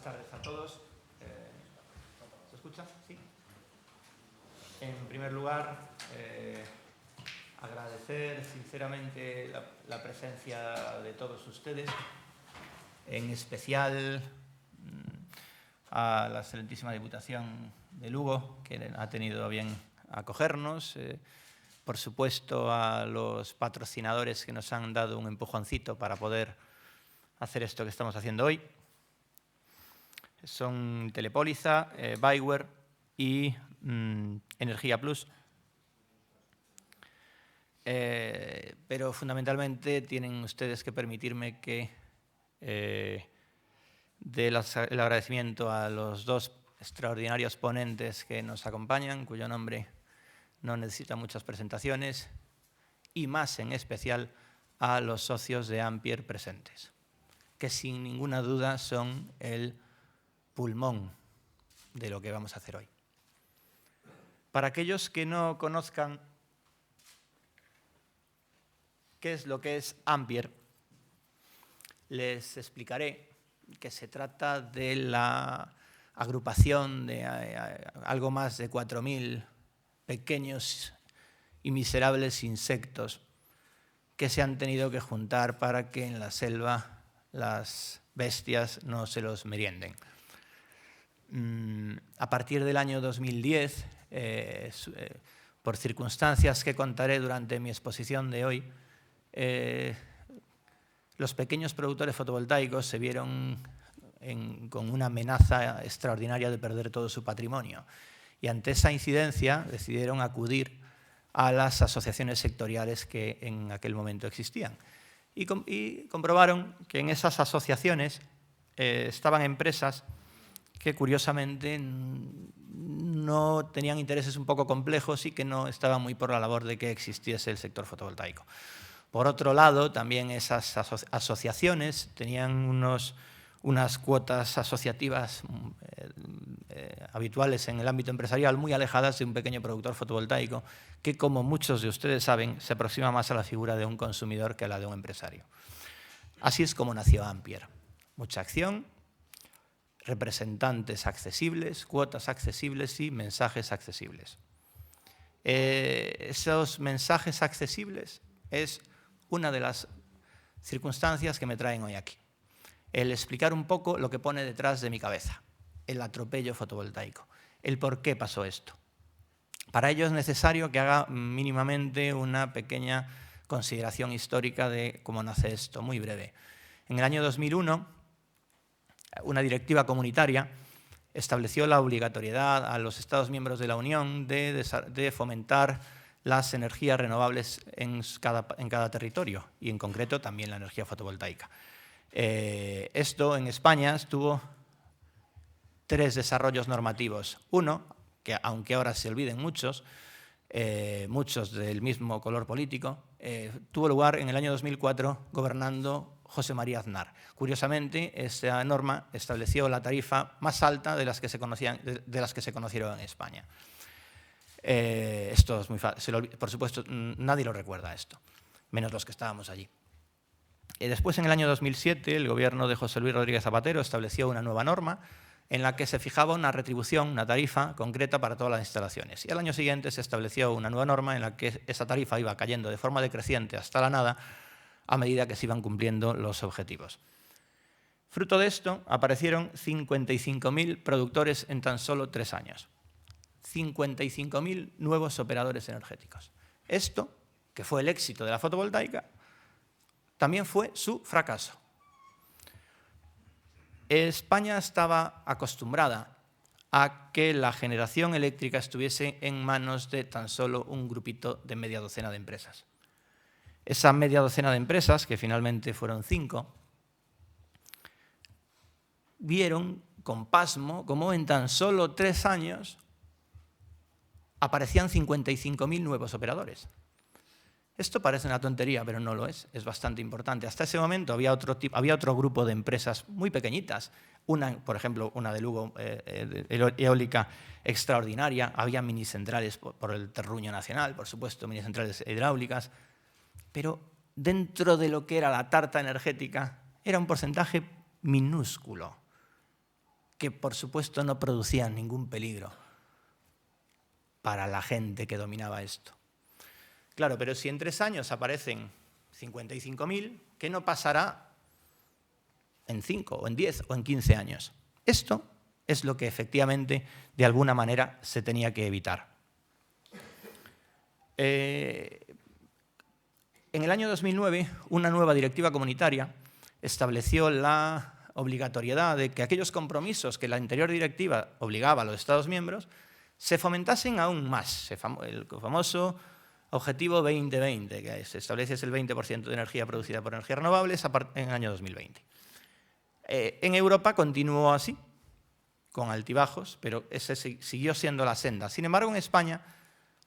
tardes a todos. ¿Se escucha? Sí. En primer lugar, agradecer sinceramente la presencia de todos ustedes, en especial a la excelentísima Diputación de Lugo, que ha tenido a bien acogernos, por supuesto a los patrocinadores que nos han dado un empujoncito para poder hacer esto que estamos haciendo hoy. Son Telepóliza, Byware y Energía Plus. Pero fundamentalmente tienen ustedes que permitirme que dé el agradecimiento a los dos extraordinarios ponentes que nos acompañan, cuyo nombre no necesita muchas presentaciones, y más en especial a los socios de Ampier presentes, que sin ninguna duda son el pulmón de lo que vamos a hacer hoy. Para aquellos que no conozcan qué es lo que es Ampier, les explicaré que se trata de la agrupación de algo más de 4.000 pequeños y miserables insectos que se han tenido que juntar para que en la selva las bestias no se los merienden. A partir del año 2010, por circunstancias que contaré durante mi exposición de hoy, los pequeños productores fotovoltaicos se vieron con una amenaza extraordinaria de perder todo su patrimonio. Y ante esa incidencia decidieron acudir a las asociaciones sectoriales que en aquel momento existían. Y comprobaron que en esas asociaciones estaban empresas que curiosamente no tenían intereses un poco complejos y que no estaban muy por la labor de que existiese el sector fotovoltaico. Por otro lado, también esas asociaciones tenían unas cuotas asociativas habituales en el ámbito empresarial muy alejadas de un pequeño productor fotovoltaico que, como muchos de ustedes saben, se aproxima más a la figura de un consumidor que a la de un empresario. Así es como nació Ampier. Mucha acción, representantes accesibles, cuotas accesibles y mensajes accesibles. Esos mensajes accesibles es una de las circunstancias que me traen hoy aquí. El explicar un poco lo que pone detrás de mi cabeza, el atropello fotovoltaico, el por qué pasó esto. Para ello es necesario que haga mínimamente una pequeña consideración histórica de cómo nace esto, muy breve. En el año 2001, una directiva comunitaria estableció la obligatoriedad a los Estados miembros de la Unión de fomentar las energías renovables en cada territorio y, en concreto, también la energía fotovoltaica. Esto en España tuvo 3 desarrollos normativos. Uno, que aunque ahora se olviden muchos del mismo color político, tuvo lugar en el año 2004 gobernando José María Aznar. Curiosamente, esta norma estableció la tarifa más alta de las que se conocieron en España. Esto es muy fácil, por supuesto, nadie lo recuerda esto, menos los que estábamos allí. Después, en el año 2007, el gobierno de José Luis Rodríguez Zapatero estableció una nueva norma en la que se fijaba una retribución, una tarifa concreta para todas las instalaciones. Y al año siguiente se estableció una nueva norma en la que esa tarifa iba cayendo de forma decreciente hasta la nada a medida que se iban cumpliendo los objetivos. Fruto de esto, aparecieron 55.000 productores en tan solo 3 años. 55.000 nuevos operadores energéticos. Esto, que fue el éxito de la fotovoltaica, también fue su fracaso. España estaba acostumbrada a que la generación eléctrica estuviese en manos de tan solo un grupito de media docena de empresas. Esa media docena de empresas, que finalmente fueron 5, vieron con pasmo cómo en tan solo 3 años aparecían 55.000 nuevos operadores. Esto parece una tontería, pero no lo es bastante importante. Hasta ese momento había otro grupo de empresas muy pequeñitas, por ejemplo, una de Lugo, eólica extraordinaria, había minicentrales por el terruño nacional, por supuesto, minicentrales hidráulicas, pero dentro de lo que era la tarta energética era un porcentaje minúsculo. que por supuesto no producían ningún peligro para la gente que dominaba esto. Claro, pero si en 3 años aparecen 55.000, ¿qué no pasará en 5 o en 10 o en 15 años? Esto es lo que efectivamente de alguna manera se tenía que evitar. En el año 2009, una nueva directiva comunitaria estableció la obligatoriedad de que aquellos compromisos que la anterior directiva obligaba a los Estados miembros se fomentasen aún más. El famoso Objetivo 2020, que se establece es el 20% de energía producida por energías renovables en el año 2020. En Europa continuó así, con altibajos, pero ese siguió siendo la senda. Sin embargo, en España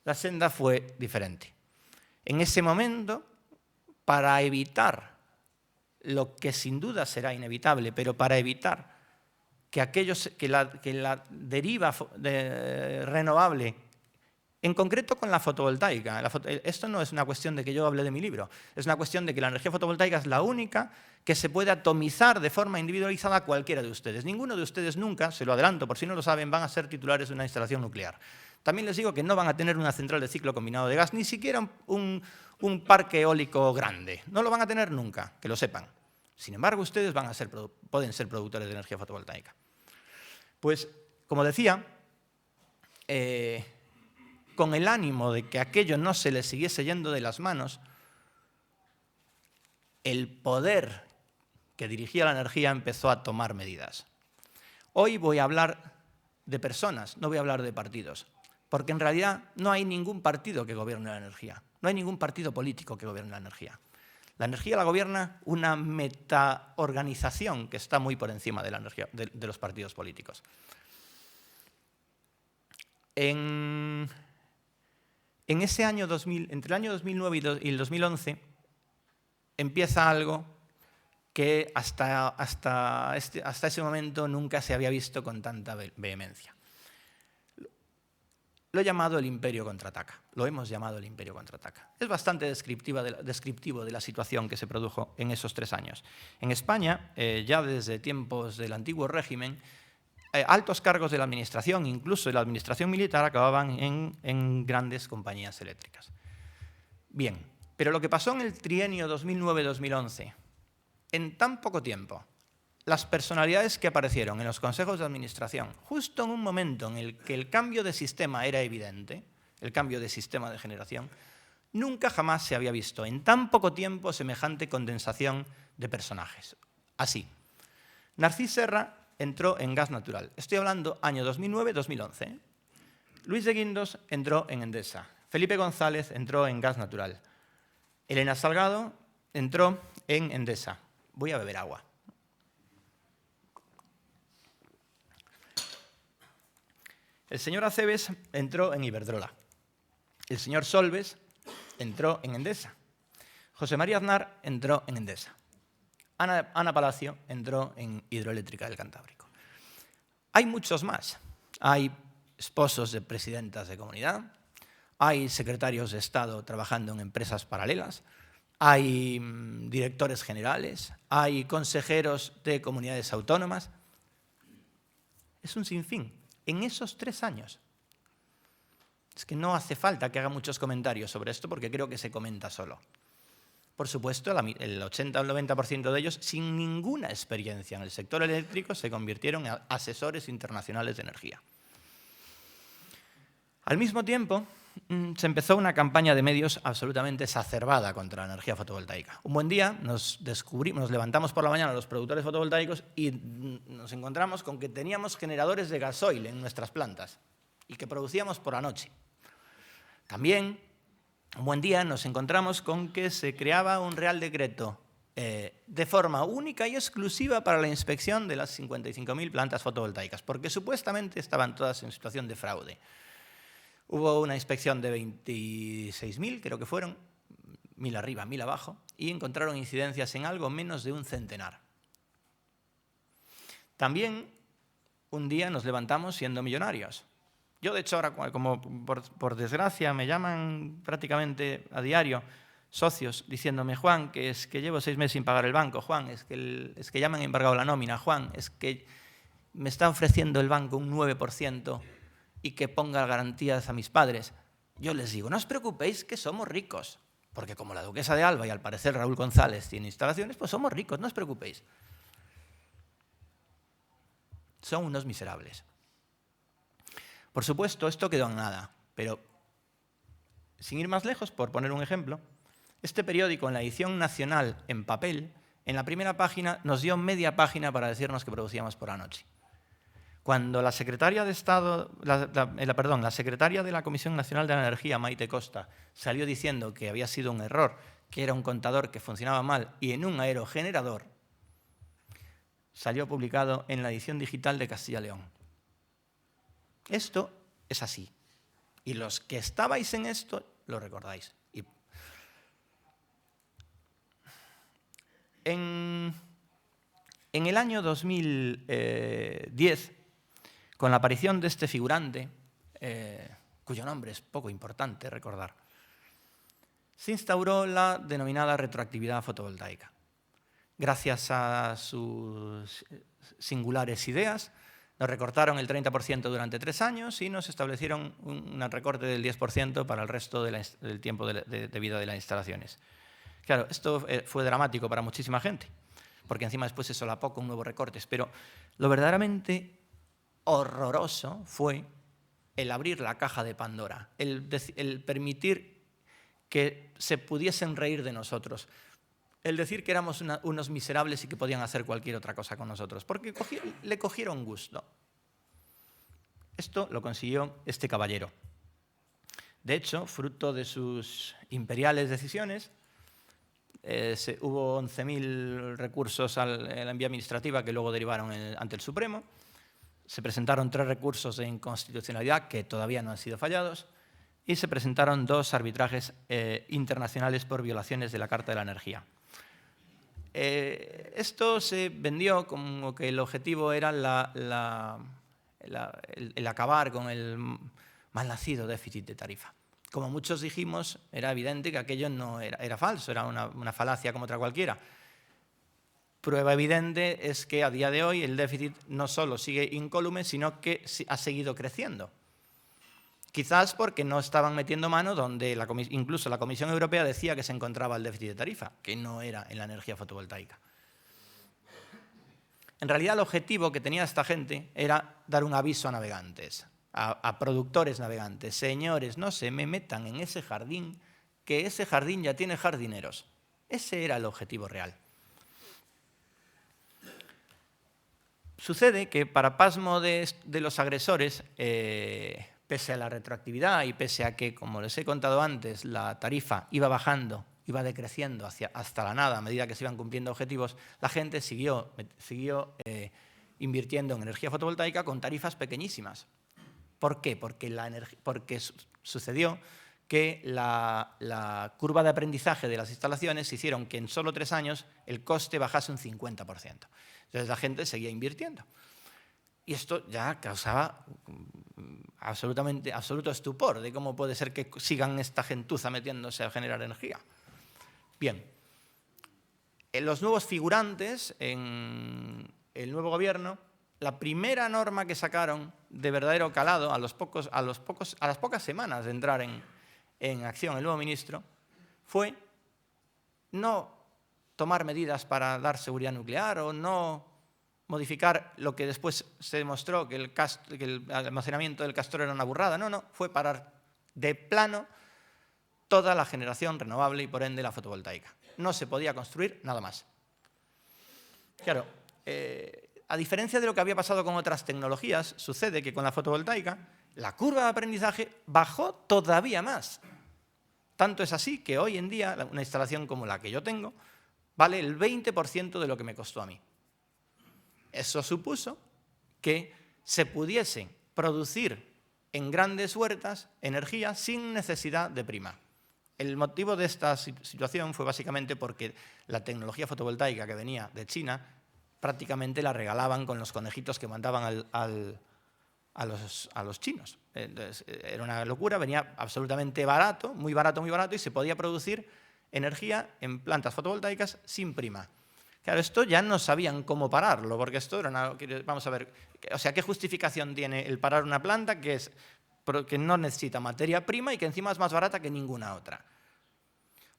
la senda fue diferente. En ese momento, para evitar lo que sin duda será inevitable, pero para evitar que la deriva renovable, en concreto con la fotovoltaica, esto no es una cuestión de que yo hable de mi libro, es una cuestión de que la energía fotovoltaica es la única que se puede atomizar de forma individualizada a cualquiera de ustedes. Ninguno de ustedes nunca, se lo adelanto por si no lo saben, van a ser titulares de una instalación nuclear. También les digo que no van a tener una central de ciclo combinado de gas, ni siquiera un parque eólico grande. No lo van a tener nunca, que lo sepan. Sin embargo, ustedes pueden ser productores de energía fotovoltaica. Pues, como decía, con el ánimo de que aquello no se les siguiese yendo de las manos, el poder que dirigía la energía empezó a tomar medidas. Hoy voy a hablar de personas, no voy a hablar de partidos, porque en realidad no hay ningún partido que gobierne la energía, no hay ningún partido político que gobierne la energía. La energía la gobierna una metaorganización que está muy por encima de la energía, de los partidos políticos. En ese año 2000, entre el año 2009 y el 2011, empieza algo que hasta ese momento nunca se había visto con tanta vehemencia. Lo he llamado el imperio contraataca, lo hemos llamado el imperio contraataca. Es bastante descriptivo de la situación que se produjo en esos 3 años. En España, ya desde tiempos del antiguo régimen, altos cargos de la administración, incluso de la administración militar, acababan en grandes compañías eléctricas. Bien, pero lo que pasó en el trienio 2009-2011, en tan poco tiempo, las personalidades que aparecieron en los consejos de administración, justo en un momento en el que el cambio de sistema era evidente, el cambio de sistema de generación, nunca jamás se había visto en tan poco tiempo semejante condensación de personajes. Así, Narcís Serra entró en gas natural. Estoy hablando año 2009-2011. Luis de Guindos entró en Endesa. Felipe González entró en gas natural. Elena Salgado entró en Endesa. Voy a beber agua. El señor Acebes entró en Iberdrola. El señor Solbes entró en Endesa. José María Aznar entró en Endesa. Ana Palacio entró en Hidroeléctrica del Cantábrico. Hay muchos más. Hay esposos de presidentas de comunidad, hay secretarios de Estado trabajando en empresas paralelas, hay directores generales, hay consejeros de comunidades autónomas. Es un sinfín. En esos 3 años. Es que no hace falta que haga muchos comentarios sobre esto porque creo que se comenta solo. Por supuesto, el 80 o el 90% de ellos, sin ninguna experiencia en el sector eléctrico, se convirtieron en asesores internacionales de energía. Al mismo tiempo, se empezó una campaña de medios absolutamente exacerbada contra la energía fotovoltaica. Un buen día nos levantamos por la mañana los productores fotovoltaicos y nos encontramos con que teníamos generadores de gasoil en nuestras plantas y que producíamos por la noche. También, un buen día nos encontramos con que se creaba un Real Decreto de forma única y exclusiva para la inspección de las 55.000 plantas fotovoltaicas, porque supuestamente estaban todas en situación de fraude. Hubo una inspección de 26.000, creo que fueron, 1.000 arriba, 1.000 abajo, y encontraron incidencias en algo menos de un centenar. También, un día nos levantamos siendo millonarios. Yo, de hecho, ahora, como por desgracia, me llaman prácticamente a diario socios diciéndome, Juan, que es que llevo 6 meses sin pagar el banco, Juan, es que ya me han embargado la nómina, Juan, es que me está ofreciendo el banco un 9% y que ponga garantías a mis padres, yo les digo, no os preocupéis que somos ricos, porque como la duquesa de Alba y al parecer Raúl González tiene instalaciones, pues somos ricos, no os preocupéis. Son unos miserables. Por supuesto, esto quedó en nada, pero sin ir más lejos, por poner un ejemplo, este periódico en la edición nacional en papel, en la primera página nos dio media página para decirnos que producíamos por la noche. Cuando la secretaria de Estado, la secretaria de la Comisión Nacional de la Energía, Maite Costa, salió diciendo que había sido un error, que era un contador que funcionaba mal y en un aerogenerador, salió publicado en la edición digital de Castilla y León. Esto es así. Y los que estabais en esto lo recordáis. En el año 2010, con la aparición de este figurante, cuyo nombre es poco importante recordar, se instauró la denominada retroactividad fotovoltaica. Gracias a sus singulares ideas, nos recortaron el 30% durante 3 años y nos establecieron un recorte del 10% para el resto del tiempo de vida de las instalaciones. Claro, esto fue dramático para muchísima gente, porque encima después se solapó con nuevos recortes, pero lo verdaderamente horroroso fue el abrir la caja de Pandora, el permitir que se pudiesen reír de nosotros, el decir que éramos unos miserables y que podían hacer cualquier otra cosa con nosotros, porque le cogieron gusto. Esto lo consiguió este caballero. De hecho, fruto de sus imperiales decisiones, hubo 11.000 recursos en la vía administrativa que luego derivaron ante el Supremo. Se presentaron 3 recursos de inconstitucionalidad que todavía no han sido fallados y se presentaron 2 arbitrajes internacionales por violaciones de la Carta de la Energía. Esto se vendió como que el objetivo era el acabar con el mal nacido déficit de tarifa. Como muchos dijimos, era evidente que aquello no era falso, era una falacia como otra cualquiera. Prueba evidente es que a día de hoy el déficit no solo sigue incólume, sino que ha seguido creciendo. Quizás porque no estaban metiendo mano donde incluso la Comisión Europea decía que se encontraba el déficit de tarifa, que no era en la energía fotovoltaica. En realidad el objetivo que tenía esta gente era dar un aviso a navegantes, a productores navegantes. Señores, no se me metan en ese jardín, que ese jardín ya tiene jardineros. Ese era el objetivo real. Sucede que, para pasmo de los agresores, pese a la retroactividad y pese a que, como les he contado antes, la tarifa iba bajando, iba decreciendo hasta la nada a medida que se iban cumpliendo objetivos, la gente siguió invirtiendo en energía fotovoltaica con tarifas pequeñísimas. ¿Por qué? Porque sucedió que la curva de aprendizaje de las instalaciones hicieron que en solo 3 años el coste bajase un 50%. Entonces la gente seguía invirtiendo. Y esto ya causaba absoluto estupor de cómo puede ser que sigan esta gentuza metiéndose a generar energía. Bien, los nuevos figurantes en el nuevo gobierno, la primera norma que sacaron de verdadero calado a las pocas semanas de entrar en acción el nuevo ministro fue no tomar medidas para dar seguridad nuclear o no modificar lo que después se demostró que el almacenamiento del castor era una burrada. No, fue parar de plano toda la generación renovable y por ende la fotovoltaica. No se podía construir nada más. Claro, a diferencia de lo que había pasado con otras tecnologías, sucede que con la fotovoltaica la curva de aprendizaje bajó todavía más. Tanto es así que hoy en día una instalación como la que yo tengo vale el 20% de lo que me costó a mí. Eso supuso que se pudiese producir en grandes huertas energía sin necesidad de prima. El motivo de esta situación fue básicamente porque la tecnología fotovoltaica que venía de China prácticamente la regalaban con los conejitos que mandaban a los chinos. Entonces, era una locura, venía absolutamente barato, muy barato, y se podía producir energía en plantas fotovoltaicas sin prima. Claro, esto ya no sabían cómo pararlo, porque esto era vamos a ver, o sea, ¿qué justificación tiene el parar una planta que no necesita materia prima y que encima es más barata que ninguna otra?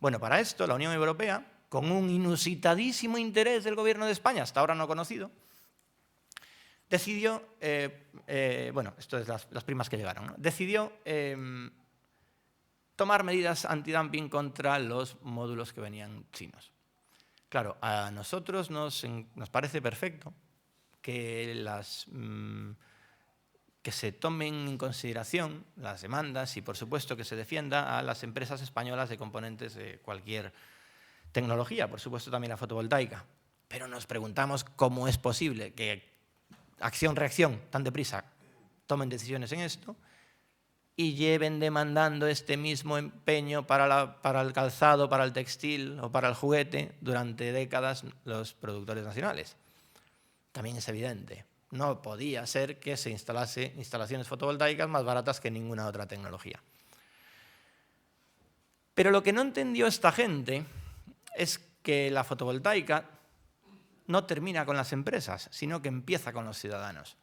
Bueno, para esto la Unión Europea, con un inusitadísimo interés del Gobierno de España, hasta ahora no conocido, decidió, bueno, esto es las primas que llegaron, ¿no? Decidió tomar medidas antidumping contra los módulos que venían chinos. Claro, a nosotros nos parece perfecto que que se tomen en consideración las demandas y, por supuesto, que se defienda a las empresas españolas de componentes de cualquier tecnología, por supuesto también la fotovoltaica. Pero nos preguntamos cómo es posible que acción-reacción tan deprisa tomen decisiones en esto y lleven demandando este mismo empeño para el calzado, para el textil o para el juguete durante décadas los productores nacionales. También es evidente. No podía ser que se instalase instalaciones fotovoltaicas más baratas que ninguna otra tecnología. Pero lo que no entendió esta gente es que la fotovoltaica no termina con las empresas, sino que empieza con los ciudadanos.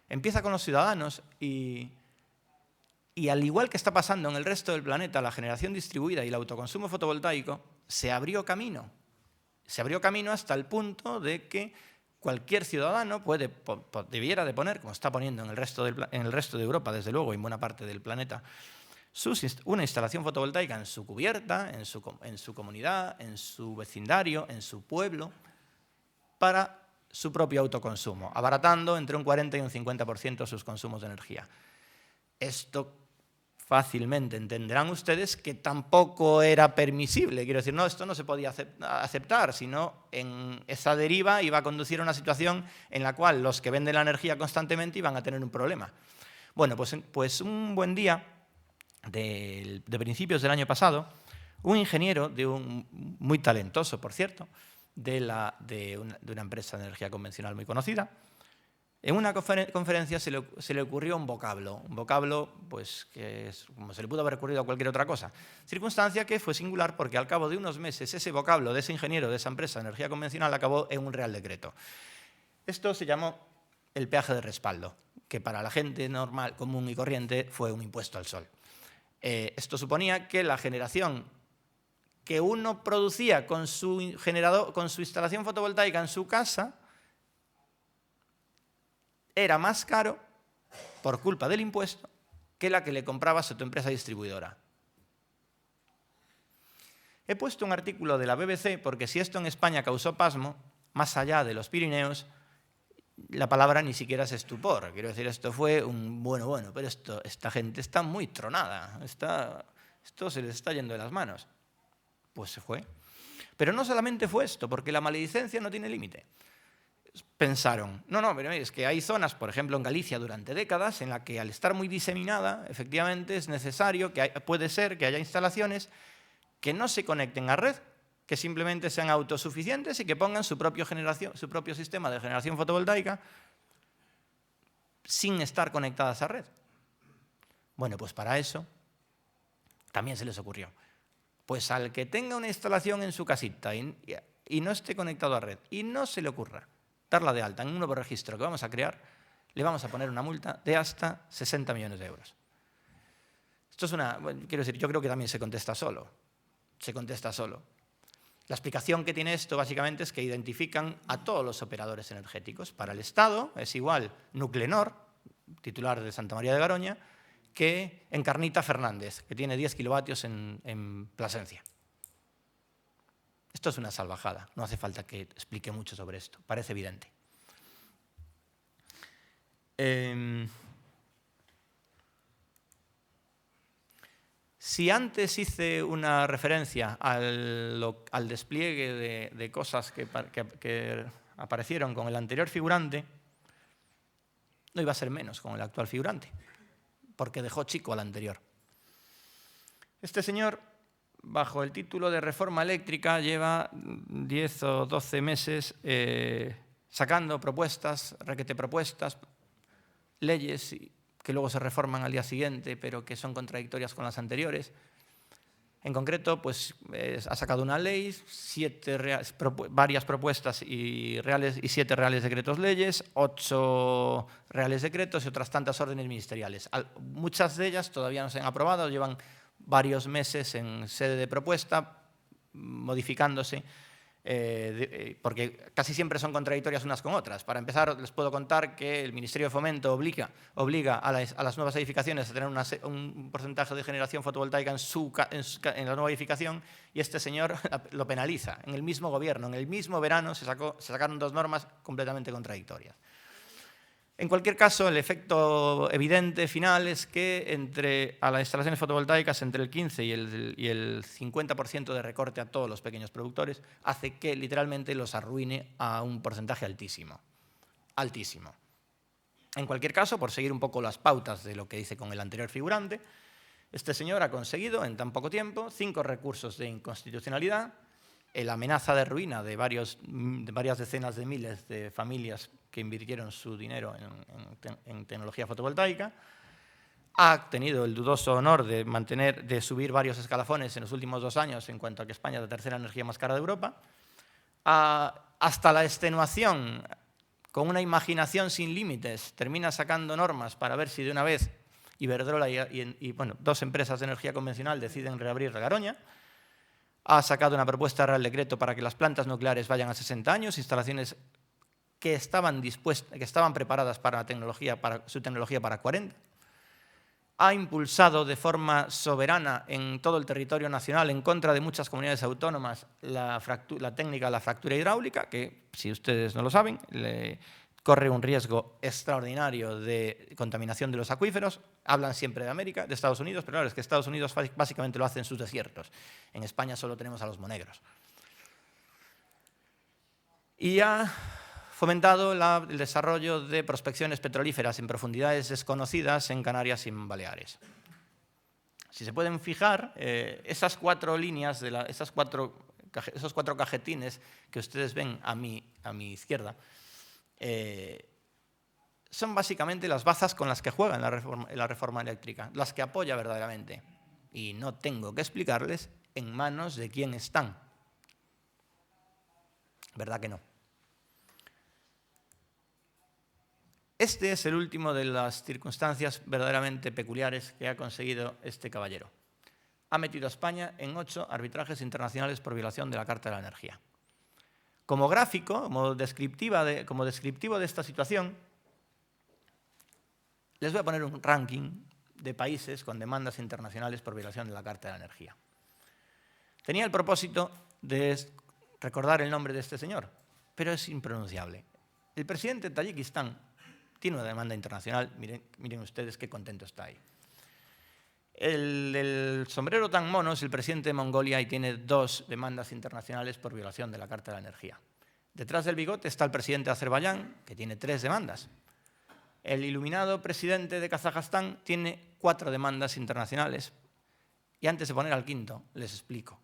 Empieza con los ciudadanos y al igual que está pasando en el resto del planeta, la generación distribuida y el autoconsumo fotovoltaico se abrió camino. Se abrió camino hasta el punto de que cualquier ciudadano debiera de poner, como está poniendo en el resto de Europa, desde luego, y en buena parte del planeta, una instalación fotovoltaica en su cubierta, en su comunidad, en su vecindario, en su pueblo, para su propio autoconsumo, abaratando entre un 40 y un 50% sus consumos de energía. Esto fácilmente entenderán ustedes que tampoco era permisible. Quiero decir, no, esto no se podía aceptar, sino en esa deriva iba a conducir a una situación en la cual los que venden la energía constantemente iban a tener un problema. Bueno, pues un buen día, de principios del año pasado, un ingeniero, muy talentoso, por cierto, de una empresa de energía convencional muy conocida, en una conferencia se le ocurrió un vocablo pues, que es como se le pudo haber ocurrido a cualquier otra cosa. Circunstancia que fue singular porque al cabo de unos meses ese vocablo de ese ingeniero de esa empresa de energía convencional acabó en un Real Decreto. Esto se llamó el peaje de respaldo, que para la gente normal, común y corriente fue un impuesto al sol. Esto suponía que la generación que uno producía con su instalación fotovoltaica en su casa era más caro, por culpa del impuesto, que la que le comprabas a tu empresa distribuidora. He puesto un artículo de la BBC porque si esto en España causó pasmo, más allá de los Pirineos, la palabra ni siquiera es estupor. Quiero decir, esto fue un bueno, pero esta gente está muy tronada, esto se les está yendo de las manos. Pues se fue. Pero no solamente fue esto, porque la maledicencia no tiene límite. Pensaron, no, pero es que hay zonas, por ejemplo en Galicia durante décadas, en la que al estar muy diseminada, efectivamente es necesario, puede ser que haya instalaciones que no se conecten a red, que simplemente sean autosuficientes y que pongan su propio sistema de generación fotovoltaica sin estar conectadas a red. Bueno, pues para eso también se les ocurrió. Pues al que tenga una instalación en su casita y no esté conectado a red y no se le ocurra darla de alta en un nuevo registro que vamos a crear, le vamos a poner una multa de hasta 60 millones de euros. Esto es quiero decir, yo creo que también se contesta solo. Se contesta solo. La explicación que tiene esto básicamente es que identifican a todos los operadores energéticos. Para el Estado es igual Nuclenor, titular de Santa María de Garoña, que Encarnita Fernández, que tiene 10 kilovatios en Plasencia. Esto es una salvajada, no hace falta que explique mucho sobre esto, parece evidente. Si antes hice una referencia al despliegue de cosas que aparecieron con el anterior figurante, no iba a ser menos con el actual figurante, porque dejó chico al anterior. Este señor, bajo el título de reforma eléctrica, lleva 10 o 12 meses sacando propuestas, requetepropuestas, leyes que luego se reforman al día siguiente, pero que son contradictorias con las anteriores. En concreto, pues, ha sacado una ley, varias propuestas y 7 reales decretos leyes, 8 reales decretos y otras tantas órdenes ministeriales. Muchas de ellas todavía no se han aprobado, llevan varios meses en sede de propuesta, modificándose, porque casi siempre son contradictorias unas con otras. Para empezar, les puedo contar que el Ministerio de Fomento obliga a las nuevas edificaciones a tener un porcentaje de generación fotovoltaica en la nueva edificación, y este señor lo penaliza. En el mismo gobierno, en el mismo verano, se sacaron 2 normas completamente contradictorias. En cualquier caso, el efecto evidente final es que a las instalaciones fotovoltaicas entre el 15 y el 50% de recorte a todos los pequeños productores hace que literalmente los arruine a un porcentaje altísimo. Altísimo. En cualquier caso, por seguir un poco las pautas de lo que dice con el anterior figurante, este señor ha conseguido en tan poco tiempo 5 recursos de inconstitucionalidad, la amenaza de ruina de varias decenas de miles de familias que invirtieron su dinero en tecnología fotovoltaica, ha tenido el dudoso honor de subir varios escalafones en los últimos 2 años en cuanto a que España es la tercera energía más cara de Europa, hasta la extenuación, con una imaginación sin límites, termina sacando normas para ver si de una vez Iberdrola y 2 empresas de energía convencional deciden reabrir Garoña. Ha sacado una propuesta de Real Decreto para que las plantas nucleares vayan a 60 años, instalaciones que estaban preparadas para su tecnología para 40. Ha impulsado de forma soberana en todo el territorio nacional, en contra de muchas comunidades autónomas, la técnica de la fractura hidráulica, que, si ustedes no lo saben, corre un riesgo extraordinario de contaminación de los acuíferos. Hablan siempre de América, de Estados Unidos, pero claro, es que Estados Unidos básicamente lo hace en sus desiertos. En España solo tenemos a los monegros. Y ha fomentado el desarrollo de prospecciones petrolíferas en profundidades desconocidas en Canarias y en Baleares. Si se pueden fijar, esas 4 líneas, esos 4 cajetines que ustedes ven a mi izquierda, son básicamente las bazas con las que juega en la reforma eléctrica, las que apoya verdaderamente. Y no tengo que explicarles en manos de quién están. ¿Verdad que no? Este es el último de las circunstancias verdaderamente peculiares que ha conseguido este caballero. Ha metido a España en 8 arbitrajes internacionales por violación de la Carta de la Energía. Como gráfico, como descriptivo de esta situación, les voy a poner un ranking de países con demandas internacionales por violación de la Carta de la Energía. Tenía el propósito de recordar el nombre de este señor, pero es impronunciable. El presidente de Tayikistán tiene una demanda internacional, miren ustedes qué contento está ahí. El sombrero tan mono es el presidente de Mongolia y tiene 2 demandas internacionales por violación de la Carta de la Energía. Detrás del bigote está el presidente de Azerbaiyán, que tiene 3 demandas. El iluminado presidente de Kazajstán tiene 4 demandas internacionales. Y antes de poner al quinto, les explico.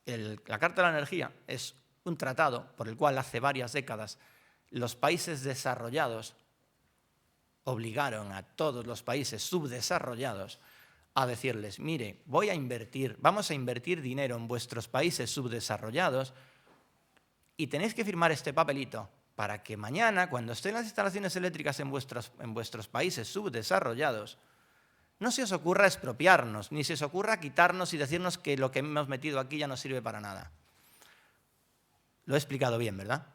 La Carta de la Energía es un tratado por el cual hace varias décadas los países desarrollados obligaron a todos los países subdesarrollados a decirles, mire, vamos a invertir dinero en vuestros países subdesarrollados y tenéis que firmar este papelito para que mañana, cuando estén las instalaciones eléctricas en vuestros países subdesarrollados, no se os ocurra expropiarnos, ni se os ocurra quitarnos y decirnos que lo que hemos metido aquí ya no sirve para nada. Lo he explicado bien, ¿verdad?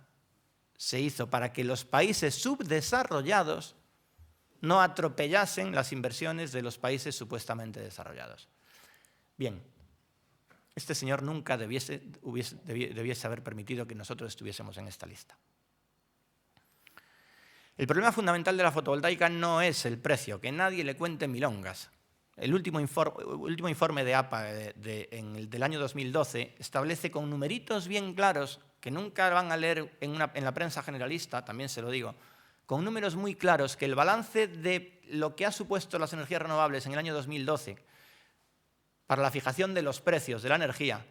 Se hizo para que los países subdesarrollados no atropellasen las inversiones de los países supuestamente desarrollados. Bien, este señor nunca debiese haber permitido que nosotros estuviésemos en esta lista. El problema fundamental de la fotovoltaica no es el precio, que nadie le cuente milongas. El último informe de APA del año 2012 establece con numeritos bien claros, que nunca van a leer en la prensa generalista, también se lo digo, con números muy claros, que el balance de lo que ha supuesto las energías renovables en el año 2012 para la fijación de los precios de la energía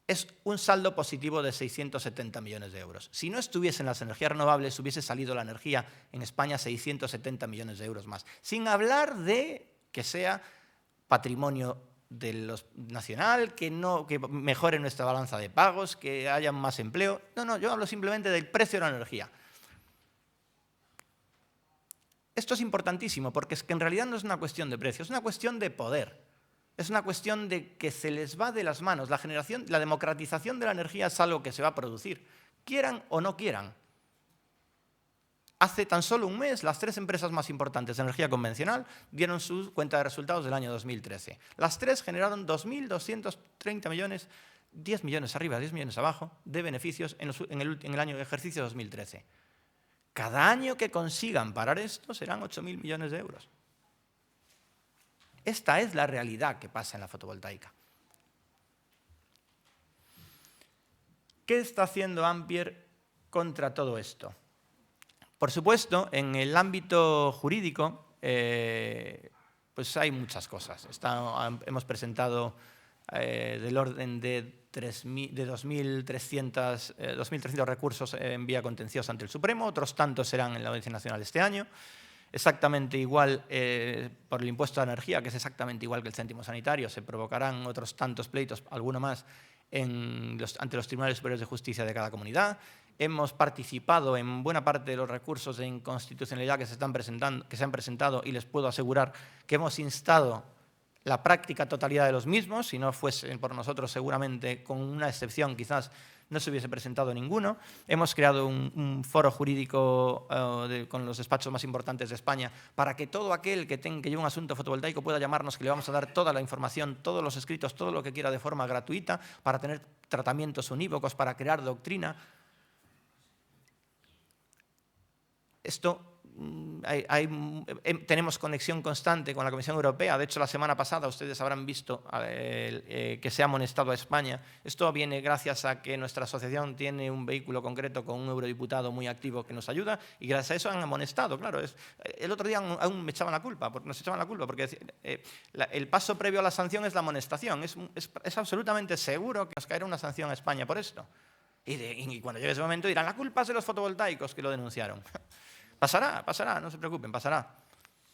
es un saldo positivo de 670 millones de euros. Si no estuviesen las energías renovables, hubiese salido la energía en España 670 millones de euros más. Sin hablar de que sea patrimonio nacional, que mejore nuestra balanza de pagos, que haya más empleo. No, yo hablo simplemente del precio de la energía. Esto es importantísimo porque es que en realidad no es una cuestión de precio, es una cuestión de poder. Es una cuestión de que se les va de las manos. La democratización de la energía es algo que se va a producir, quieran o no quieran. Hace tan solo un mes, las 3 empresas más importantes de energía convencional dieron su cuenta de resultados del año 2013. Las 3 generaron 2.230 millones, 10 millones arriba, 10 millones abajo, de beneficios en el año de ejercicio 2013. Cada año que consigan parar esto serán 8.000 millones de euros. Esta es la realidad que pasa en la fotovoltaica. ¿Qué está haciendo Ampere contra todo esto? Por supuesto, en el ámbito jurídico, pues hay muchas cosas. Hemos presentado del orden de 2.300 recursos en vía contenciosa ante el Supremo, otros tantos serán en la Audiencia Nacional este año. Exactamente igual por el impuesto a la energía, que es exactamente igual que el céntimo sanitario, se provocarán otros tantos pleitos, alguno más, ante los tribunales superiores de justicia de cada comunidad. Hemos participado en buena parte de los recursos de inconstitucionalidad que se han presentado y les puedo asegurar que hemos instado la práctica totalidad de los mismos. Si no fuese por nosotros, seguramente, con una excepción, quizás no se hubiese presentado ninguno. Hemos creado un foro jurídico con los despachos más importantes de España para que todo aquel que lleve un asunto fotovoltaico pueda llamarnos, que le vamos a dar toda la información, todos los escritos, todo lo que quiera de forma gratuita, para tener tratamientos unívocos, para crear doctrina. Tenemos conexión constante con la Comisión Europea. De hecho, la semana pasada ustedes habrán visto que se ha amonestado a España. Esto viene gracias a que nuestra asociación tiene un vehículo concreto con un eurodiputado muy activo que nos ayuda, y gracias a eso han amonestado. Claro, el otro día aún nos echaban la culpa, porque el paso previo a la sanción es la amonestación. Es absolutamente seguro que nos caerá una sanción a España por esto. Y cuando llegue ese momento dirán, la culpa es de los fotovoltaicos que lo denunciaron. Pasará, no se preocupen, pasará.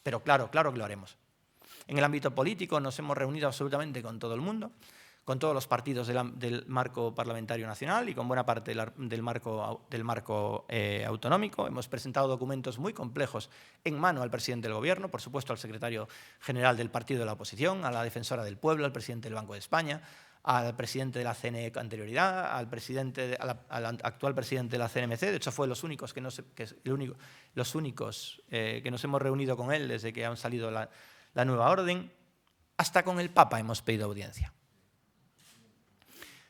Pero claro que lo haremos. En el ámbito político nos hemos reunido absolutamente con todo el mundo, con todos los partidos del marco parlamentario nacional y con buena parte del marco autonómico. Hemos presentado documentos muy complejos en mano al presidente del Gobierno, por supuesto al secretario general del partido de la oposición, a la defensora del pueblo, al presidente del Banco de España, al presidente de la CNE con anterioridad, al actual presidente de la CNMC. De hecho, fue los únicos que nos hemos reunido con él desde que ha salido la nueva orden. Hasta con el Papa hemos pedido audiencia.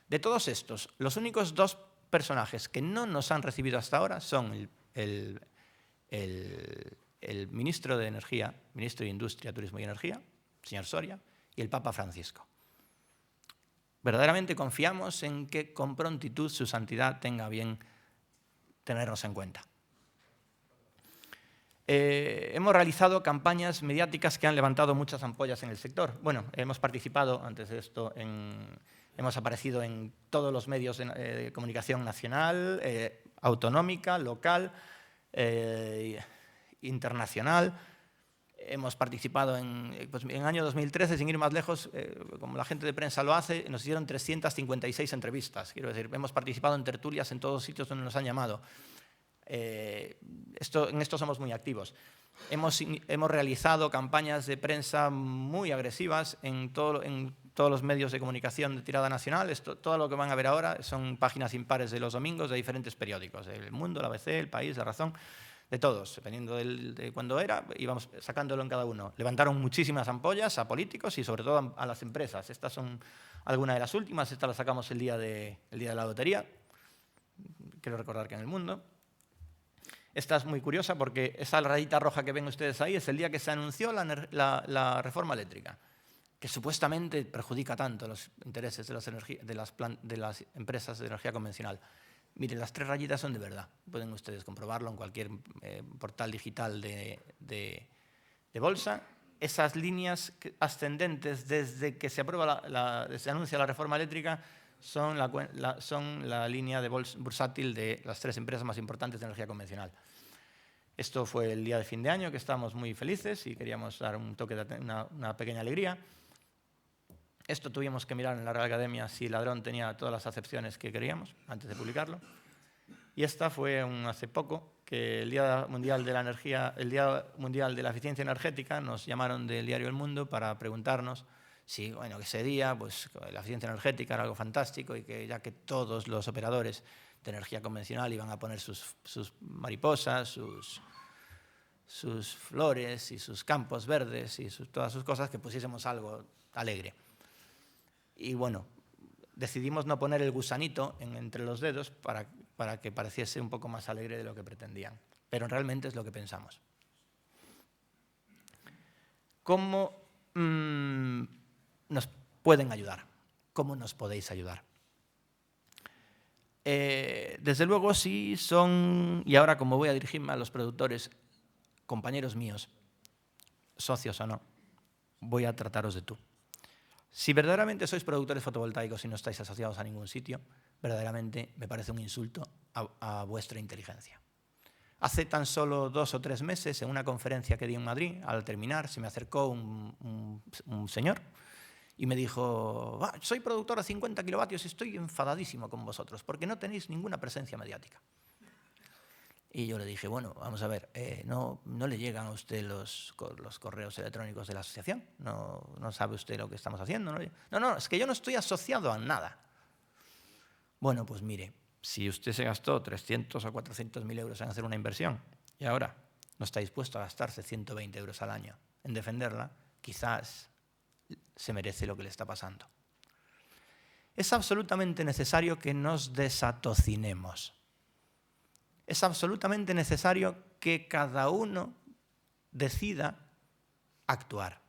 De todos estos, los únicos 2 personajes que no nos han recibido hasta ahora son el ministro de Energía, ministro de Industria, Turismo y Energía, señor Soria, y el Papa Francisco. Verdaderamente confiamos en que con prontitud su santidad tenga bien tenernos en cuenta. Hemos realizado campañas mediáticas que han levantado muchas ampollas en el sector. Bueno, hemos participado, antes de esto, hemos aparecido en todos los medios de comunicación nacional, autonómica, local, internacional. Hemos participado en el año 2013, sin ir más lejos, como la gente de prensa lo hace, nos hicieron 356 entrevistas. Quiero decir, hemos participado en tertulias en todos sitios donde nos han llamado. En esto somos muy activos. Hemos realizado campañas de prensa muy agresivas en todos los medios de comunicación de tirada nacional. Todo lo que van a ver ahora son páginas impares de los domingos de diferentes periódicos. El Mundo, la ABC, El País, La Razón. De todos, dependiendo de cuándo era, íbamos sacándolo en cada uno. Levantaron muchísimas ampollas a políticos y sobre todo a las empresas. Estas son algunas de las últimas. Esta la sacamos el día de la lotería. Quiero recordar que en El Mundo. Esta es muy curiosa porque esa rayita roja que ven ustedes ahí es el día que se anunció la reforma eléctrica, que supuestamente perjudica tanto los intereses de las empresas de energía convencional. Miren, las 3 rayitas son de verdad. Pueden ustedes comprobarlo en cualquier portal digital de bolsa. Esas líneas ascendentes desde que se se anuncia la reforma eléctrica son la línea bursátil de las 3 empresas más importantes de energía convencional. Esto fue el día de fin de año, que estábamos muy felices y queríamos dar un toque de una pequeña alegría. Esto tuvimos que mirar en la Real Academia si el ladrón tenía todas las acepciones que queríamos antes de publicarlo. Y esta fue hace poco, que el Día Mundial de la Energía, el Día Mundial de la Eficiencia Energética, nos llamaron del diario El Mundo para preguntarnos si, bueno, que ese día pues, la eficiencia energética era algo fantástico y que ya que todos los operadores de energía convencional iban a poner sus mariposas, sus flores y sus campos verdes y todas sus cosas, que pusiésemos algo alegre. Y bueno, decidimos no poner el gusanito entre los dedos para que pareciese un poco más alegre de lo que pretendían. Pero realmente es lo que pensamos. ¿Cómo nos pueden ayudar? ¿Cómo nos podéis ayudar? Desde luego, sí son, y ahora como voy a dirigirme a los productores, compañeros míos, socios o no, voy a trataros de tú. Si verdaderamente sois productores fotovoltaicos y no estáis asociados a ningún sitio, verdaderamente me parece un insulto a vuestra inteligencia. Hace tan solo 2 o 3 meses, en una conferencia que di en Madrid, al terminar, se me acercó un señor y me dijo: soy productor a 50 kilovatios y estoy enfadadísimo con vosotros porque no tenéis ninguna presencia mediática. Y yo le dije: bueno, vamos a ver, ¿no le llegan a usted los correos electrónicos de la asociación? ¿No sabe usted lo que estamos haciendo? No, es que yo no estoy asociado a nada. Bueno, pues mire, si usted se gastó 300 o 400.000 euros en hacer una inversión y ahora no está dispuesto a gastarse 120 euros al año en defenderla, quizás se merece lo que le está pasando. Es absolutamente necesario que nos desatocinemos. Es absolutamente necesario que cada uno decida actuar.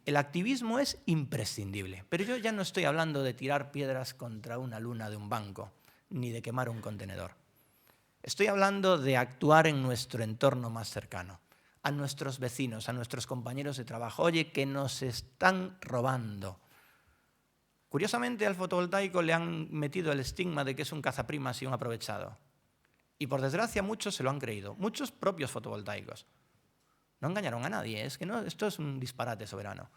El activismo es imprescindible, pero yo ya no estoy hablando de tirar piedras contra una luna de un banco, ni de quemar un contenedor. Estoy hablando de actuar en nuestro entorno más cercano, a nuestros vecinos, a nuestros compañeros de trabajo. Oye, que nos están robando. Curiosamente, al fotovoltaico le han metido el estigma de que es un cazaprimas y un aprovechado. Y por desgracia muchos se lo han creído, muchos propios fotovoltaicos. No engañaron a nadie, es que no, esto es un disparate soberano.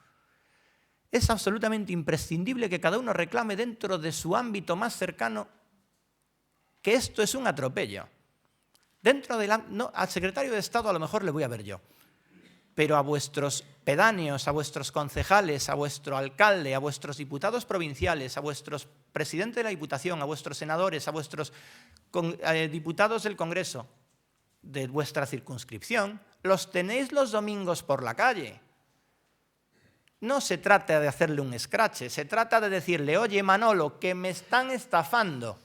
Es absolutamente imprescindible que cada uno reclame dentro de su ámbito más cercano que esto es un atropello. Al secretario de Estado a lo mejor le voy a ver yo, pero a vuestros pedáneos, a vuestros concejales, a vuestro alcalde, a vuestros diputados provinciales, a vuestros presidentes de la Diputación, a vuestros senadores, a vuestros diputados del Congreso de vuestra circunscripción, los tenéis los domingos por la calle. No se trata de hacerle un escrache, se trata de decirle: oye, Manolo, que me están estafando.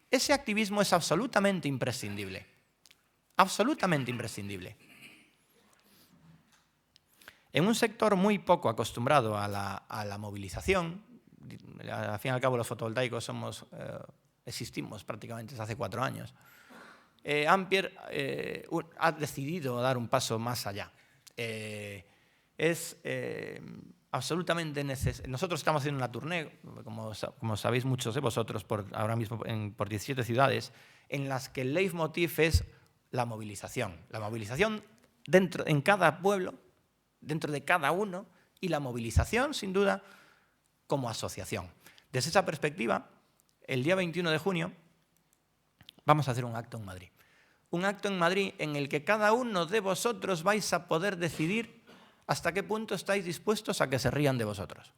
Ese activismo es absolutamente imprescindible. Absolutamente imprescindible. En un sector muy poco acostumbrado a la movilización, al fin y al cabo los fotovoltaicos existimos prácticamente desde hace 4 años, Ampere ha decidido dar un paso más allá. Es absolutamente necesario. Nosotros estamos haciendo una tournée, como sabéis muchos de vosotros, ahora mismo por 17 ciudades, en las que el leitmotiv es la movilización. La movilización en cada pueblo, dentro de cada uno, y la movilización, sin duda, como asociación. Desde esa perspectiva, el día 21 de junio vamos a hacer un acto en Madrid. Un acto en Madrid en el que cada uno de vosotros vais a poder decidir hasta qué punto estáis dispuestos a que se rían de vosotros.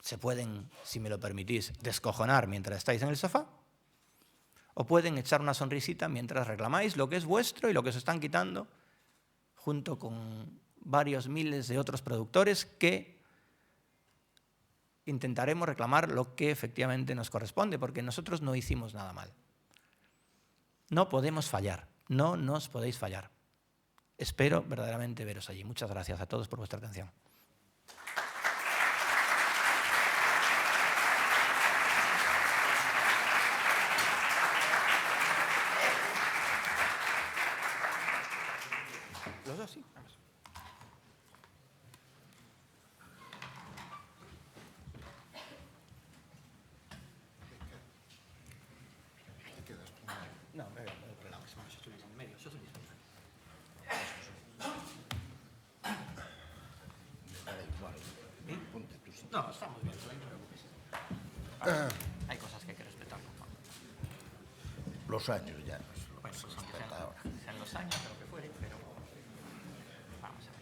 Se pueden, si me lo permitís, descojonar mientras estáis en el sofá, o pueden echar una sonrisita mientras reclamáis lo que es vuestro y lo que os están quitando, junto con varios miles de otros productores que intentaremos reclamar lo que efectivamente nos corresponde, porque nosotros no hicimos nada mal. No podemos fallar, no nos podéis fallar. Espero verdaderamente veros allí. Muchas gracias a todos por vuestra atención. Los dos, sí. Vamos. No, me relamo, yo estoy en medio, yo soy No, estamos bien, no te preocupes. Hay cosas que hay que respetar. Los años ya no se Bueno, pues aunque respeta ahora. sean los años, lo que fuere, pero vamos a ver.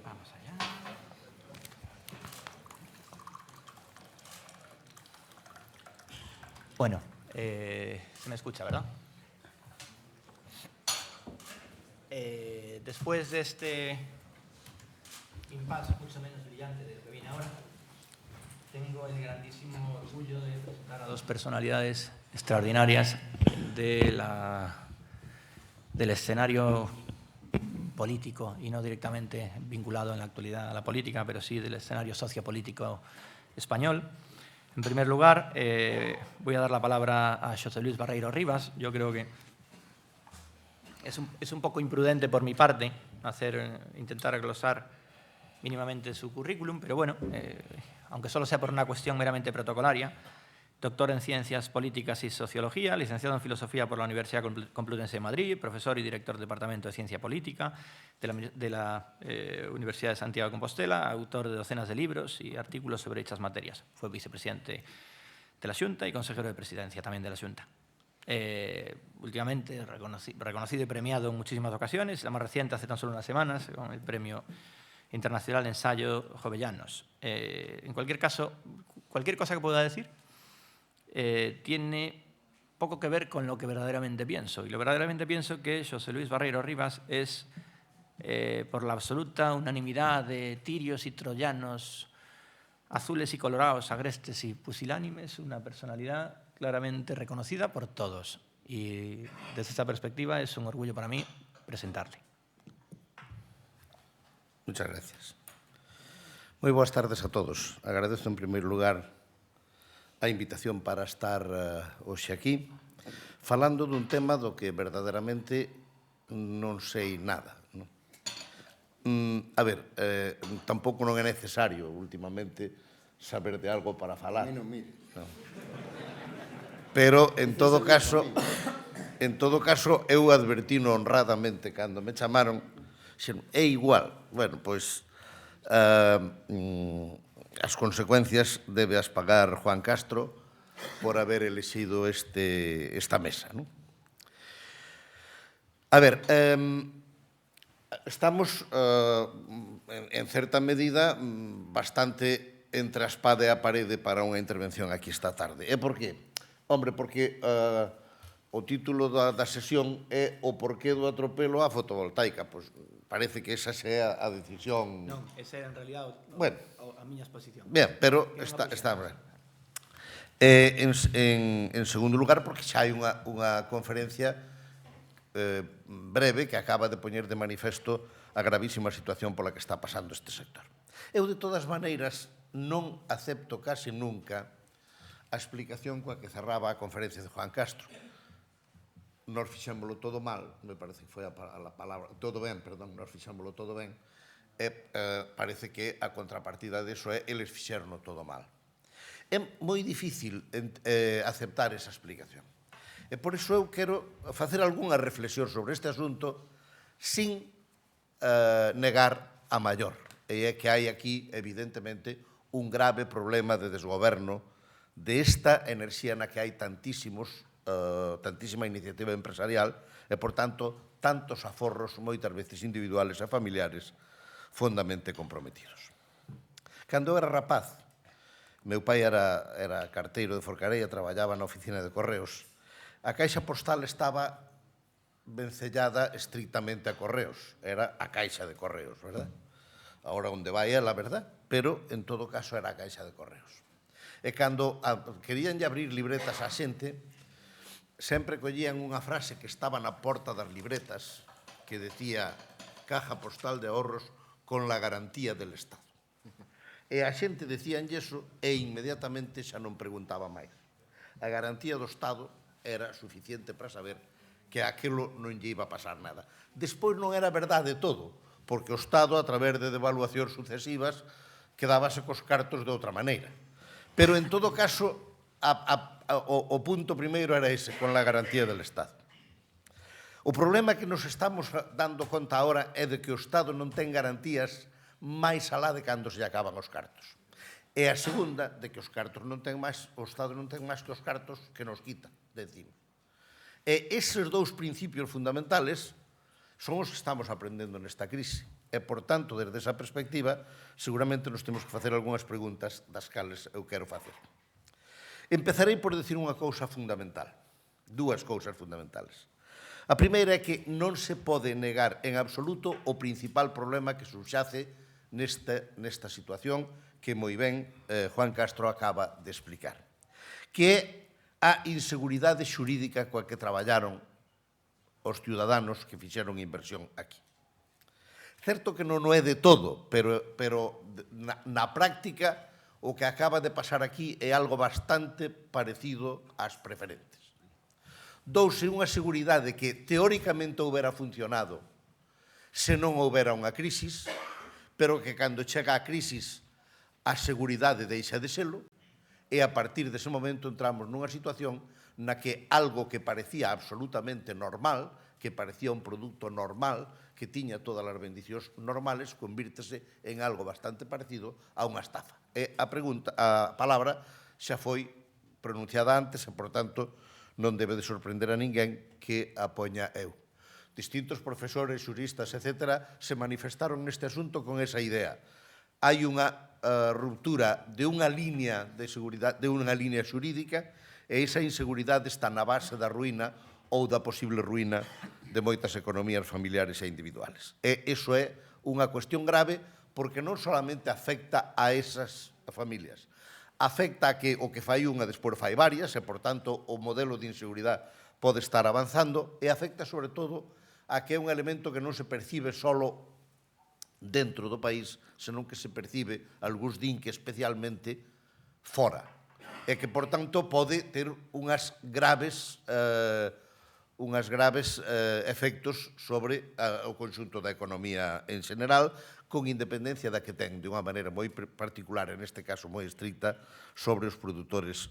Vamos allá. Bueno, se me escucha, ¿verdad? Después de este impasse mucho menos brillante de lo que viene ahora, tengo el grandísimo orgullo de presentar a dos personalidades extraordinarias del escenario político y no directamente vinculado en la actualidad a la política, pero sí del escenario sociopolítico español. En primer lugar, voy a dar la palabra a José Luis Barreiro Rivas. Yo creo que es un poco imprudente por mi parte intentar glosar mínimamente su currículum, pero bueno, aunque solo sea por una cuestión meramente protocolaria, doctor en Ciencias Políticas y Sociología, licenciado en Filosofía por la Universidad Complutense de Madrid, profesor y director del Departamento de Ciencia Política de la Universidad de Santiago de Compostela, autor de docenas de libros y artículos sobre dichas materias. Fue vicepresidente de la Xunta y consejero de Presidencia también de la Xunta. Últimamente reconocido y premiado en muchísimas ocasiones, la más reciente hace tan solo unas semanas con el Premio Internacional de Ensayo Jovellanos. En cualquier caso, cualquier cosa que pueda decir tiene poco que ver con lo que verdaderamente pienso. Y lo verdaderamente pienso que José Luis Barreiro Rivas es, por la absoluta unanimidad de tirios y troyanos, azules y colorados, agrestes y pusilánimes, una personalidad claramente reconocida por todos. Y desde esta perspectiva es un orgullo para mí presentarle. Muchas gracias. Moi boas tardes a todos. Agradezo en primeiro lugar a invitación para estar hoxe aquí falando dun tema do que verdadeiramente non sei nada. A ver, tampouco non é necesario últimamente saber de algo para falar. Non mire. Pero, en todo caso, eu advertino honradamente cando me chamaron, é igual. Bueno, pois, as consecuencias debeas pagar Juan Castro por haber elexido esta mesa, non? A ver, estamos, en certa medida, bastante entre a espada e a parede para unha intervención aquí esta tarde. E por qué? Hombre, porque o título da sesión é o porqué do atropelo á fotovoltaica. Pois parece que esa sea a decisión... Non, esa era en realidad a miña exposición. Bien, pero está ben. En segundo lugar, porque xa hai unha conferencia breve que acaba de poñer de manifesto a gravísima situación pola que está pasando este sector. Eu, de todas maneiras, non acepto case nunca a explicación coa que cerraba a conferencia de Juan Castro. Nos fixémolo todo mal, me parece que foi a palabra, todo ben, perdón, nos fixémolo todo ben, e parece que a contrapartida deso é eles fixerono todo mal. É moi difícil aceptar esa explicación. E por iso eu quero facer algunha reflexión sobre este asunto sin negar a maior. E é que hai aquí, evidentemente, un grave problema de desgoberno desta enerxía na que hai tantísima iniciativa empresarial e, por tanto, tantos aforros, moitas veces individuales e familiares, fondamente comprometidos. Cando eu era rapaz, meu pai era carteiro de Forcarella, traballaba na oficina de correos, a caixa postal estaba vencellada estrictamente a correos. Era a caixa de correos, verdad? Ahora onde vai é la verdad, pero en todo caso era a caixa de correos. E cando querían abrir libretas á xente, sempre collían unha frase que estaba na porta das libretas que decía Caja Postal de Ahorros con la garantía del Estado. E a xente decían iso e inmediatamente xa non preguntaba máis. A garantía do Estado era suficiente para saber que aquilo non lle iba a pasar nada. Despois non era verdade todo, porque o Estado, a través de devaluacións sucesivas, quedábase cos cartos de outra maneira. Pero, en todo caso, o punto primeiro era ese, con la garantía del Estado. O problema que nos estamos dando conta agora é de que o Estado non ten garantías máis alá de cando se acaban os cartos. E a segunda, de que os cartos non ten máis, o Estado non ten máis que os cartos que nos quita de encima. E eses dous principios fundamentales son os que estamos aprendendo nesta crise. E, por tanto, desde esa perspectiva, seguramente nos temos que facer algunhas preguntas das cales eu quero facer. Empezarei por decir unha cousa fundamental, dúas cousas fundamentales. A primeira é que non se pode negar en absoluto o principal problema que subxace nesta situación que moi ben Juan Castro acaba de explicar, que é a inseguridade xurídica coa que traballaron os ciudadanos que fixeron inversión aquí. Certo que non é de todo, pero na práctica o que acaba de pasar aquí é algo bastante parecido ás preferentes. Douse unha seguridade que teóricamente houbera funcionado se non houbera unha crisis, pero que cando chega a crisis a seguridade deixa de selo e a partir dese momento entramos nunha situación na que algo que parecía absolutamente normal, que parecía un produto normal, que tiña todas as bendicións normales, convírtese en algo bastante parecido a unha estafa. E a palabra xa foi pronunciada antes e, por tanto, non debe de sorprender a ninguén que a poña eu. Distintos profesores, xuristas, etc., se manifestaron neste asunto con esa idea. Hai unha ruptura de unha línea de seguridade, de unha línea xurídica, e esa inseguridade está na base da ruína ou da posible ruína de moitas economías familiares e individuales. E iso é unha cuestión grave porque non solamente afecta a esas familias, afecta a que o que fai unha despois fai varias e, por tanto, o modelo de inseguridade pode estar avanzando e afecta, sobre todo, a que é un elemento que non se percibe solo dentro do país, senón que se percibe, algúns din que especialmente, fora. E que, por tanto, pode ter unhas graves efectos sobre o conxunto da economía en general, con independencia da que ten, de unha maneira moi particular, en este caso moi estricta, sobre os produtores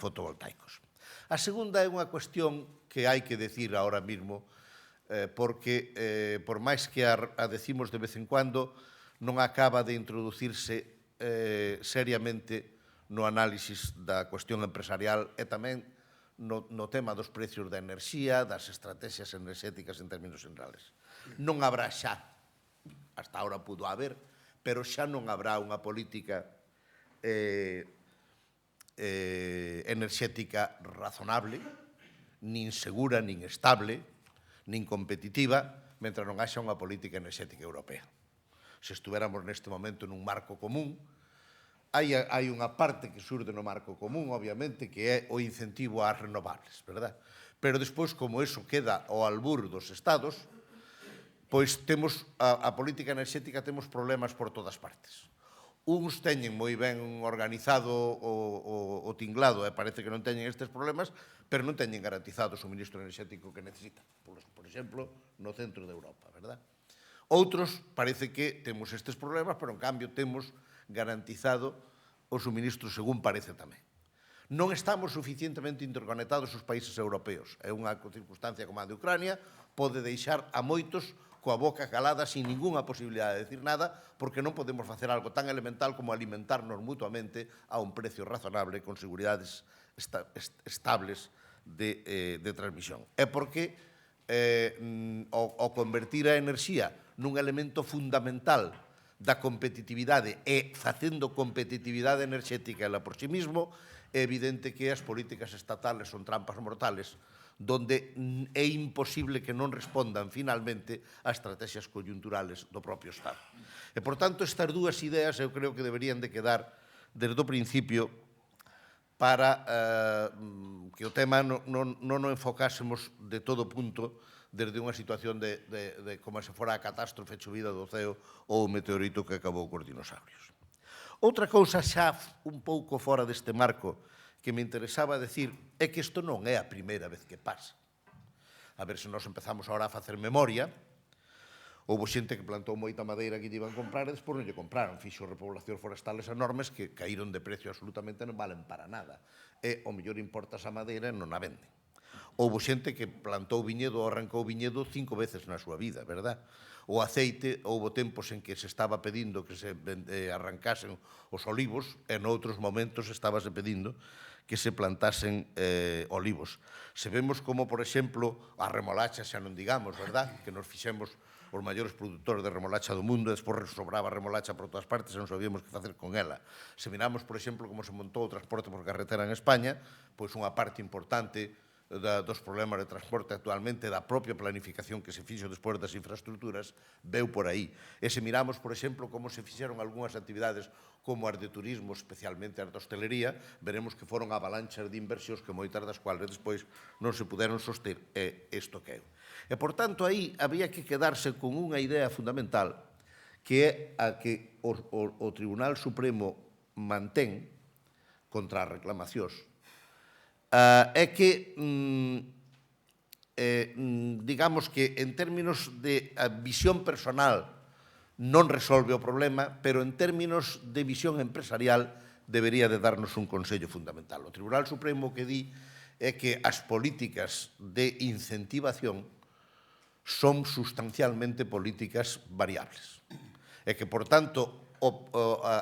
fotovoltaicos. A segunda é unha cuestión que hai que decir ahora mismo, porque, por máis que a decimos de vez en cuando, non acaba de introducirse seriamente no análisis da cuestión empresarial e tamén no tema dos precios da enerxía, das estrategias enerxéticas en términos generales. Non habrá xa, hasta ahora pudo haber, pero xa non habrá unha política enerxética razonable, nin segura, nin estable, nin competitiva, mentre non haxa unha política enerxética europea. Se estuéramos neste momento nun marco común, hai unha parte que surde no marco común, obviamente, que é o incentivo ás renovables, verdad? Pero despois, como eso queda ao albur dos Estados, pois temos a política enerxética, temos problemas por todas partes. Uns teñen moi ben organizado o tinglado e parece que non teñen estes problemas, pero non teñen garantizado o suministro enerxético que necesitan. Por exemplo, no centro de Europa, verdad? Outros parece que temos estes problemas, pero en cambio temos garantizado o suministro según parece tamén. Non estamos suficientemente interconectados os países europeos. É unha circunstancia como a de Ucrania, pode deixar a moitos coa boca calada sin ningunha posibilidade de decir nada, porque non podemos facer algo tan elemental como alimentarnos mutuamente a un precio razonable con seguridades estables de transmisión. É porque ao convertir a enerxía nun elemento fundamental da competitividade e facendo competitividade enerxética ela por sí mismo, é evidente que as políticas estatales son trampas mortales, donde é imposible que non respondan finalmente a estrategias coyunturales do propio Estado. E, por tanto, estas dúas ideas eu creo que deberían de quedar desde o principio para que o tema non o enfocásemos de todo punto desde unha situación de como se fora a catástrofe chuvida do ceo ou o meteorito que acabou cos dinosaurios. Outra cousa xa un pouco fora deste marco que me interesaba decir é que isto non é a primeira vez que pasa. A ver se nos empezamos agora a facer memoria. Houve xente que plantou moita madeira que lle iban comprar e despois non lle compraron. Fixo repoblacións forestales enormes que caíron de precio absolutamente non valen para nada. E o mellor importa esa madeira e non a venden. Houbo xente que plantou viñedo ou arrancou viñedo 5 veces na súa vida, verdad? O aceite, houbo tempos en que se estaba pedindo que se arrancasen os olivos, e noutros momentos estábase pedindo que se plantasen olivos. Se vemos como, por exemplo, a remolacha, xa non digamos, verdad? Que nos fixemos os maiores produtores de remolacha do mundo, e despois sobraba remolacha por todas partes e non sabíamos que facer con ela. Se miramos, por exemplo, como se montou o transporte por carretera en España, pois unha parte importante dos problemas de transporte actualmente, da propia planificación que se fixo despois das infraestructuras, veu por aí. E se miramos, por exemplo, como se fixeron algunhas actividades como as de turismo, especialmente as de hostelería, veremos que foron avalanchas de inversións que moitas das cuales despois non se puderon soster e isto que é. E, por tanto, aí había que quedarse con unha idea fundamental, que é a que o Tribunal Supremo mantén contra as reclamacións, é que, digamos que en términos de visión personal non resolve o problema, pero en términos de visión empresarial debería de darnos un consello fundamental. O Tribunal Supremo que di é que as políticas de incentivación son sustancialmente políticas variables e que, por tanto,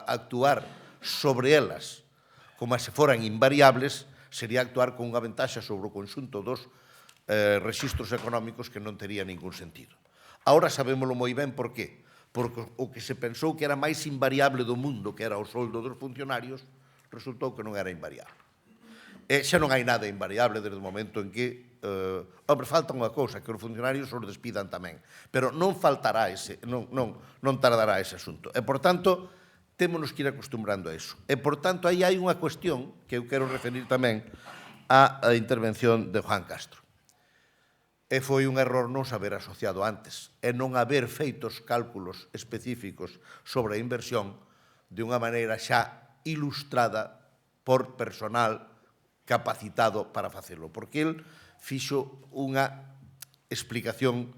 actuar sobre elas como se foran invariables sería actuar con unha ventaxa sobre o conxunto dos rexistros económicos que non tería ningún sentido. Ahora sabémolo moi ben por qué. Porque o que se pensou que era máis invariable do mundo, que era o soldo dos funcionarios, resultou que non era invariable. E xa non hai nada invariable desde o momento en que, falta unha cousa, que os funcionarios os despidan tamén. Pero non faltará non tardará ese asunto. E, por tanto, témonos que ir acostumbrando a iso. E, por tanto, aí hai unha cuestión que eu quero referir tamén á intervención de Juan Castro. E foi un error non saber asociado antes e non haber feitos cálculos específicos sobre a inversión de unha maneira xa ilustrada por personal capacitado para facelo, porque el fixo unha explicación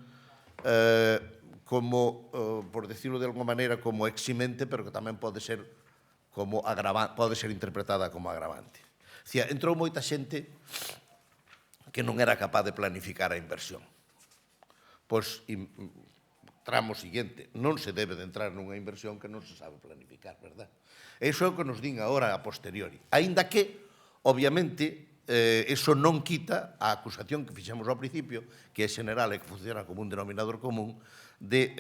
como, por decirlo de alguma maneira, como eximente, pero que tamén pode ser como pode ser interpretada como agravante. Entrou moita xente que non era capaz de planificar a inversión. Pois, tramo siguiente, non se debe de entrar nunha inversión que non se sabe planificar, verdad? Iso é o que nos din agora a posteriori. Aínda que, obviamente, iso non quita a acusación que fixemos ao principio, que é general e que funciona como un denominador común, de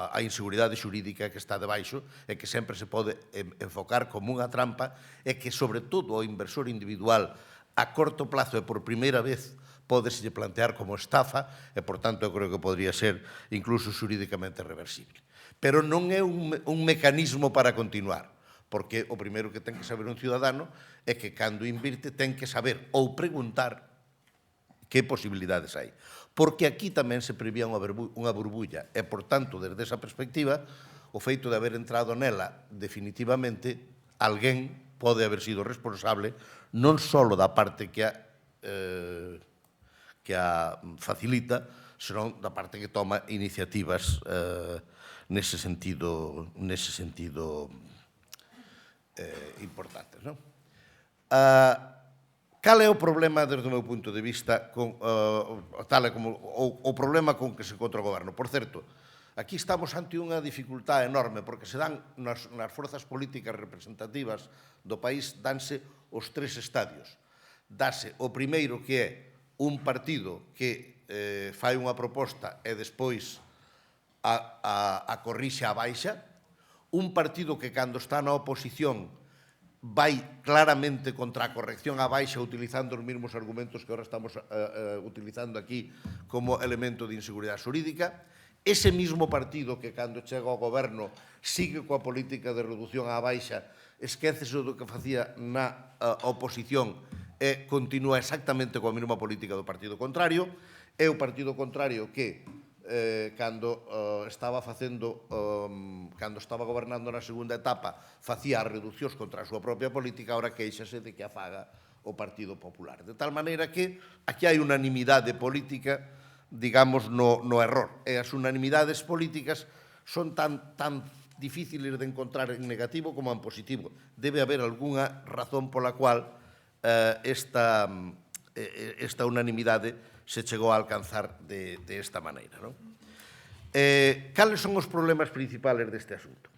a inseguridade xurídica que está debaixo e que sempre se pode enfocar como unha trampa e que, sobre todo, o inversor individual a corto plazo e por primeira vez pódese plantear como estafa e, por tanto, eu creo que podría ser incluso xurídicamente reversible. Pero non é un mecanismo para continuar, porque o primeiro que ten que saber un ciudadano é que, cando invirte, ten que saber ou preguntar que posibilidades hai. Porque aquí tamén se prevía unha burbulla e, por tanto, desde esa perspectiva, o feito de haber entrado nela definitivamente, alguén pode haber sido responsable non só da parte que a facilita, senón da parte que toma iniciativas nese sentido importantes. Cal é o problema, desde o meu punto de vista, o problema con que se encontra o goberno? Por certo, aquí estamos ante unha dificultade enorme, porque se dan nas forzas políticas representativas do país, danse os tres estadios. Dase o primeiro, que é un partido que fai unha proposta e despois a corrixe a baixa, un partido que, cando está na oposición, vai claramente contra a corrección á baixa utilizando os mesmos argumentos que ahora estamos utilizando aquí como elemento de inseguridade xurídica. Ese mismo partido que, cando chega ao goberno, sigue coa política de reducción á baixa, esquécese do que facía na oposición e continúa exactamente coa mesma política do partido contrario. É o partido contrario que, cando estaba gobernando na segunda etapa, facía as reduccións contra a súa propia política, ahora queixase de que a faga o Partido Popular. De tal maneira que aquí hai unanimidade política, digamos, no error. E as unanimidades políticas son tan difíciles de encontrar en negativo como en positivo. Debe haber algunha razón pola cual esta unanimidade se chegou a alcanzar de esta maneira. Cales son os problemas principales deste asunto?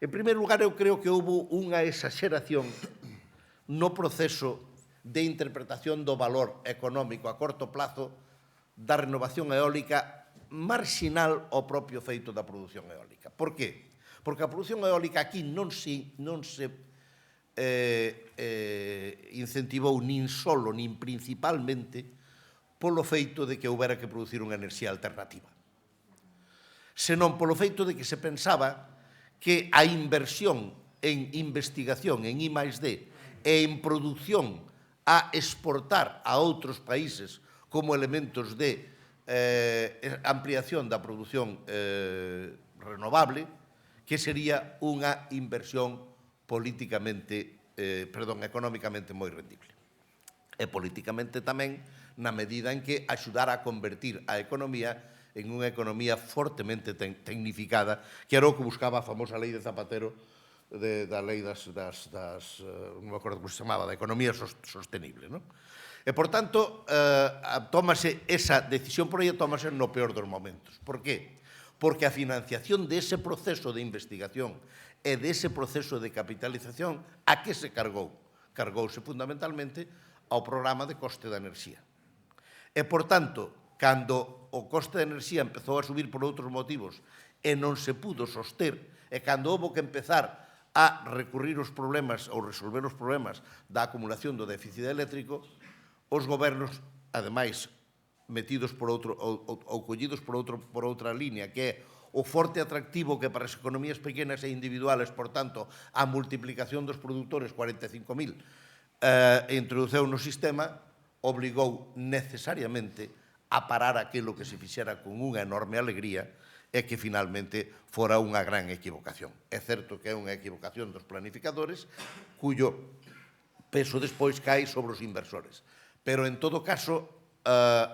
En primeiro lugar, eu creo que houve unha exaxeración no proceso de interpretación do valor económico a corto plazo da renovación eólica marxinal ao propio feito da produción eólica. Por qué? Porque a produción eólica aquí non se incentivou nin solo, nin principalmente polo feito de que houbera que producir unha enerxía alternativa, senón polo feito de que se pensaba que a inversión en investigación, en I+D, e en produción a exportar a outros países como elementos de ampliación da produción renovable, que sería unha inversión económicamente moi rendible. E políticamente tamén, na medida en que axudara a convertir a economía en unha economía fortemente tecnificada, que era o que buscaba a famosa lei de Zapatero, da lei non me acordo como se chamaba, da economía sostenible. E, por tanto, tómase esa decisión por ella, tómase no peor dos momentos. Por qué? Porque a financiación dese proceso de investigación e dese proceso de capitalización, a que se cargou? Cargouse fundamentalmente ao programa de coste da enerxía. E, por tanto, cando o coste da enerxía empezou a subir por outros motivos e non se pudo soster, e cando houve que empezar a recurrir os problemas ou resolver os problemas da acumulación do déficit eléctrico, os gobernos, ademais, metidos por outro ou collidos por outra línea, que é o forte atractivo que para as economías pequenas e individuales, por tanto, a multiplicación dos produtores, 45.000, introduceu no sistema, obligou necesariamente a parar aquilo que se fixera con unha enorme alegría e que finalmente fora unha gran equivocación. É certo que é unha equivocación dos planificadores, cuyo peso despois cae sobre os inversores. Pero, en todo caso,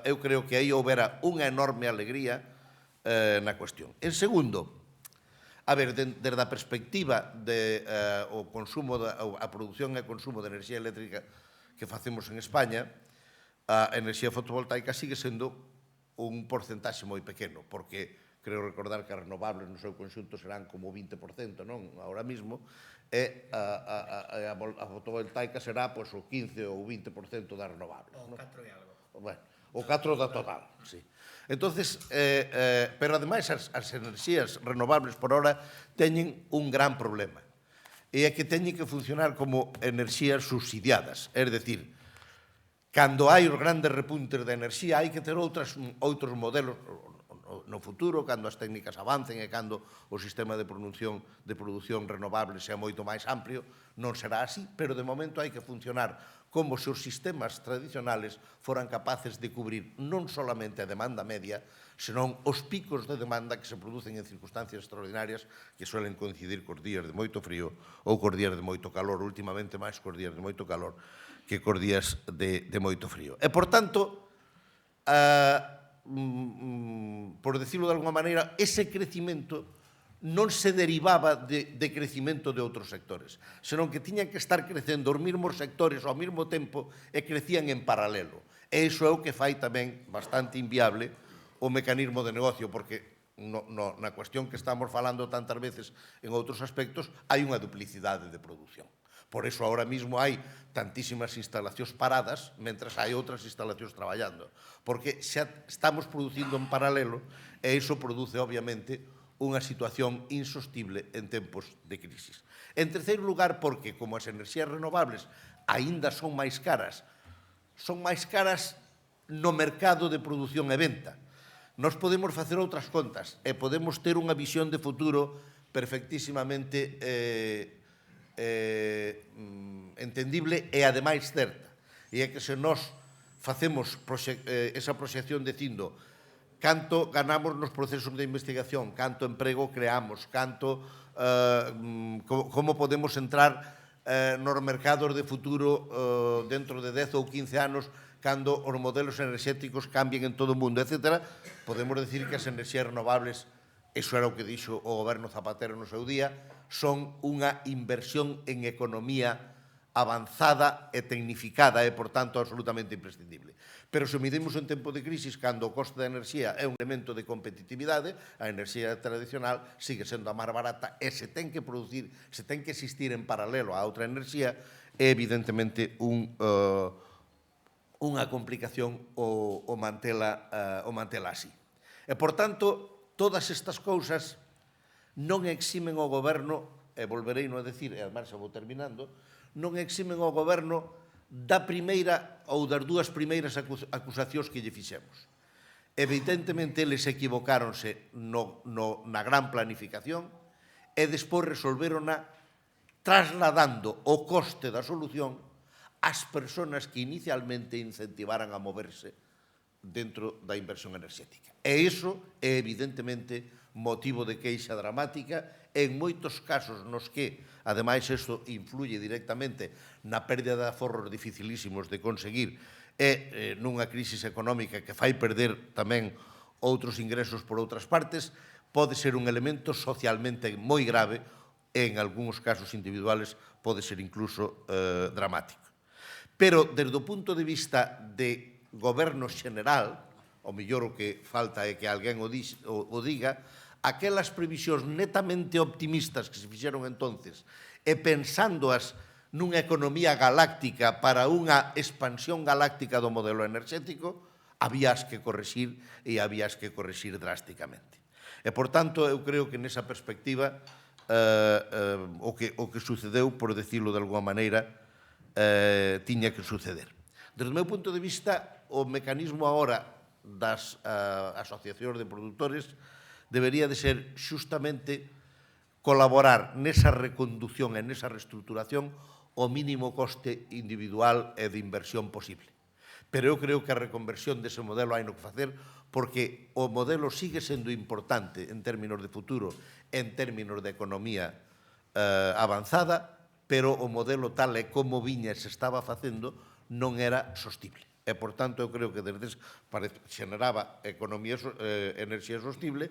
eu creo que aí houbera unha enorme alegría na cuestión. En segundo, a ver, desde a perspectiva do consumo, a produción e consumo de enerxía eléctrica que facemos en España, a enerxía fotovoltaica sigue sendo un porcentaxe moi pequeno, porque creo recordar que as renovables no seu conxunto serán como 20%, non? Ahora mismo, e a fotovoltaica será o 15 ou 20% das renovables. O 4 e algo. Bueno, o 4 da total, sí. Entonces, pero ademais as enerxías renovables por hora teñen un gran problema, e é que teñen que funcionar como enerxías subsidiadas, é dicir, cando hai os grandes repuntes de enerxía, hai que ter outros modelos no futuro, cando as técnicas avancen e cando o sistema de produción renovable sea moito máis amplio, non será así, pero de momento hai que funcionar como se os sistemas tradicionales foran capaces de cubrir non solamente a demanda media, senón os picos de demanda que se producen en circunstancias extraordinarias que suelen coincidir cos días de moito frío ou cos días de moito calor, últimamente máis cos días de moito calor que cos días de moito frío. E, por tanto, por decirlo de alguma maneira, ese crecimento non se derivaba de crecimento de outros sectores, senón que tiñan que estar crecendo os mesmos sectores ao mesmo tempo e crecían en paralelo. E iso é o que fai tamén bastante inviable o mecanismo de negocio, porque na cuestión que estamos falando tantas veces en outros aspectos, hai unha duplicidade de produción. Por eso, ahora mismo hai tantísimas instalacións paradas, mentras hai outras instalacións traballando. Porque xa estamos producindo en paralelo e iso produce, obviamente, unha situación insostible en tempos de crisis. En terceiro lugar, porque, como as enerxías renovables aínda son máis caras no mercado de produción e venta. Nós podemos facer outras contas e podemos ter unha visión de futuro perfectísimamente entendible e, ademais, certa. E é que se nós facemos esa proxección dicindo canto ganamos nos procesos de investigación, canto emprego creamos, como podemos entrar nos mercados de futuro dentro de 10 ou 15 anos, cando os modelos enerxéticos cambien en todo o mundo, etc., podemos decir que as enerxías renovables, iso era o que dixo o goberno Zapatero no seu día, son unha inversión en economía avanzada e tecnificada e, por tanto, absolutamente imprescindible. Pero se medimos en tempo de crisis, cando o coste da enerxía é un elemento de competitividade, a enerxía tradicional sigue sendo a máis barata e se ten que producir, se ten que existir en paralelo a outra enerxía, é evidentemente unha complicación o mantela así. E, por tanto, todas estas cousas non eximen o goberno, e volverei a decir, e además xa vou terminando, non eximen o goberno da primeira ou das dúas primeiras acusacións que lle fixemos. Evidentemente, eles equivocáronse na gran planificación e despois resolverona trasladando o coste da solución ás persoas que inicialmente incentivaran a moverse dentro da inversión enerxética. E iso é evidentemente motivo de queixa dramática en moitos casos nos que, ademais, isto influye directamente na pérdida de aforros dificilísimos de conseguir e nunha crisis económica que fai perder tamén outros ingresos por outras partes, pode ser un elemento socialmente moi grave e, en algúns casos individuales, pode ser incluso dramático. Pero, desde o punto de vista de goberno xeneral, o mellor o que falta é que alguén o diga, aquelas previsións netamente optimistas que se fixeron entonces e pensándoas nunha economía galáctica para unha expansión galáctica do modelo enerxético, habías que corrixir e habías que corrixir drásticamente. E, por tanto, eu creo que nesa perspectiva o que sucedeu, por decirlo de alguma maneira, tiña que suceder. Desde o meu punto de vista, o mecanismo agora das asociacións de produtores debería de ser xustamente colaborar nesa recondución e nesa reestruturación o mínimo coste individual e de inversión posible. Pero eu creo que a reconversión dese modelo hai no que facer porque o modelo sigue sendo importante en términos de futuro, en términos de economía avanzada, pero o modelo tal e como viña se estaba facendo non era sostible. E, por tanto, eu creo que desde xeneraba enerxía sostible,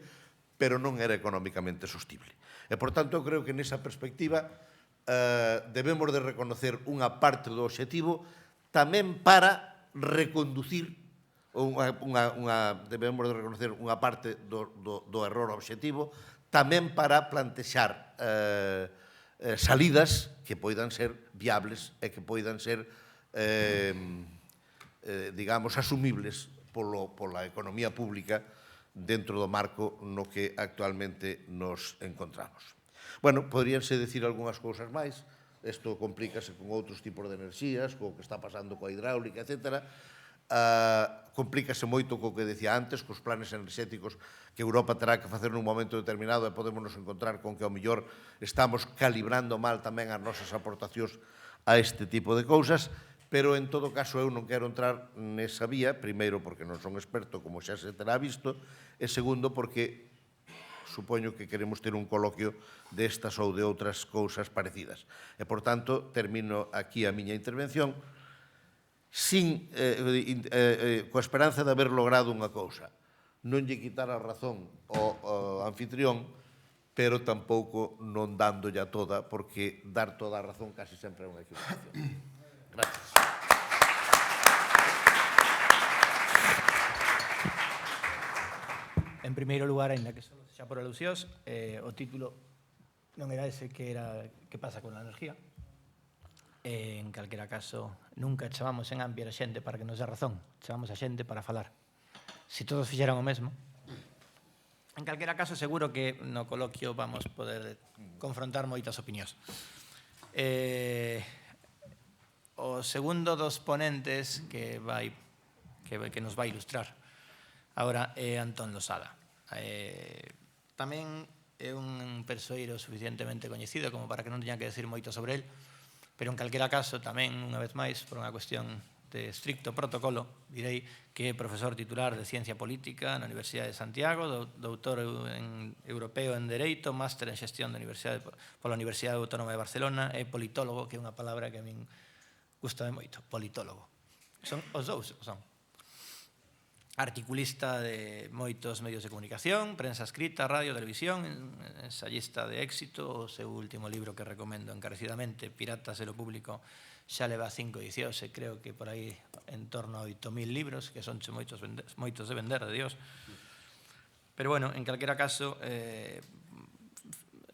pero non era económicamente sostible. E, por tanto, eu creo que nesa perspectiva debemos de reconocer unha parte do obxectivo tamén para reconducir debemos de reconocer unha parte do error objetivo tamén para plantexar salidas que poidan ser viables e que poidan ser digamos, asumibles pola economía pública dentro do marco no que actualmente nos encontramos. Bueno, poderíanse decir algunhas cousas máis, isto complícase con outros tipos de enerxías, co que está pasando coa hidráulica, etc. Complícase moito co que decía antes, cos planes enerxéticos que Europa terá que facer nun momento determinado e podemos nos encontrar con que ao mellor estamos calibrando mal tamén as nosas aportacións a este tipo de cousas, pero en todo caso eu non quero entrar nesa vía, primeiro porque non son experto, como xa se terá visto, e segundo porque supoño que queremos ter un coloquio destas ou de outras cousas parecidas. E, por tanto, termino aquí a miña intervención coa esperanza de haber logrado unha cousa. Non lle quitar a razón ao anfitrión, pero tampouco non dándolle a toda, porque dar toda a razón casi sempre é unha equivocación. Gracias. En primeiro lugar, ainda que xa por alusións, o título non era ese que pasa con a energía. En calquera caso, nunca chamamos en Ampia a xente para que nos dé razón, chamamos a xente para falar. Se todos fixeran o mesmo, en calquera caso, seguro que no coloquio vamos poder confrontar moitas opinións. O segundo dos ponentes que nos vai ilustrar agora é Antón Losada. Tamén é un persoeiro suficientemente coñecido como para que non teña que decir moito sobre el, pero en calquera caso tamén, unha vez máis, por unha cuestión de estricto protocolo, direi que é profesor titular de Ciencia Política na Universidade de Santiago, doutor europeo en Dereito, máster en Xestión pola Universidade Autónoma de Barcelona, e politólogo, que é unha palabra que a min gustame moito, politólogo. Son os dous, son. articulista de moitos medios de comunicación, prensa escrita, radio, televisión, ensayista de éxito. O seu último libro que recomendo encarecidamente, Piratas de lo Público, xa leva 5 edicións e creo que por aí en torno a 8.000 libros, que son moitos de vender, de Dios. Pero bueno, en calquera caso,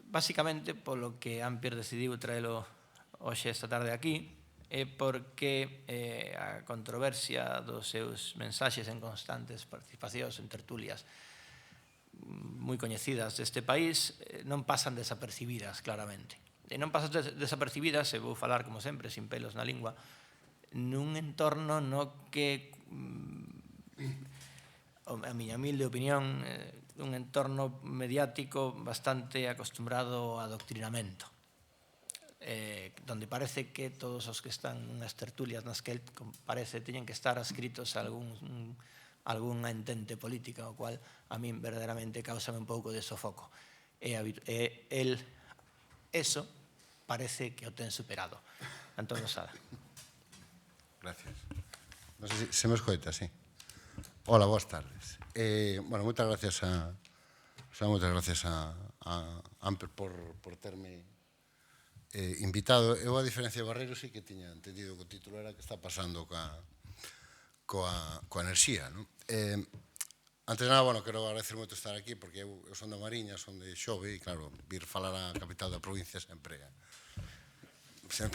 basicamente polo que Ampere decidiu traelo hoxe esta tarde aquí, é porque a controversia dos seus mensaxes en constantes participacións en tertulias moi coñecidas deste país non pasan desapercibidas, claramente. E non pasan desapercibidas, e vou falar, como sempre, sin pelos na lingua, nun entorno no que, a miña humilde opinión, un entorno mediático bastante acostumbrado ao adoctrinamento, donde parece que todos os que están nas tertulias nas que el parece teñen que estar adscritos a algunha entente política, o cual a min verdadeiramente causame un pouco de sofoco. Eso parece que o ten superado. Antón Losada. Gracias. Non sei se me escoita, sí. Hola, boas tardes. Bueno, moitas gracias a Ampere por terme invitado. Eu, a diferencia de Barreiro, sí que tiña entendido que o título era que está pasando coa enerxía. Antes de nada, quero agradecer moito estar aquí, porque eu son da Mariña, son de Xove, e claro, vir falar á capital da provincia sempre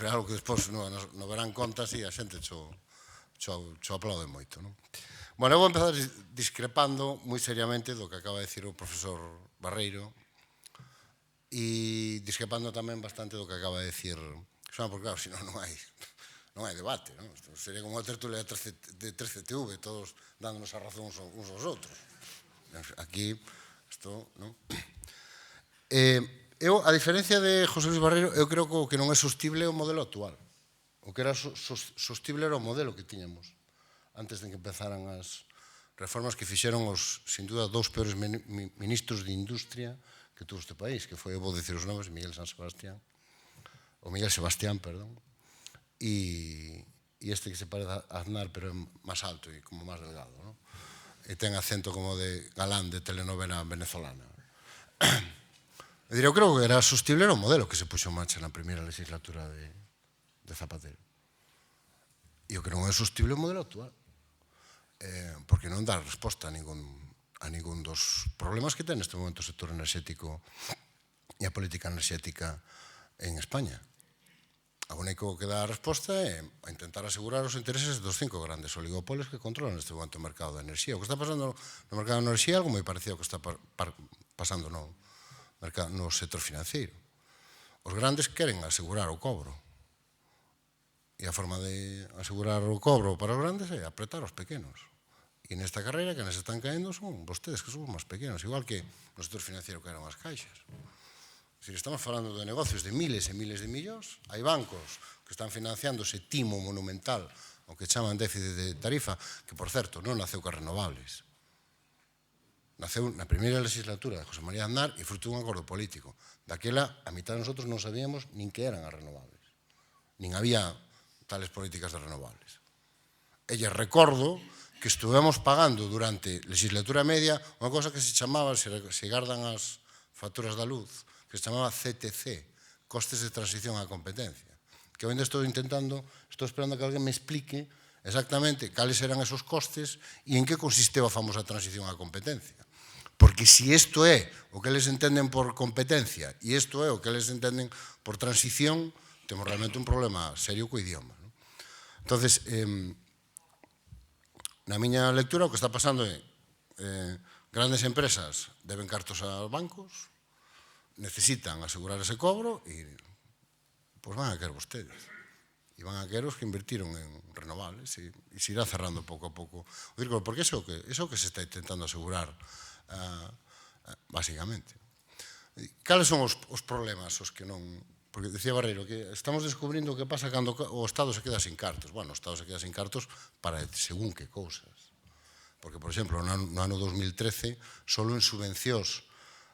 é algo que despois no verán contas e a xente cho aplaude moito. Bueno, eu vou empezar discrepando moi seriamente do que acaba de dicir o profesor Barreiro, e discrepando tamén bastante do que acaba de dicir Xoán, porque claro, senón non hai debate, non? Sería como unha tertulia de 3CTV, todos dándonos a razón uns aos outros. Aquí, isto, non? Eu, a diferencia de José Luis Barreiro, eu creo que o que non é sostible é o modelo actual. O que era sostible era o modelo que tiñamos antes de que empezaran as reformas que fixeron os, sin dúda, dous peores ministros de Industria que tuvo este país, que foi, eu vou dicir os nomes, Miguel Sebastián, perdón, e este que se parece a Aznar, pero é máis alto e como máis delgado, non? E ten acento como de galán de telenovela venezolana. Eu creo que era sostible era o modelo que se puxo en marcha na primeira legislatura de Zapatero. E o que non é sostible é o modelo actual, porque non dá resposta a ningún dos problemas que ten neste momento o sector enerxético e a política enerxética en España. A único que dá a resposta é a intentar asegurar os intereses dos 5 grandes oligopolios que controlan neste momento o mercado de enerxía. O que está pasando no mercado de enerxía é algo moi parecido ao que está pasando no sector financiero. Os grandes queren asegurar o cobro. E a forma de asegurar o cobro para os grandes é apretar os pequenos. E nesta carreira que nos están caendo son vostedes, que son os máis pequenos, igual que no sector financiero que eran as caixas. Se estamos falando de negocios de miles e miles de millóns, hai bancos que están financiando ese timo monumental, o que chaman déficit de tarifa, que, por certo, non naceu con renovables. Naceu na primeira legislatura de José María Aznar e fruto dun acordo político. Daquela, a mitad de nosotros non sabíamos nin que eran as renovables. Nin había tales políticas de renovables. E lle recordo que estuvemos pagando durante legislatura media unha cosa que se chamaba, se gardan as facturas da luz, que se chamaba CTC, costes de transición á competencia, que eu ainda estou esperando que alguén me explique exactamente cales eran esos costes e en que consisteu a famosa transición á competencia. Porque se isto é o que eles entenden por competencia e isto é o que eles entenden por transición, temos realmente un problema serio co idioma. Entonces, na miña lectura o que está pasando é grandes empresas deben cartos aos bancos, necesitan asegurar ese cobro e pois van a querer vostedes. E van a querer os que invertiron en renovables e se irá cerrando pouco a pouco o círculo, porque iso é o que se está intentando asegurar basicamente. Cales son os problemas os que non... Porque decía Barreiro que estamos descubrindo o que pasa cando o Estado se queda sin cartos. Bueno, o Estado se queda sin cartos para según que cousas. Porque, por exemplo, no ano 2013, solo en subvencións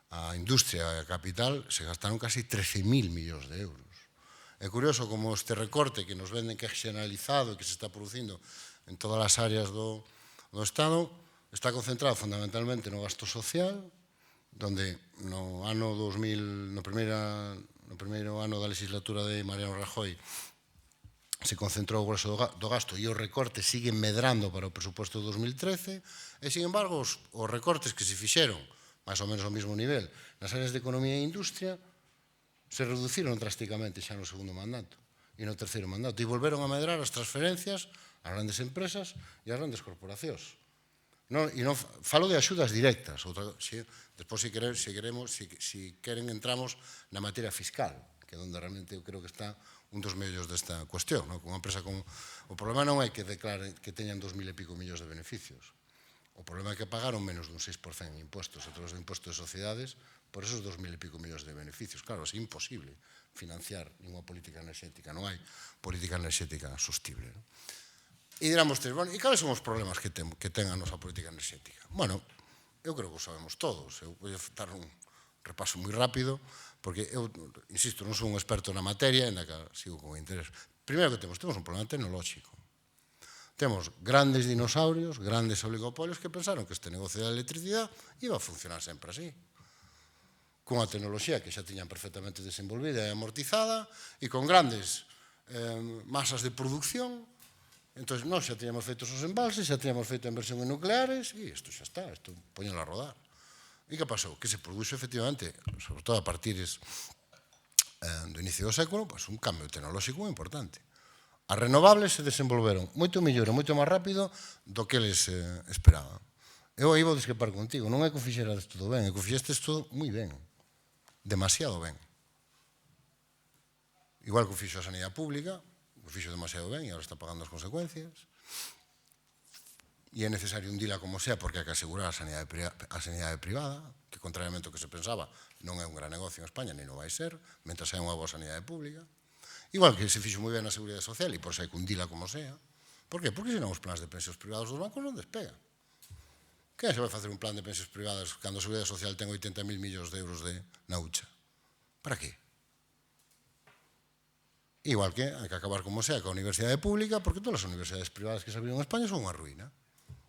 á industria e a capital se gastaron casi 13.000 millóns de euros. É curioso como este recorte que nos venden que é generalizado e que se está producindo en todas as áreas do Estado está concentrado fundamentalmente no gasto social, donde no ano 2000, no primeiro ano da legislatura de Mariano Rajoy, se concentrou o grosso do gasto e os recortes siguen medrando para o presupuesto de 2013 e, sin embargo, os recortes que se fixeron máis ou menos ao mesmo nivel nas áreas de economía e industria se reduciron drásticamente xa no segundo mandato e no terceiro mandato e volveron a medrar as transferencias ás grandes empresas e ás grandes corporacións. E non falo de axudas directas, despois se queren entramos na materia fiscal, que é onde realmente eu creo que está un dos medios desta cuestión. Unha empresa con... O problema non é que declaren que teñan 2.000 e pico millóns de beneficios. O problema é que pagaron menos dun 6% en impuestos, a través do impuesto de sociedades, por esos 2.000 e pico millóns de beneficios. Claro, é imposible financiar ninguna política enerxética, non hai política enerxética sostible. E dirán vostedes, bueno, e cales son os problemas que ten a nosa política enerxética? Bueno, eu creo que o sabemos todos. Eu vou dar un repaso moi rápido, porque eu, insisto, non sou un experto na materia, ainda que sigo con interés. Primeiro que temos un problema tecnolóxico. Temos grandes dinosaurios, grandes oligopolios que pensaron que este negocio da electricidade iba a funcionar sempre así. Cunha tecnoloxía que xa tiñan perfectamente desenvolvida e amortizada e con grandes masas de producción. Entón, nós xa tiñamos feitos os embalses, xa tiñamos feito a inversión en nucleares e isto xa está, isto poñelo a rodar. E que pasou? Que se produxo efectivamente, sobre todo a partir do inicio do século, un cambio tecnolóxico moi importante. As renovables se desenvolveron moito mellor e moito máis rápido do que eles esperaban. Eu aí vou discrepar contigo, non é que o fixeras todo ben, é que o fixestes todo moi ben, demasiado ben. Igual que o fixo a sanidade pública, o fixo demasiado ben e agora está pagando as consecuencias. E é necesario hundila como sea porque hai que asegurar a sanidade privada, que contrariamente ao que se pensaba non é un gran negocio en España, nem non vai ser, mentre hai unha boa sanidade pública. Igual que se fixo moi ben a seguridade social e por se hai que hundila como sea. Por que? Porque senón os plans de pensións privados dos bancos non despegan. Que se vai facer un plan de pensións privadas cando a seguridade social ten 80.000 millóns de euros na hucha? Para que? Igual que hai que acabar como sea coa universidade pública, porque todas as universidades privadas que se abriron en España son unha ruína.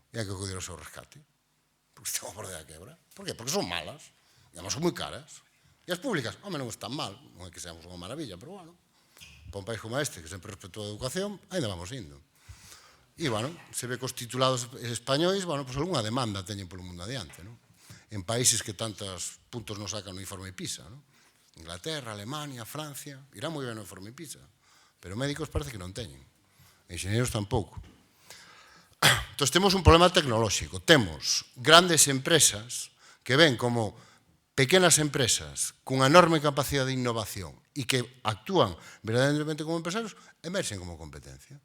E hai que acudir ao seu rescate. Porque estamos por de a quebra. Por que? Porque son malas. E además son moi caras. E as públicas, home, non están mal. Non é que seamos unha maravilla, pero bueno. Para un país como este, que sempre respetou a educación, ainda vamos indo. E, bueno, se ve que os titulados españois, bueno, pues algunha demanda teñen polo mundo adiante, non? En países que tantos puntos nos sacan no informe PISA, non? Inglaterra, Alemania, Francia, irá moi ben o informe PISA, pero médicos parece que non teñen, enxeñeiros tampouco. Entón, temos un problema tecnolóxico, temos grandes empresas que ven como pequenas empresas cunha enorme capacidade de innovación e que actúan verdadeiramente como empresarios, emerxen como competencia.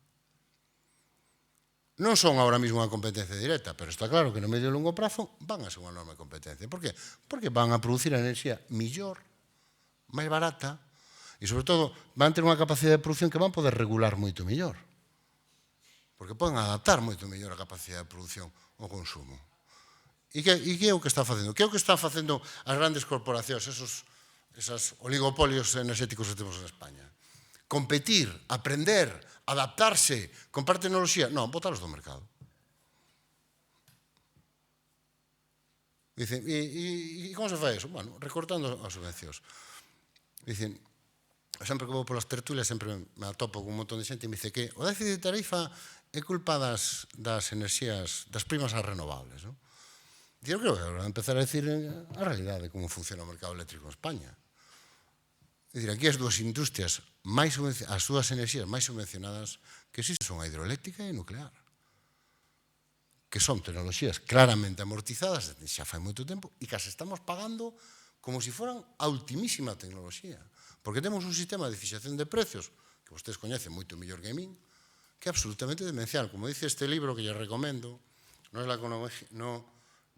Non son ahora mesmo unha competencia directa, pero está claro que no medio e longo prazo van a ser unha enorme competencia. Por que? Porque van a producir a enerxía millor, máis barata, e, sobre todo, van ter unha capacidade de producción que van poder regular moito mellor. Porque poden adaptar moito mellor a capacidade de producción ao consumo. E que é o que está facendo? Que é o que están facendo as grandes corporacións, esos oligopolios enerxéticos que temos en España? Competir, aprender, adaptarse, comprar tecnoloxía? Non, botalos do mercado. Dicen, e como se fai eso? Bueno, recortando as subvencións. Dicen, sempre que vou polas tertulias sempre me atopo con un montón de xente e me dice que o déficit de tarifa é culpa das enerxías, das primas as renovables, non? E eu creo que agora empezar a decir a realidade de como funciona o mercado eléctrico en España. É dicir, aquí as dúas industrias, as dúas enerxías máis subvencionadas que existen son a hidroeléctrica e a nuclear, que son tecnoloxías claramente amortizadas xa fai moito tempo e que as estamos pagando como se foran a ultimísima tecnoloxía. Porque temos un sistema de fixación de precios, que vostedes coñecen moito mellor que a min, que é absolutamente demencial. Como dice este libro que lle recomendo,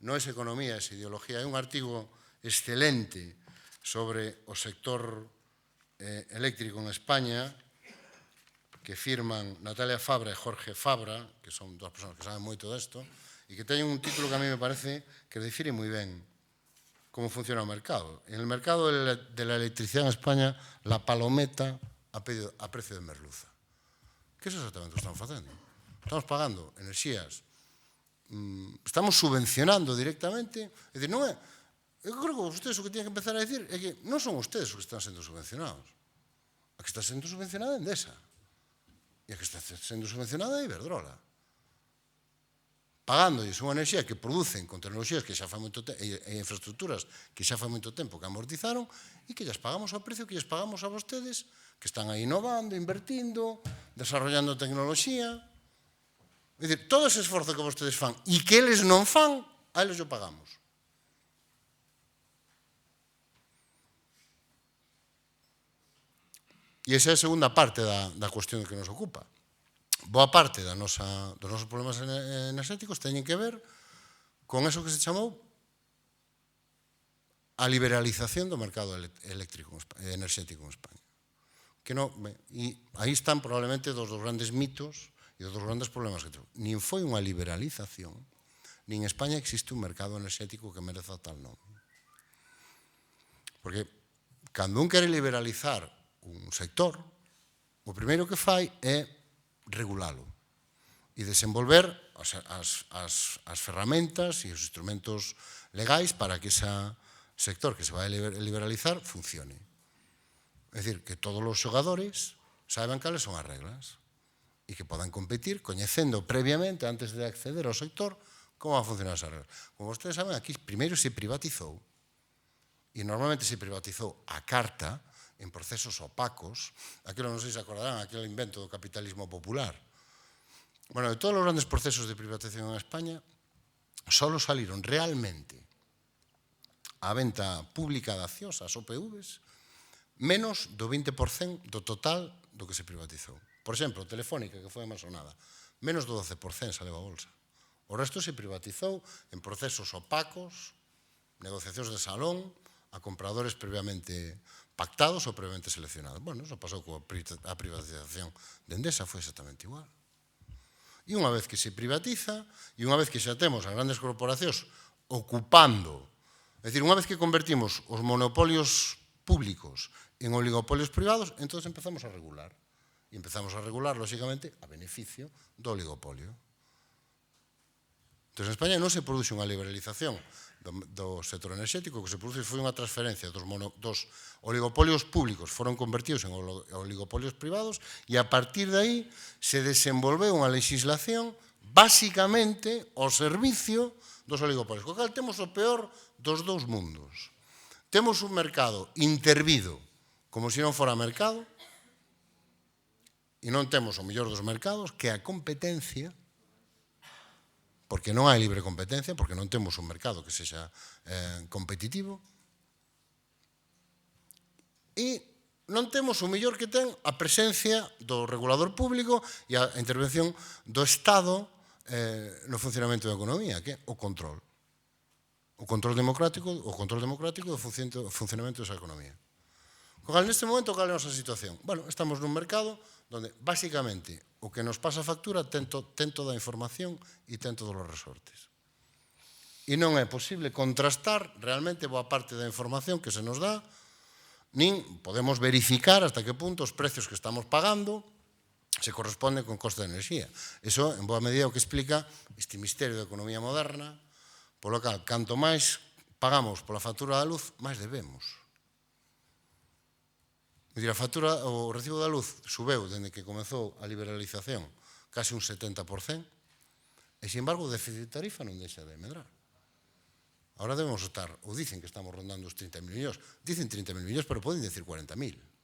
non es economía, es ideología, é un artigo excelente sobre o sector eléctrico en España, que firman Natalia Fabra e Jorge Fabra, que son dúas persoas que saben moito desto, e que teñen un título que a mí me parece que define moi ben cómo funciona o mercado. En el mercado de la electricidad en España, la palometa a precio de merluza. Que é exactamente o que estamos facendo? Estamos pagando enerxías estamos subvencionando directamente. É dicir, non é... Eu creo que vostedes o que tienen que empezar a decir é que non son vostedes os que están sendo subvencionados. A que está sendo subvencionada é Endesa. E a que está sendo subvencionada é Iberdrola. Pagándoles unha enerxía que producen con tecnoloxías que xa fa moito tempo e infraestructuras que xa fa moito tempo que amortizaron e que lles pagamos ao precio que lles pagamos a vostedes que están aí innovando, invertindo, desarrollando tecnoloxía. É dicir, todo ese esforzo que vostedes fan e que eles non fan, a eles o pagamos. E esa é a segunda parte da cuestión que nos ocupa. Boa parte dos nosos problemas enerxéticos teñen que ver con eso que se chamou a liberalización do mercado enerxético en España. E aí están probablemente dos grandes mitos e dos grandes problemas que temos. Nin foi unha liberalización, nin en España existe un mercado enerxético que mereza tal nome. Porque cando un quere liberalizar un sector, o primeiro que fai é regulalo e desenvolver as ferramentas e os instrumentos legais para que ese sector que se vai liberalizar funcione. É dicir, que todos os xogadores saiban cales son as reglas e que podan competir coñecendo previamente, antes de acceder ao sector, como va a funcionar esas reglas. Como vostedes saben, aquí primeiro se privatizou e normalmente se privatizou a carta en procesos opacos, aquilo non sei se acordarán, aquele invento do capitalismo popular. Bueno, de todos os grandes procesos de privatización en España, solo salieron realmente a venta pública de accións, as OPVs, menos do 20% do total do que se privatizou. Por exemplo, Telefónica, que foi a máis sonada, menos do 12% saleu a bolsa. O resto se privatizou en procesos opacos, negociacións de salón, a compradores previamente pactados ou previamente seleccionados. Bueno, eso pasou coa privatización de Endesa, foi exactamente igual. E unha vez que se privatiza, e unha vez que xa temos as grandes corporacións ocupando, é dicir, unha vez que convertimos os monopolios públicos en oligopolios privados, entón empezamos a regular. E empezamos a regular, lóxicamente, a beneficio do oligopolio. Entón, en España non se produce unha liberalización do sector enerxético, o que se produce foi unha transferencia dos oligopolios públicos, foron convertidos en oligopolios privados e a partir de aí se desenvolveu unha legislación basicamente ao servicio dos oligopolios. Co cal temos o peor dos dous mundos. Temos un mercado intervido como se non fora mercado e non temos o mellor dos mercados, que é a competencia, porque non hai libre competencia, porque non temos un mercado que sexa competitivo, e non temos o mellor que ten a presencia do regulador público e a intervención do Estado no funcionamento da economía, que é o control. O control democrático do funcionamento desa economía. Neste momento, cal é a nosa situación? Bueno, estamos nun mercado onde, basicamente, o que nos pasa a factura ten toda a información e ten todos os resortes. E non é posible contrastar realmente boa parte da información que se nos dá, nin podemos verificar hasta que punto os precios que estamos pagando se corresponden con coste de enerxía. Iso, en boa medida, o que explica este misterio da economía moderna, polo cal, canto máis pagamos pola factura da luz, máis debemos. O recibo da luz subeu dende que comezou a liberalización case un 70%, e, sin embargo, o déficit de tarifa non deixa de medrar. Ahora debemos estar, ou dicen que estamos rondando os 30.000 millóns, dicen 30.000 millóns, pero poden decir 40.000,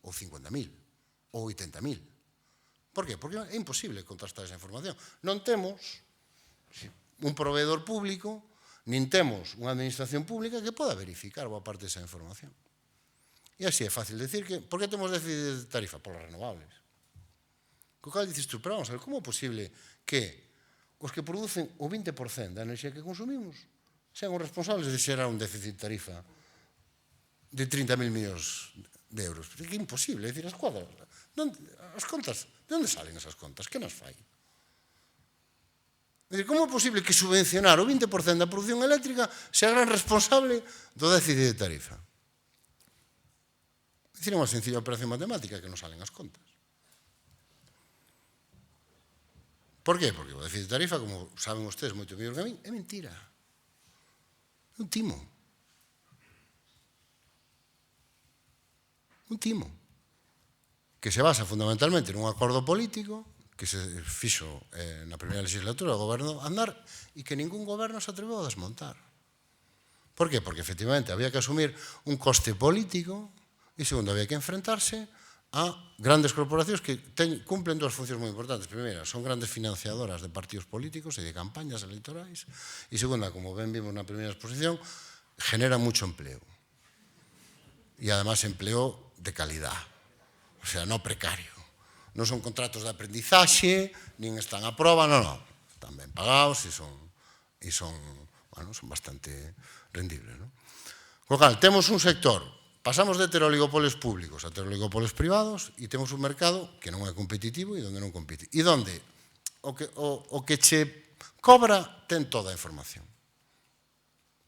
ou 50.000, ou 80.000. Por qué? Porque é imposible contrastar esa información. Non temos un proveedor público, nin temos unha administración pública que poda verificar boa parte desa información. E así é fácil decir que, por que temos déficit de tarifa? Por las renovables. Co cal dices tú, pero vamos a ver, como é posible que os que producen o 20% da enerxía que consumimos sean os responsables de xerar un déficit de tarifa de 30.000 millóns de euros? É imposible, é dicir, as contas, de onde salen esas contas? Que nas fai? É dicir, como é posible que subvencionar o 20% da produción eléctrica sea gran responsable do déficit de tarifa? É dicir, é unha sencilla operación matemática que non salen as contas. Por qué? Porque o déficit de tarifa, como saben ustedes moito mellor que a min, é mentira. É un timo. Un timo. Que se basa fundamentalmente nun acordo político que se fixo na primeira legislatura do goberno andar e que ningún goberno se atreveu a desmontar. Por qué? Porque efectivamente había que asumir un coste político e segundo había que enfrentarse a grandes corporacións que cumplen dúas funcións moi importantes. Primeira, son grandes financiadoras de partidos políticos e de campañas electorais. E segunda, como ben vimos na primeira exposición, genera mucho empleo. E además empleo de calidad. O sea, no precario. Non son contratos de aprendizaxe, nin están a proba, non. Están ben pagados e son bastante rendibles. Con lo cual, temos un sector. Pasamos de ter oligopolios públicos a ter oligopolios privados e temos un mercado que non é competitivo e onde non compete. E onde o que che cobra ten toda a información.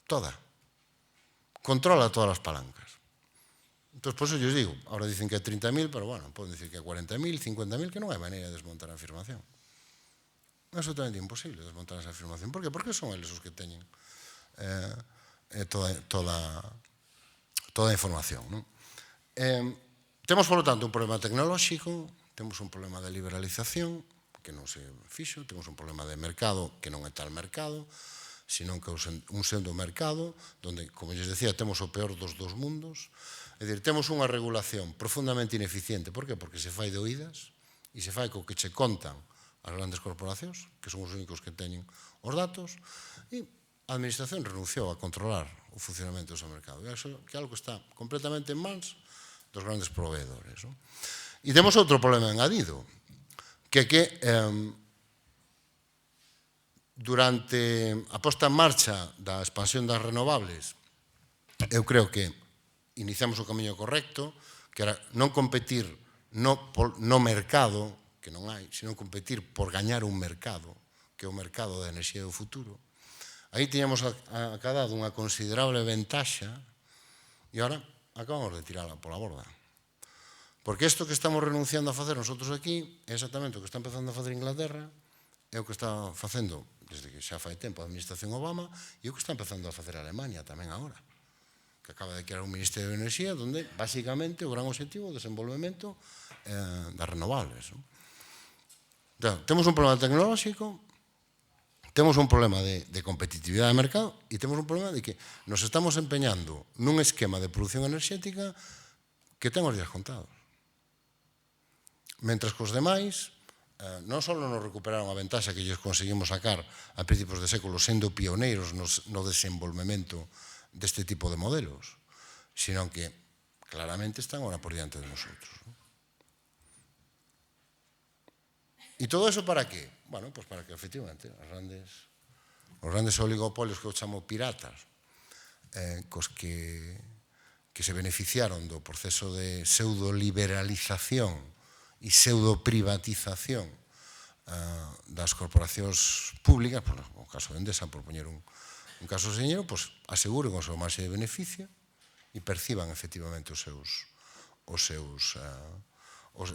Toda. Controla todas as palancas. Entón, por eso yo digo, ahora dicen que é 30.000, pero bueno, poden decir que é 40.000, 50.000, que non hai maneira de desmontar a afirmación. É absolutamente imposible desmontar esa afirmación. Por qué? Porque son eles os que teñen toda a información. Non? Temos, por lo tanto, un problema tecnolóxico, temos un problema de liberalización, que non se fixo, temos un problema de mercado, que non é tal mercado, senón que é un pseudo mercado, onde, como lles decía, temos o peor dos dos mundos. É dicir, temos unha regulación profundamente ineficiente. Por qué? Porque se fai de oídas e se fai co que che contan as grandes corporacións, que son os únicos que teñen os datos, e a administración renunciou a controlar o funcionamento do seu mercado. Que é algo que está completamente en mans dos grandes proveedores. E temos outro problema engadido, que durante a posta en marcha da expansión das renovables, eu creo que iniciamos o camiño correcto, que era non competir no mercado, que non hai, sino competir por gañar un mercado, que é o mercado da enerxía do futuro. Aí tiñamos acadado unha considerable ventaxa e agora acabamos de tirala pola borda. Porque isto que estamos renunciando a facer nosotros aquí é exactamente o que está empezando a facer Inglaterra, é o que está facendo, desde que xa fai tempo, a administración Obama, e o que está empezando a facer a Alemania tamén agora, que acaba de crear un Ministerio de Enerxía onde, basicamente, o gran objetivo é o desenvolvemento das renovables. Entón, temos un problema tecnolóxico, temos un problema de competitividade de mercado e temos un problema de que nos estamos empeñando nun esquema de produción enerxética que ten os días contados. Mentres que os demais non só nos recuperaron a ventaxa que lles conseguimos sacar a principios de século sendo pioneiros no desenvolvemento deste tipo de modelos, sino que claramente están ahora por diante de nosotros. E todo eso para qué? Bueno, pues para que efectivamente os grandes oligopolios que eu chamo piratas, cos que se beneficiaron do proceso de pseudo-liberalización e pseudo-privatización das corporacións públicas, o caso de Endesa, por poñer un caso señero, aseguren o seu marxe de beneficio e perciban efectivamente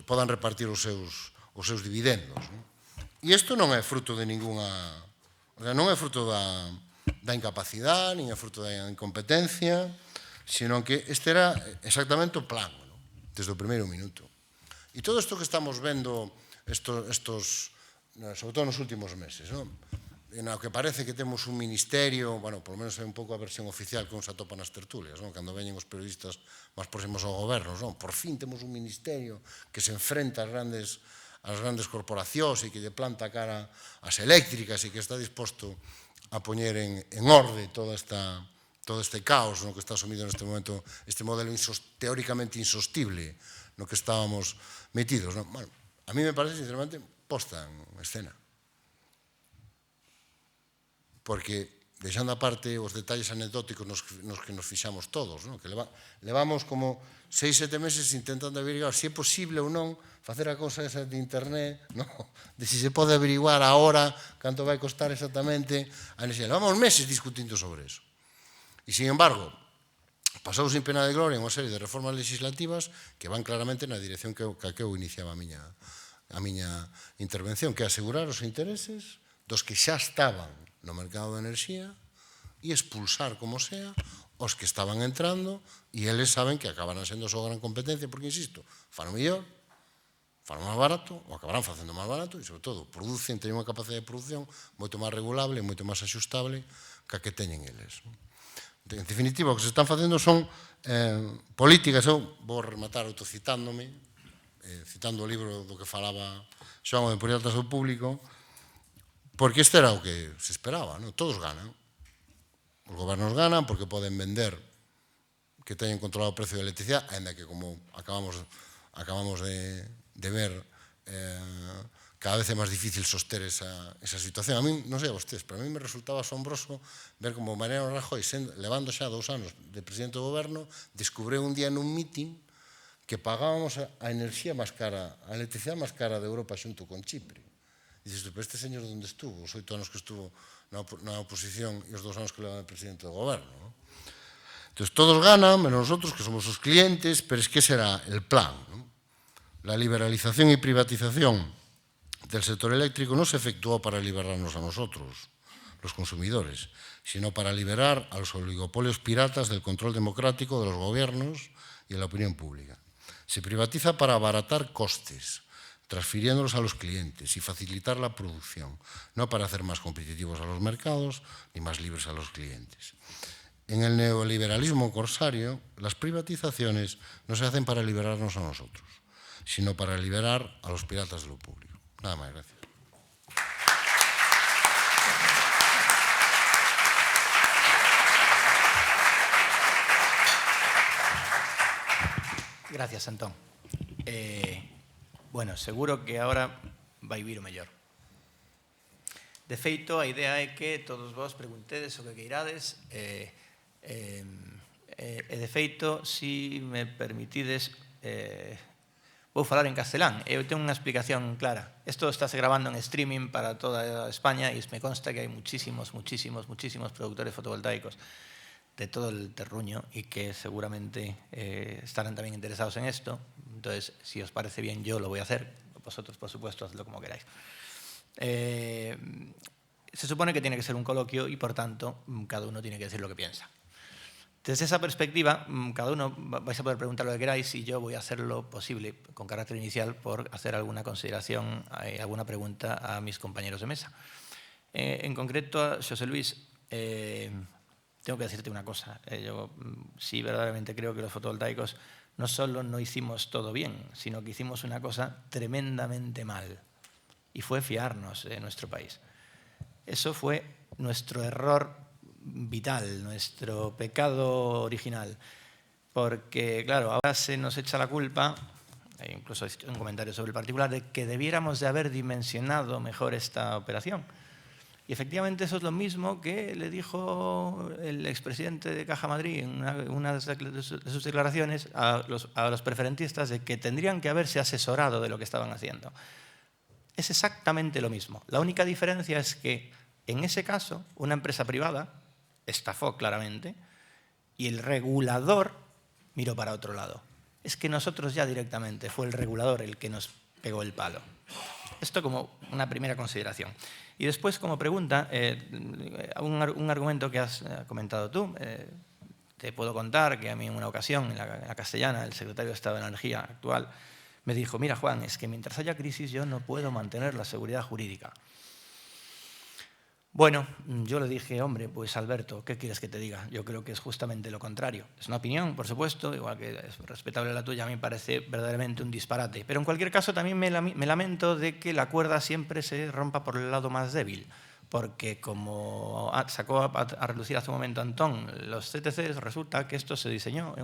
podan repartir os seus dividendos. E isto non é fruto de ninguna... non é fruto da incapacidade, nin é fruto da incompetencia, sino que este era exactamente o plan, desde o primeiro minuto. E todo isto que estamos vendo, sobre todo nos últimos meses, en o que parece que temos un ministerio, bueno, por lo menos é un pouco a versión oficial que uns atopan nas tertulias, cando veñen os periodistas máis próximos ao goberno, por fin temos un ministerio que se enfrenta ás grandes corporacións e que lle planta cara ás eléctricas e que está disposto a poñer en orde todo este caos no que está sumido neste momento, este modelo teóricamente insostible no que estábamos metidos. Bueno, a mí me parece, sinceramente, posta en escena. Porque, deixando aparte os detalles anecdóticos nos que nos fixamos todos, que levamos como 6-7 meses intentando averiguar se é posible ou non facer a cousa esa de internet, de se se pode averiguar agora canto vai costar exactamente a enerxía. Levamos meses discutindo sobre eso. E, sin embargo, pasou sin pena de gloria unha serie de reformas legislativas que van claramente na dirección que eu iniciaba a a miña intervención, que é asegurar os intereses dos que xa estaban no mercado de enerxía e expulsar, como sea, os que estaban entrando, e eles saben que acabarán sendo a súa gran competencia, porque, insisto, fan o mellor, fan máis barato, ou acabarán facendo máis barato, e, sobre todo, producen, teñen unha capacidade de producción moito máis regulable, moito máis axustable que a que teñen eles. En definitiva, o que se están facendo son políticas. Eu vou rematar autocitándome, citando o libro do que falaba Xoán, o de Políticas do Público, porque este era o que se esperaba, non? Todos ganan. Os gobernos ganan porque poden vender que teñen controlado o precio da electricidade, ainda que, como acabamos de ver, cada vez é máis difícil soster esa situación. A mí, non sei a vostedes, pero a mí me resultaba asombroso ver como Mariano Rajoy, levando xa 2 anos de presidente do goberno, descubriu un día nun mitin que pagábamos a enerxía máis cara, a electricidade máis cara de Europa xunto con Chipre. E dices, pero este señor onde estuvo? Os 8 anos que estuvo na oposición e os 2 anos que leva de presidente do goberno, non? Entón, todos ganan, menos nosotros, que somos os clientes, pero es que será el plan, ¿no? La liberalización y privatización del sector eléctrico no se efectuó para liberarnos a nosotros, los consumidores, sino para liberar a los oligopolios piratas del control democrático de los gobiernos y de la opinión pública. Se privatiza para abaratar costes, transfiriéndolos a los clientes y facilitar la producción, no para hacer más competitivos a los mercados ni más libres a los clientes. En el neoliberalismo corsario, las privatizaciones no se hacen para liberarnos a nosotros, sino para liberar a los piratas de lo público. Nada más, gracias. Gracias, Antón. Bueno, seguro que agora vai vir o mellor. De feito, a idea é que todos vos preguntedes o que queirades e de feito, si me permitides, vou falar en castelán. Eu tengo unha explicación clara. Isto está grabando en streaming para toda España e me consta que hai muchísimos productores fotovoltaicos de todo el terruño y que seguramente estarán también interesados en esto. Entonces, si os parece bien, yo lo voy a hacer. Vosotros, por supuesto, hacedlo como queráis. Se supone que tiene que ser un coloquio y, por tanto, cada uno tiene que decir lo que piensa. Desde esa perspectiva, cada uno vais a poder preguntar lo que queráis y yo voy a hacer lo posible, con carácter inicial, por hacer alguna consideración, alguna pregunta a mis compañeros de mesa. En concreto, a Xosé Luis, tengo que decirte una cosa. Yo sí verdaderamente creo que los fotovoltaicos no solo no hicimos todo bien, sino que hicimos una cosa tremendamente mal. Y fue fiarnos de nuestro país. Eso fue nuestro error vital, nuestro pecado original. Porque, claro, ahora se nos echa la culpa, incluso hay un comentario sobre el particular, de que debiéramos de haber dimensionado mejor esta operación. Y efectivamente eso es lo mismo que le dijo el expresidente de Caja Madrid en una de sus declaraciones a los preferentistas, de que tendrían que haberse asesorado de lo que estaban haciendo. Es exactamente lo mismo. La única diferencia es que en ese caso una empresa privada estafó claramente y el regulador miró para otro lado. Es que nosotros ya directamente fue el regulador el que nos pegó el palo. Esto como una primera consideración. Y después, como pregunta, un argumento que has comentado tú. Te puedo contar que a mí en una ocasión, en la Castellana, el secretario de Estado de Energía actual, me dijo, mira, Juan, es que mientras haya crisis yo no puedo mantener la seguridad jurídica. Bueno, yo le dije, hombre, pues Alberto, ¿qué quieres que te diga? Yo creo que es justamente lo contrario. Es una opinión, por supuesto, igual que es respetable la tuya, a mí me parece verdaderamente un disparate. Pero en cualquier caso también me lamento de que la cuerda siempre se rompa por el lado más débil. Porque como sacó a relucir hace un momento Antón, los CTCs, resulta que esto se diseñó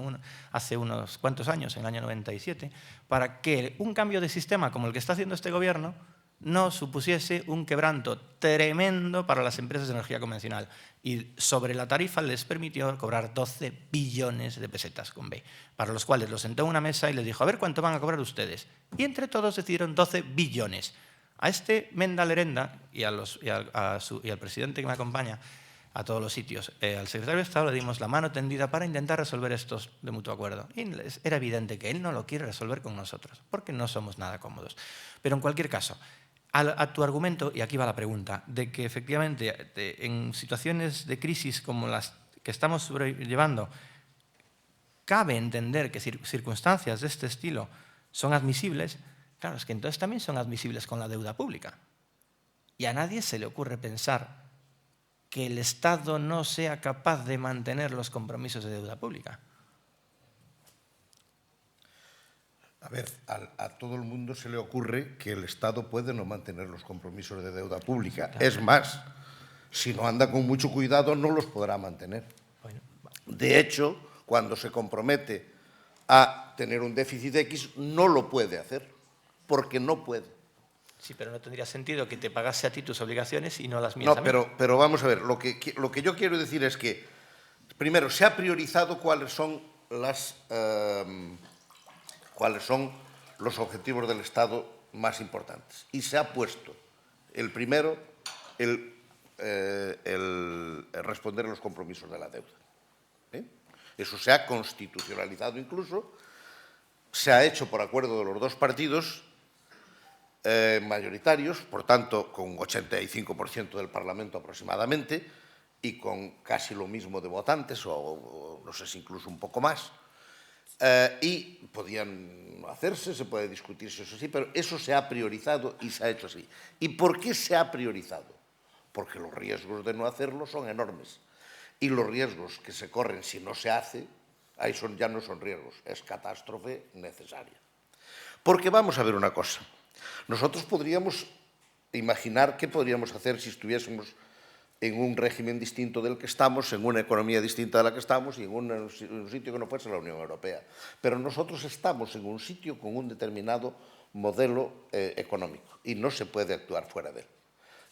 hace unos cuantos años, en el año 97, para que un cambio de sistema como el que está haciendo este gobierno no supusiese un quebranto tremendo para las empresas de energía convencional. Y sobre la tarifa les permitió cobrar 12 billones de pesetas con B, para los cuales los sentó en una mesa y les dijo, a ver cuánto van a cobrar ustedes. Y entre todos decidieron 12 billones. A este Menda Lerenda y al presidente que me acompaña, a todos los sitios. Al secretario de Estado le dimos la mano tendida para intentar resolver estos de mutuo acuerdo. Y era evidente que él no lo quiere resolver con nosotros, porque no somos nada cómodos. Pero en cualquier caso, a tu argumento, y aquí va la pregunta, de que efectivamente en situaciones de crisis como las que estamos sobrellevando, cabe entender que circunstancias de este estilo son admisibles, claro, es que entonces también son admisibles con la deuda pública. Y a nadie se le ocurre pensar que el Estado no sea capaz de mantener los compromisos de deuda pública. A ver, a todo el mundo se le ocurre que el Estado puede no mantener los compromisos de deuda pública. Claro. Es más, si no anda con mucho cuidado, no los podrá mantener. Bueno. De hecho, cuando se compromete a tener un déficit X, no lo puede hacer, porque no puede. Sí, pero no tendría sentido que te pagase a ti tus obligaciones y no las mías. No, pero vamos a ver, lo que yo quiero decir es que, primero, se ha priorizado cuáles son los objetivos del Estado más importantes. Y se ha puesto el primero, el responder a los compromisos de la deuda. Eso se ha constitucionalizado incluso, se ha hecho por acuerdo de los dos partidos mayoritarios, por tanto, con 85% del Parlamento aproximadamente, y con casi lo mismo de votantes, o no sé si incluso un poco más, y podían hacerse, se puede discutir si eso sí, pero eso se ha priorizado y se ha hecho así. ¿Y por qué se ha priorizado? Porque los riesgos de no hacerlo son enormes. Y los riesgos que se corren si no se hace, ahí ya no son riesgos, es catástrofe necesaria. Porque vamos a ver una cosa. Nosotros podríamos imaginar qué podríamos hacer si estuviésemos en un régimen distinto del que estamos, en una economía distinta de la que estamos y en un sitio que no fuese la Unión Europea. Pero nosotros estamos en un sitio con un determinado modelo económico y no se puede actuar fuera de él.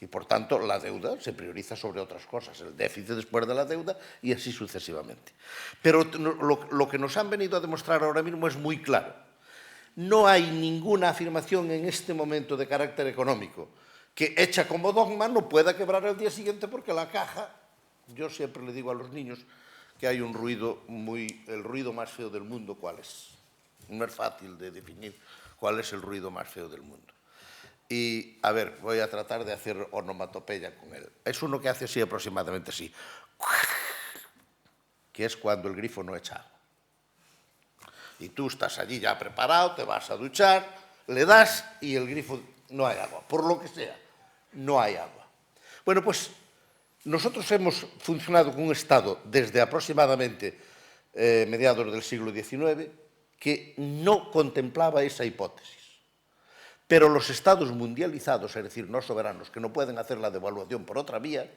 Y, por tanto, la deuda se prioriza sobre otras cosas, el déficit después de la deuda y así sucesivamente. Pero lo que nos han venido a demostrar ahora mismo es muy claro. No hay ninguna afirmación en este momento de carácter económico que, hecha como dogma, no pueda quebrar al día siguiente porque la caja, yo siempre le digo a los niños que hay un ruido el ruido más feo del mundo, ¿cuál es? No es fácil de definir cuál es el ruido más feo del mundo. Y, a ver, voy a tratar de hacer onomatopeya con él. Es uno que hace así aproximadamente así, que es cuando el grifo no echa agua. Y tú estás allí ya preparado, te vas a duchar, le das y el grifo no hay agua. Por lo que sea, no hay agua. Bueno, pues nosotros hemos funcionado con un Estado desde aproximadamente mediados del siglo XIX que no contemplaba esa hipótesis. Pero los Estados mundializados, es decir, no soberanos, que no pueden hacer la devaluación por otra vía,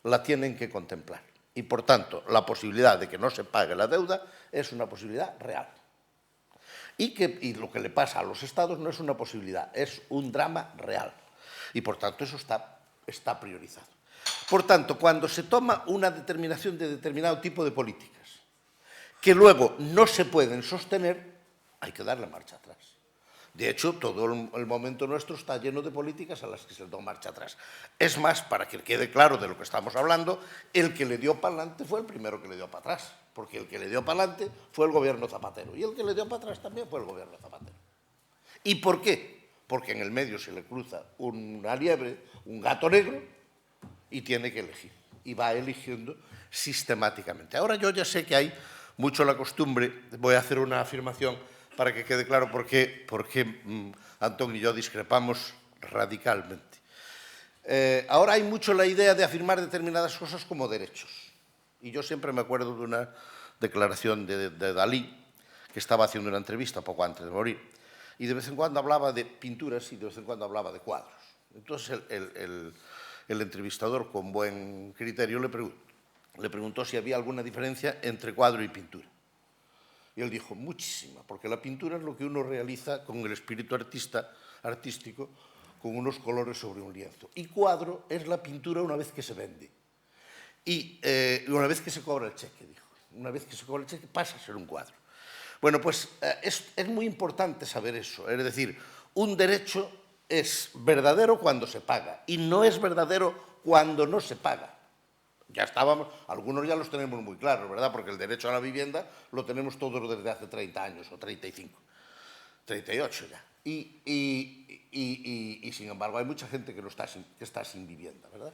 la tienen que contemplar. Y, por tanto, la posibilidad de que no se pague la deuda es una posibilidad real. Y lo que le pasa a los Estados no es una posibilidad, es un drama real. Y, por tanto, eso está priorizado. Por tanto, cuando se toma una determinación de determinado tipo de políticas que luego no se pueden sostener, hay que darle marcha atrás. De hecho, todo el momento nuestro está lleno de políticas a las que se da marcha atrás. Es más, para que quede claro de lo que estamos hablando, el que le dio para adelante fue el primero que le dio para atrás, porque el que le dio para adelante fue el gobierno Zapatero, y el que le dio para atrás también fue el gobierno Zapatero. ¿Y por qué? Porque en el medio se le cruza una liebre, un gato negro, y tiene que elegir, y va eligiendo sistemáticamente. Ahora yo ya sé que hay mucho la costumbre, voy a hacer una afirmación para que quede claro por qué Antón y yo discrepamos radicalmente. Ahora hay mucho la idea de afirmar determinadas cosas como derechos. Y yo siempre me acuerdo de una declaración de Dalí, que estaba haciendo una entrevista poco antes de morir, y de vez en cuando hablaba de pinturas y de vez en cuando hablaba de cuadros. Entonces el entrevistador, con buen criterio, le preguntó si había alguna diferencia entre cuadro y pintura. Y él dijo, muchísima, porque la pintura es lo que uno realiza con el espíritu artístico, con unos colores sobre un lienzo. Y cuadro es la pintura una vez que se vende. Y una vez que se cobra el cheque, dijo. Una vez que se cobra el cheque pasa a ser un cuadro. Bueno, pues es muy importante saber eso. Es decir, un derecho es verdadero cuando se paga y no es verdadero cuando no se paga. Ya estábamos, algunos ya los tenemos muy claros, ¿verdad? Porque el derecho a la vivienda lo tenemos todos desde hace 30 años o 35, 38 ya. Y sin embargo hay mucha gente que está sin vivienda, ¿verdad?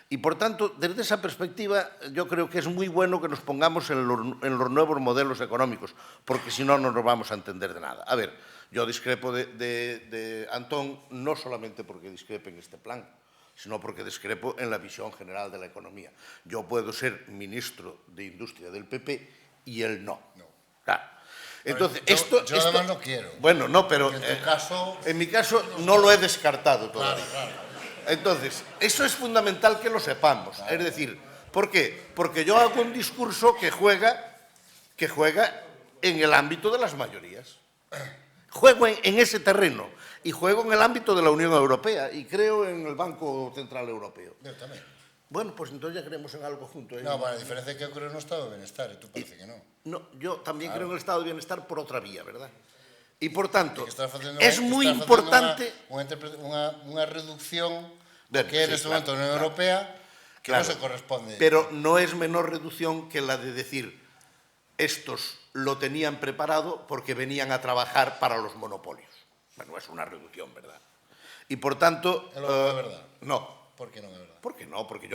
Y por tanto, desde esa perspectiva, yo creo que es muy bueno que nos pongamos en los nuevos modelos económicos, porque si no, no nos vamos a entender de nada. A ver, yo discrepo de Antón, no solamente porque discrepe en este plan, sino porque discrepo en la visión general de la economía. Yo puedo ser ministro de Industria del PP y él no. Claro. Entonces, yo además no quiero. Bueno, no, pero en mi caso no lo he descartado todavía. Claro. Entonces, eso es fundamental que lo sepamos. Es decir, ¿por qué? Porque yo hago un discurso que juega en el ámbito de las mayorías. Juego en ese terreno y juego en el ámbito de la Unión Europea y creo en el Banco Central Europeo. Yo también. Bueno, pues entonces ya creemos en algo juntos. No, bueno, la diferencia es que ocurre en un estado de bienestar, y tú parece que no. No, yo también creo en el estado de bienestar por otra vía, ¿verdad? Y por tanto, es muy importante unha reducción Bueno, que en sí, este momento na Unión Europea que claro, non se corresponde. Pero no es menor reducción que la de decir estos lo tenían preparado porque venían a trabajar para los monopolios. Bueno, es una reducción, ¿verdad? Y por tanto... É lo verdad. No. ¿Por qué non é verdad? ¿Por qué no? Porque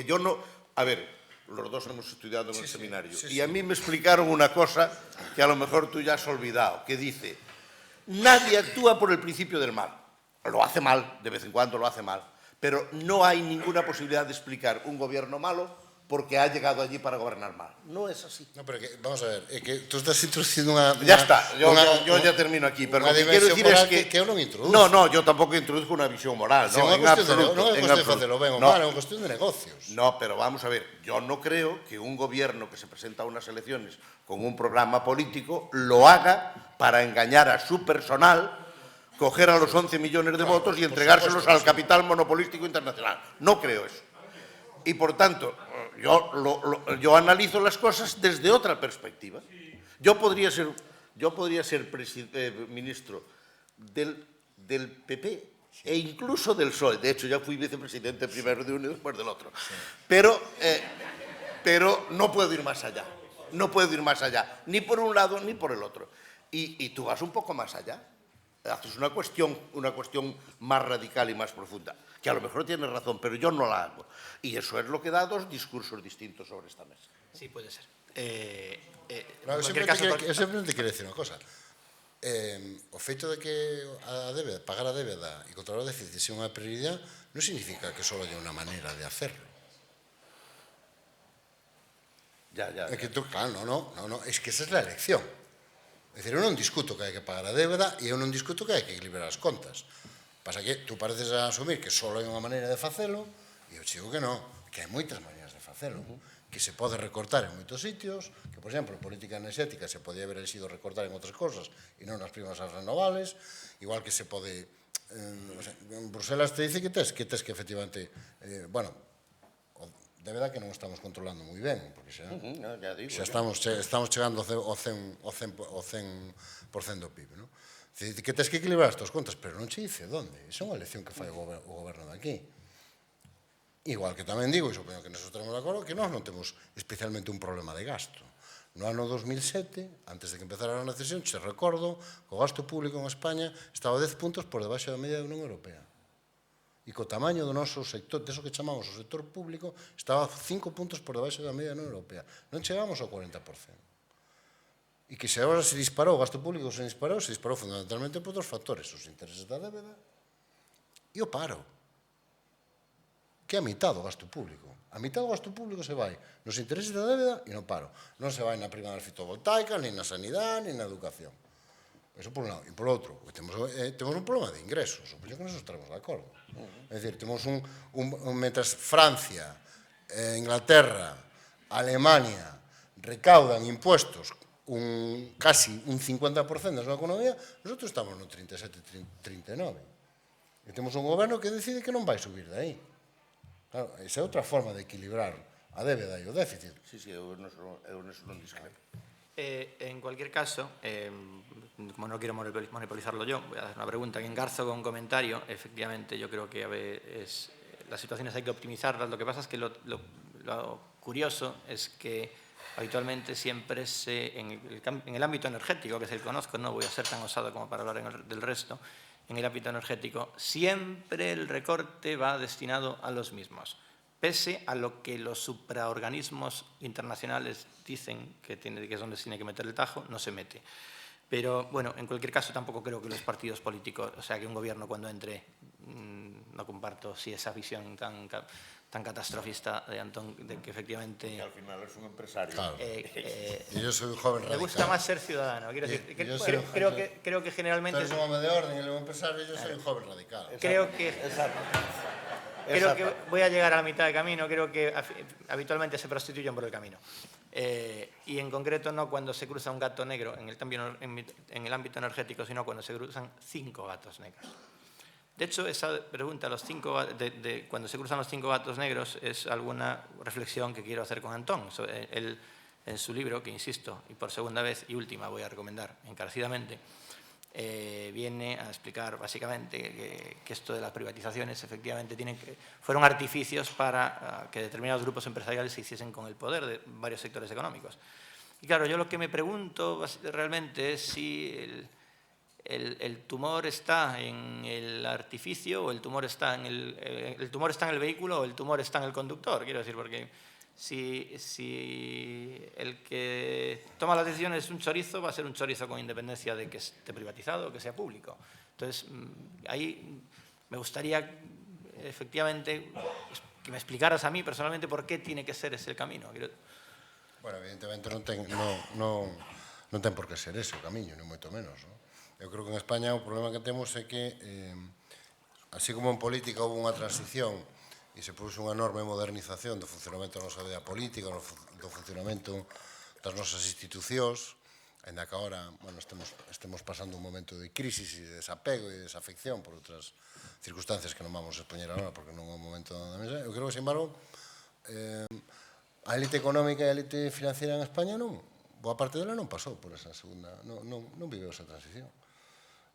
yo no... A ver, los dos hemos estudiado en el seminario. Y a mí me explicaron una cosa que a lo mejor tú ya has olvidado, que dice, nadie actúa por el principio del mal. Lo hace mal, de vez en cuando lo hace mal. Pero no hay ninguna posibilidad de explicar un gobierno malo porque ha llegado allí para gobernar mal. No es así. No, pero que, vamos a ver, é que tú estás introducindo unha... Ya está, yo ya termino aquí, pero lo que quiero decir es que eu non introduzco. No, yo tampoco introduzco una visión moral, Si no, en absoluto. Non é cuestión de facelo ben ou mal, é unha cuestión de negocios. No, pero vamos a ver, yo no creo que un gobierno que se presenta a unas elecciones con un programa político lo haga para engañar a su personal, coger a los 11 millones de votos y entregárselos al capital monopolístico internacional. No creo eso. Y por tanto, yo analizo las cosas desde otra perspectiva. Yo podría ser ministro del PP e incluso del PSOE. De hecho, ya fui vicepresidente primero de uno y después del otro. Pero no puedo ir más allá. No puedo ir más allá, ni por un lado ni por el otro. Y tú vas un poco más allá. Haces una cuestión más radical y más profunda, que a lo mejor tienes razón, pero yo no la hago. Y eso es lo que da dos discursos distintos sobre esta mesa. Sí, puede ser. Eu simplemente quero decir unha cosa. O feito de que pagar a débeda e controlar o déficit sea unha prioridade non significa que só hai unha maneira de hacerlo. Ya. É que tú, claro, no, es que esa é a elección. É dicir, eu non discuto que hai que pagar a débeda e eu non discuto que hai que equilibrar as contas. Pasa que tú pareces a asumir que só hai unha maneira de facelo e eu digo que non, que hai moitas maneiras de facelo, que se pode recortar en moitos sitios, que, por exemplo, política enerxética se podía haber sido recortar en outras cosas e non nas primas ás renovables, igual que se pode... En Bruselas te dice que tes que efectivamente... Bueno, de verdade que non estamos controlando moi ben, porque xa estamos chegando ao 100% do PIB, non? Que tens que equilibrar as tuas contas, pero non che dice onde. Iso é unha elección que fai o goberno de aquí. Igual que tamén digo, e supoño que nos estaremos de acordo, que nós non temos especialmente un problema de gasto. No ano 2007, antes de que empezara a recesión, che recordo que o gasto público en España estaba 10 puntos por debaixo da media da Unión Europea. E co tamaño do noso sector, deso que chamamos o sector público, estaba 5 puntos por debaixo da media da Unión Europea. Non chegamos ao 40%. E que se agora se disparou o gasto público, se disparou fundamentalmente por dos factores, os intereses da débeda e o paro, que é a mitad do gasto público. A mitad do gasto público se vai nos intereses da débeda e no paro. Non se vai na prima da fotovoltaica, nin na sanidade, nin na educación. Eso por un lado. E por outro, temos un problema de ingresos. Supoño que nos estaremos de acordo. É dicir, temos mentras Francia, Inglaterra, Alemania recaudan impuestos casi un 50% da súa economía, nosotros estamos no 37-39. E temos un goberno que decide que non vai subir de aí. Claro, esa é outra forma de equilibrar a débeda e o déficit. Sí, eu neso non discrepo. En cualquier caso, como no quiero monopolizarlo yo, voy a hacer una pregunta que engarzo con un comentario. Efectivamente, yo creo que las situaciones hay que optimizarlas. Lo que pasa es que lo lo curioso es que habitualmente siempre en el ámbito energético, que es el que conozco, no voy a ser tan osado como para hablar del resto, en el ámbito energético, siempre el recorte va destinado a los mismos, pese a lo que los supraorganismos internacionales dicen que es donde se tiene que meter el tajo, no se mete. Pero, bueno, en cualquier caso tampoco creo que los partidos políticos, o sea, que un gobierno cuando entre, no comparto si esa visión tan catastrofista de Antón, de que efectivamente... Y al final es un empresario. Claro. Y yo soy un joven radical. Me gusta más ser ciudadano. Quiero decir, creo que generalmente... Tú eres un hombre de orden y un empresario, yo soy un joven radical. Creo que voy a llegar a la mitad de camino, creo que habitualmente se prostituyen por el camino. Y en concreto no cuando se cruza un gato negro en el ámbito energético, sino cuando se cruzan 5 gatos negros. De hecho, esa pregunta, cuando se cruzan los 5 gatos negros, es alguna reflexión que quiero hacer con Antón. Él, en su libro, que insisto, y por segunda vez y última voy a recomendar encarecidamente, viene a explicar básicamente que esto de las privatizaciones efectivamente fueron artificios para que determinados grupos empresariales se hiciesen con el poder de varios sectores económicos. Y claro, yo lo que me pregunto realmente es si el tumor está en el artificio o el tumor está en el vehículo o el tumor está en el conductor. Quiero decir, porque si el que toma las decisiones es un chorizo, va a ser un chorizo con independencia de que esté privatizado o que sea público. Entonces, ahí me gustaría efectivamente que me explicaras a mí personalmente por qué tiene que ser ese el camino. Bueno, evidentemente non ten por que ser ese o camiño, ni moito menos, non? Eu creo que en España o problema que temos é que, así como en política houve unha transición e se puso unha enorme modernización do funcionamento da nosa vida política, do funcionamento das nosas institucións, ainda que agora estemos pasando un momento de crisis e de desapego e de desafección por outras circunstancias que non vamos a expoñer agora porque non é o momento da mesa. Eu creo que, sin embargo, a élite económica e a élite financiera en España boa parte dela non pasou por esa segunda, non viveu esa transición.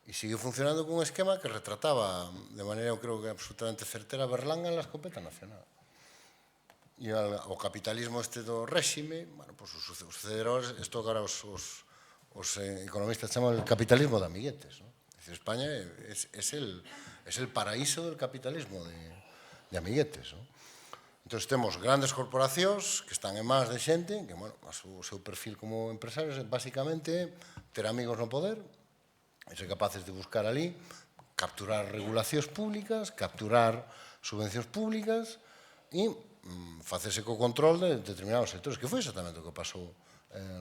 E sigue funcionando con un esquema que retrataba de maneira, eu creo que absolutamente certera, Berlanga en la escopeta nacional. E o capitalismo este do réxime, os sucederores, isto que ahora os economistas chaman el capitalismo de amiguetes. España es el paraíso del capitalismo de amiguetes. Entón, temos grandes corporacións que están en más de xente, que, o seu perfil como empresarios é basicamente ter amigos no poder, e ser capaces de buscar ali, capturar regulacións públicas, capturar subvencións públicas e facerse co control de determinados sectores, que foi exactamente o que pasou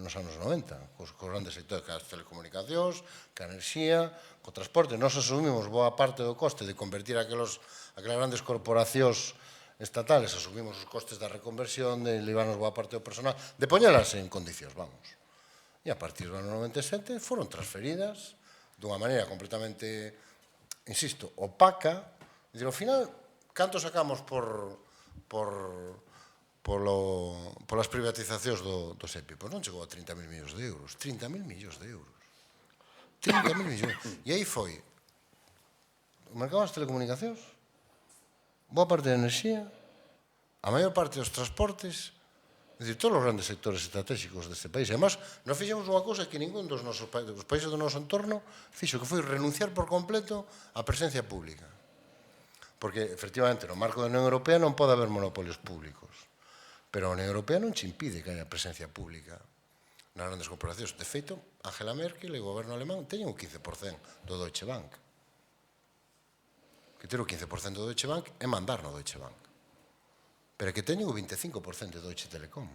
nos anos 90, cos grandes sectores, que as telecomunicacións, que a enerxía, co transporte. Nos asumimos boa parte do coste de convertir aquelas grandes corporacións estatales, asumimos os costes da reconversión, de libarnos boa parte do personal, de poñelas en condicións, vamos. E a partir do ano 97 foron transferidas dunha maneira completamente, insisto, opaca. Ao final, canto sacamos polas privatizacións do SEPI? Pois non chegou a 30.000 millóns de euros. 30.000 millóns de euros. 30.000 millóns. E aí foi o mercado das telecomunicacións, boa parte da enerxía, a maior parte dos transportes, é dicir, todos os grandes sectores estratégicos deste país. E, además, nós fixemos unha cousa que ningún dos países do noso entorno fixo, que foi renunciar por completo á presencia pública. Porque, efectivamente, no marco da Unión Europea non pode haber monopolios públicos. Pero a Unión Europea non che impide que haya presencia pública nas grandes corporacións. De feito, Angela Merkel e o goberno alemán teñen o 15% do Deutsche Bank. Que ter o 15% do Deutsche Bank é mandar no Deutsche Bank. Pero que teñen o 25% de Deutsche Telekom.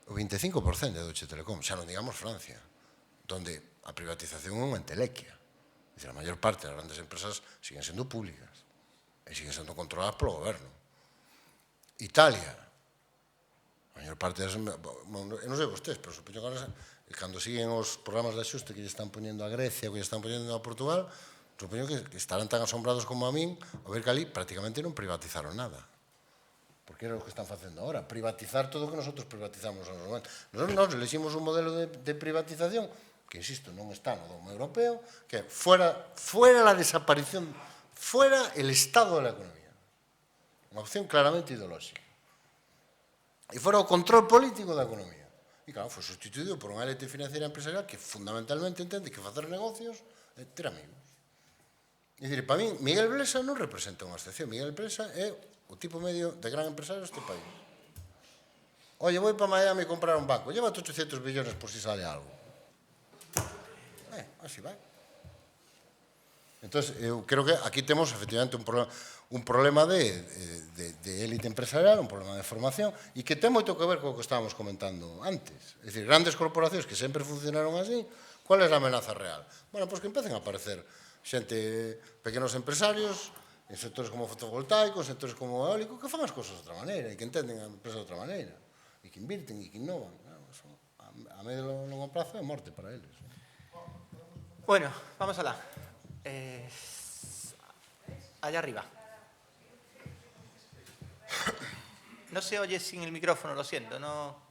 O 25% de Deutsche Telekom, xa non digamos Francia, donde a privatización é unha entelequia. É dicir, a maior parte das grandes empresas siguen sendo públicas e siguen sendo controladas polo goberno. Italia, a maior parte das... Eu non sei vostedes, pero supoño que agora, cando siguen os programas de axuste que lle están poñendo a Grecia, que lle están poñendo a Portugal, supoño que estarán tan asombrados como a min a ver que ali prácticamente non privatizaron nada. Porque era o que están facendo agora, privatizar todo o que nosotros privatizamos nos anos 90. Nosotros elegimos un modelo de privatización que, insisto, non está no domo europeo, que fuera la desaparición, fuera el estado de la economía. unha opción claramente ideolóxica. E fora o control político da economía. E claro, foi sustituído por unha elite financiera empresarial que fundamentalmente entende que facer negocios é ter amigos. É dicir, para mí, Miguel Blesa non representa unha excepción. Miguel Blesa é o tipo medio de gran empresario deste país. Oye, vou para Miami a comprar un banco. Llévate 800 billones por si sale algo. Así vai. Entón, eu creo que aquí temos efectivamente un problema de élite empresarial, un problema de formación, e que ten moito que ver co que estábamos comentando antes. É dicir, grandes corporacións que sempre funcionaron así, cual é a amenaza real? Bueno, pois que empecen a aparecer xente, pequenos empresarios, en sectores como fotovoltaicos, en sectores como eólico, que fan as cousas de outra maneira, e que entenden a empresa de outra maneira, e que invirten, e que innovan. A medio e longo prazo é morte para eles. Bueno, vamos alá. Allá arriba. No se oye sin el micrófono, lo siento, no.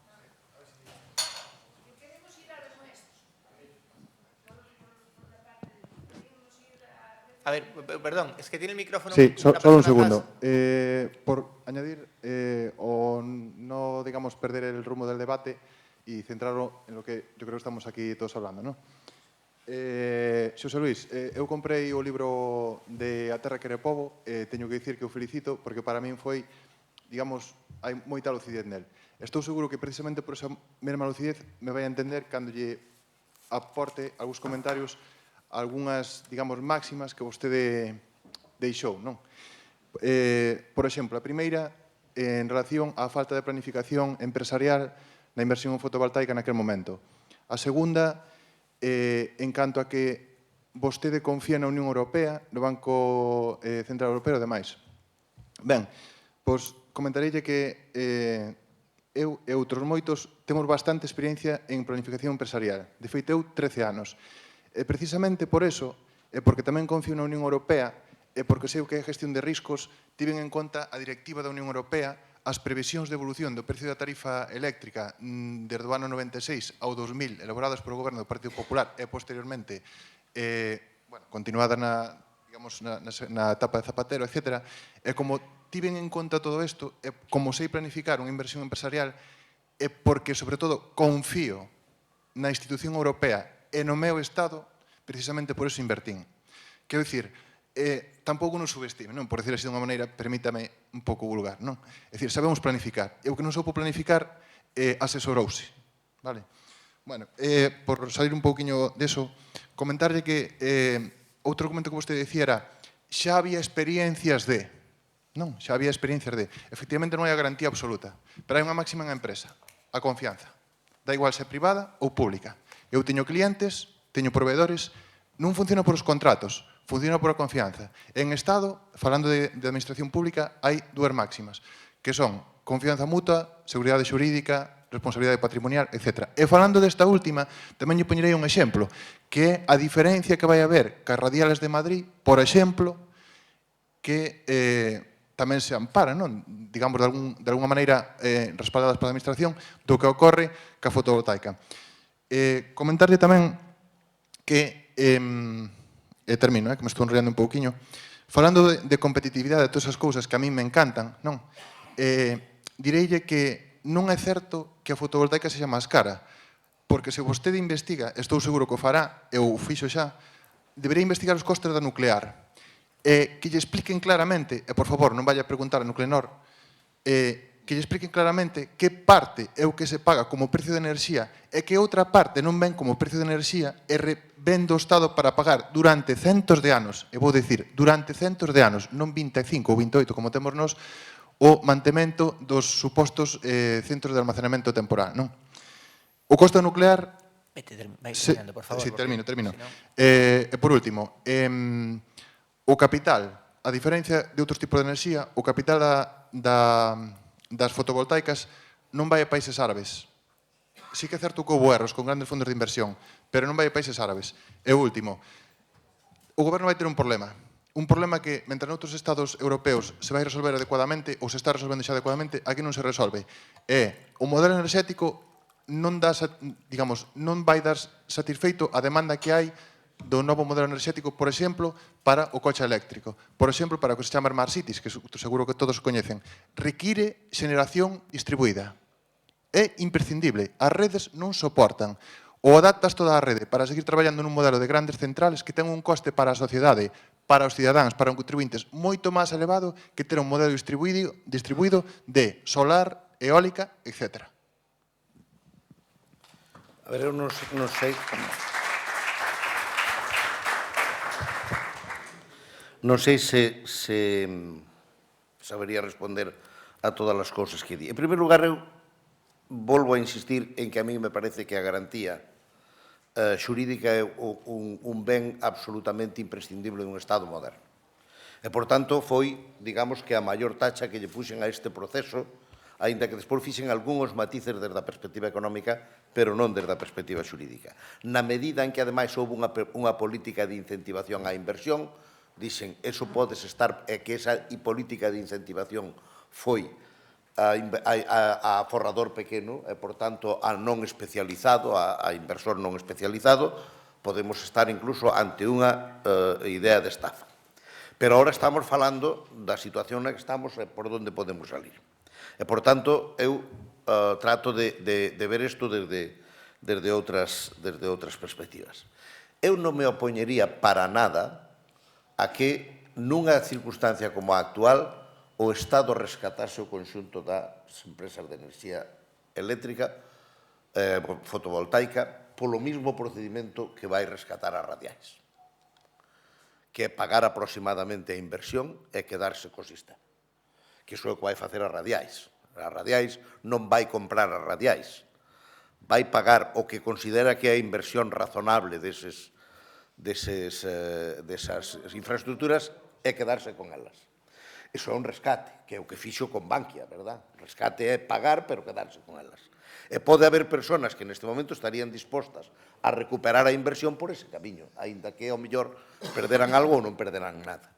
A ver, perdón, es que tiene el micrófono. Sí, una solo un persona segundo. atrás. Por añadir, o no, digamos, perder el rumbo del debate y centrarlo en lo que yo creo que estamos aquí todos hablando, ¿no? Xosé Luis, eu comprei o libro de A Terra que era pobo, teño que dicir que o felicito, porque para min foi, digamos, hai moita lucidez nel. Estou seguro que precisamente por esa mesma lucidez me vai a entender cando lle aporte algúns comentarios, algunhas, digamos, máximas que vostede deixou, non? Por exemplo, a primeira, en relación á falta de planificación empresarial na inversión fotovoltaica naquel momento. A segunda, en canto a que vostede confía na Unión Europea, no Banco Central Europeo e demais. Ben, pois comentareille que eu e outros moitos temos bastante experiencia en planificación empresarial. De feito, eu 13 anos. E precisamente por eso, e porque tamén confío na Unión Europea, e porque sei o que é gestión de riscos, tiven en conta a directiva da Unión Europea, as previsións de evolución do precio da tarifa eléctrica desde o ano 96 ao 2000, elaboradas polo goberno do Partido Popular e posteriormente continuada na etapa de Zapatero, etc. E como tiven en conta todo isto, e como sei planificar unha inversión empresarial, e porque, sobre todo, confío na institución europea e no meu Estado, precisamente por eso invertín. Quero dicir, tampouco nos subestime, non? Por decir así de unha maneira, permítame un pouco vulgar, non? É dicir, sabemos planificar. E o que non soupo planificar, asesorouse, vale? Bueno, por salir un pouquiño deso, comentarlle que outro argumento que vostede dicía era xa había experiencias de, non? Xa había experiencias de. Efectivamente non hai a garantía absoluta, pero hai unha máxima en a empresa, a confianza. Da igual se privada ou pública. Eu teño clientes, teño proveedores, non funciona por os contratos, funciona por a confianza. En Estado, falando de administración pública, hai dúas máximas, que son confianza mutua, seguridade xurídica, responsabilidade patrimonial, etc. E falando desta última, tamén lle poñerei un exemplo, que é a diferencia que vai haber cas radiales de Madrid, por exemplo, que tamén se amparan, non? Digamos, de alguma maneira respaldadas pola administración, do que ocorre ca fotovoltaica. Comentarlle tamén que, e termino, que me estou enrollando un pouquiño, falando de competitividade, de todas esas cousas que a mí me encantan, non? Direille que non é certo que a fotovoltaica sexa máis cara, porque se vostede investiga, estou seguro que o fará, e o fixo xa, debería investigar os costes da nuclear, que lle expliquen claramente, e por favor, non vaya a preguntar a Nuclenor, que lle expliquen claramente que parte é o que se paga como precio de enerxía e que outra parte non ven como precio de enerxía e ven do Estado para pagar durante centos de anos, e vou dicir, durante centos de anos, non 25 ou 28 como temos nós, o mantemento dos supostos centros de almacenamento temporal, non? O costo nuclear... Vai terminando, por favor. Sí, termino. E por último, o capital, a diferencia de outros tipos de enerxía, o capital das fotovoltaicas non vai a países árabes. Sí que é certo que houve erros con grandes fondos de inversión, pero non vai a países árabes. E o último, o goberno vai ter un problema que, mentre noutros estados europeos se vai resolver adecuadamente ou se está resolvendo xa adecuadamente, aquí non se resolve. O modelo enerxético non vai dar satisfeito a demanda que hai do novo modelo enerxético, por exemplo, para o coche eléctrico. Por exemplo, para o que se chama Smart Cities, que seguro que todos coñecen. Require xeneración distribuída. É imprescindible. As redes non soportan. Ou adaptas toda a rede para seguir traballando nun modelo de grandes centrales que ten un coste para a sociedade, para os cidadáns, para os contribuintes, moito máis elevado que ter un modelo distribuído de solar, eólica, etc. A ver, eu non sei... Non sei se sabería responder a todas as cousas que di. En primeiro lugar, eu volvo a insistir en que a mí me parece que a garantía xurídica é un ben absolutamente imprescindible dun Estado moderno. E, por tanto, foi, digamos, que a maior tacha que lle puxen a este proceso, aínda que despois fixen algúns matices desde a perspectiva económica, pero non desde a perspectiva xurídica. Na medida en que, ademais, houve unha política de incentivación á inversión, dixen, eso podes estar, que esa política de incentivación foi a forrador pequeno, e, por tanto, a non especializado, a inversor non especializado, podemos estar incluso ante unha idea de estafa. Pero ahora estamos falando da situación na que estamos e por onde podemos salir. E, por tanto, eu trato de ver isto desde outras perspectivas. Eu non me opoñería para nada a que, nunha circunstancia como a actual, o Estado rescatase o conxunto das empresas de enerxía eléctrica, fotovoltaica, polo mismo procedimento que vai rescatar as radiais, que é pagar aproximadamente a inversión e quedarse co sistema. Que iso é o que vai facer as radiais. As radiais non vai comprar as radiais, vai pagar o que considera que é a inversión razonable desas infraestructuras e quedarse con elas. Iso é un rescate, que é o que fixo con Bankia, verdad? O rescate é pagar, pero quedarse con elas. E pode haber persoas que neste momento estarían dispostas a recuperar a inversión por ese camiño, aínda que, ao mellor, perderan algo ou non perderan nada.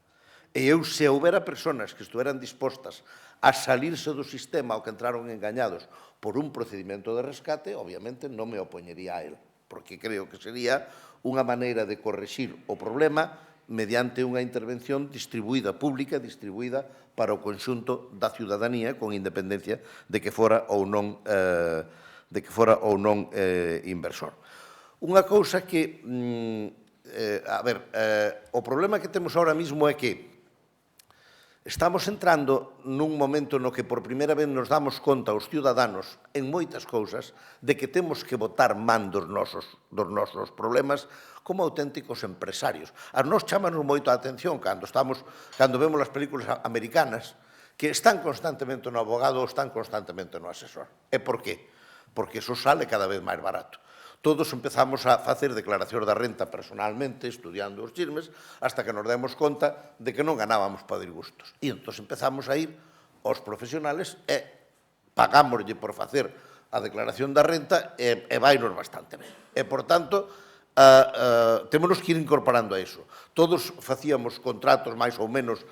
E eu, se houbera persoas que estuveran dispostas a salirse do sistema ao que entraron engañados por un procedimento de rescate, obviamente non me opoñería a él, porque creo que sería unha maneira de correxir o problema mediante unha intervención distribuída, pública, distribuída para o conxunto da ciudadanía, con independencia de que fora ou non inversor. Unha cousa que, o problema que temos ahora mismo é que estamos entrando nun momento no que por primeira vez nos damos conta os ciudadanos en moitas cousas de que temos que botar man dos nosos problemas como auténticos empresarios. A nós chámanos moito a atención cando vemos as películas americanas que están constantemente no abogado ou están constantemente no asesor. E por qué? Porque eso sale cada vez máis barato. Todos empezamos a facer declaracións da renta personalmente, estudiando os chismes, hasta que nos demos conta de que non ganábamos para disgustos. E entón empezamos a ir aos profesionales e pagámoslle por facer a declaración da renta e vainos bastante ben. E, por tanto, temos que ir incorporando a iso. Todos facíamos contratos máis ou menos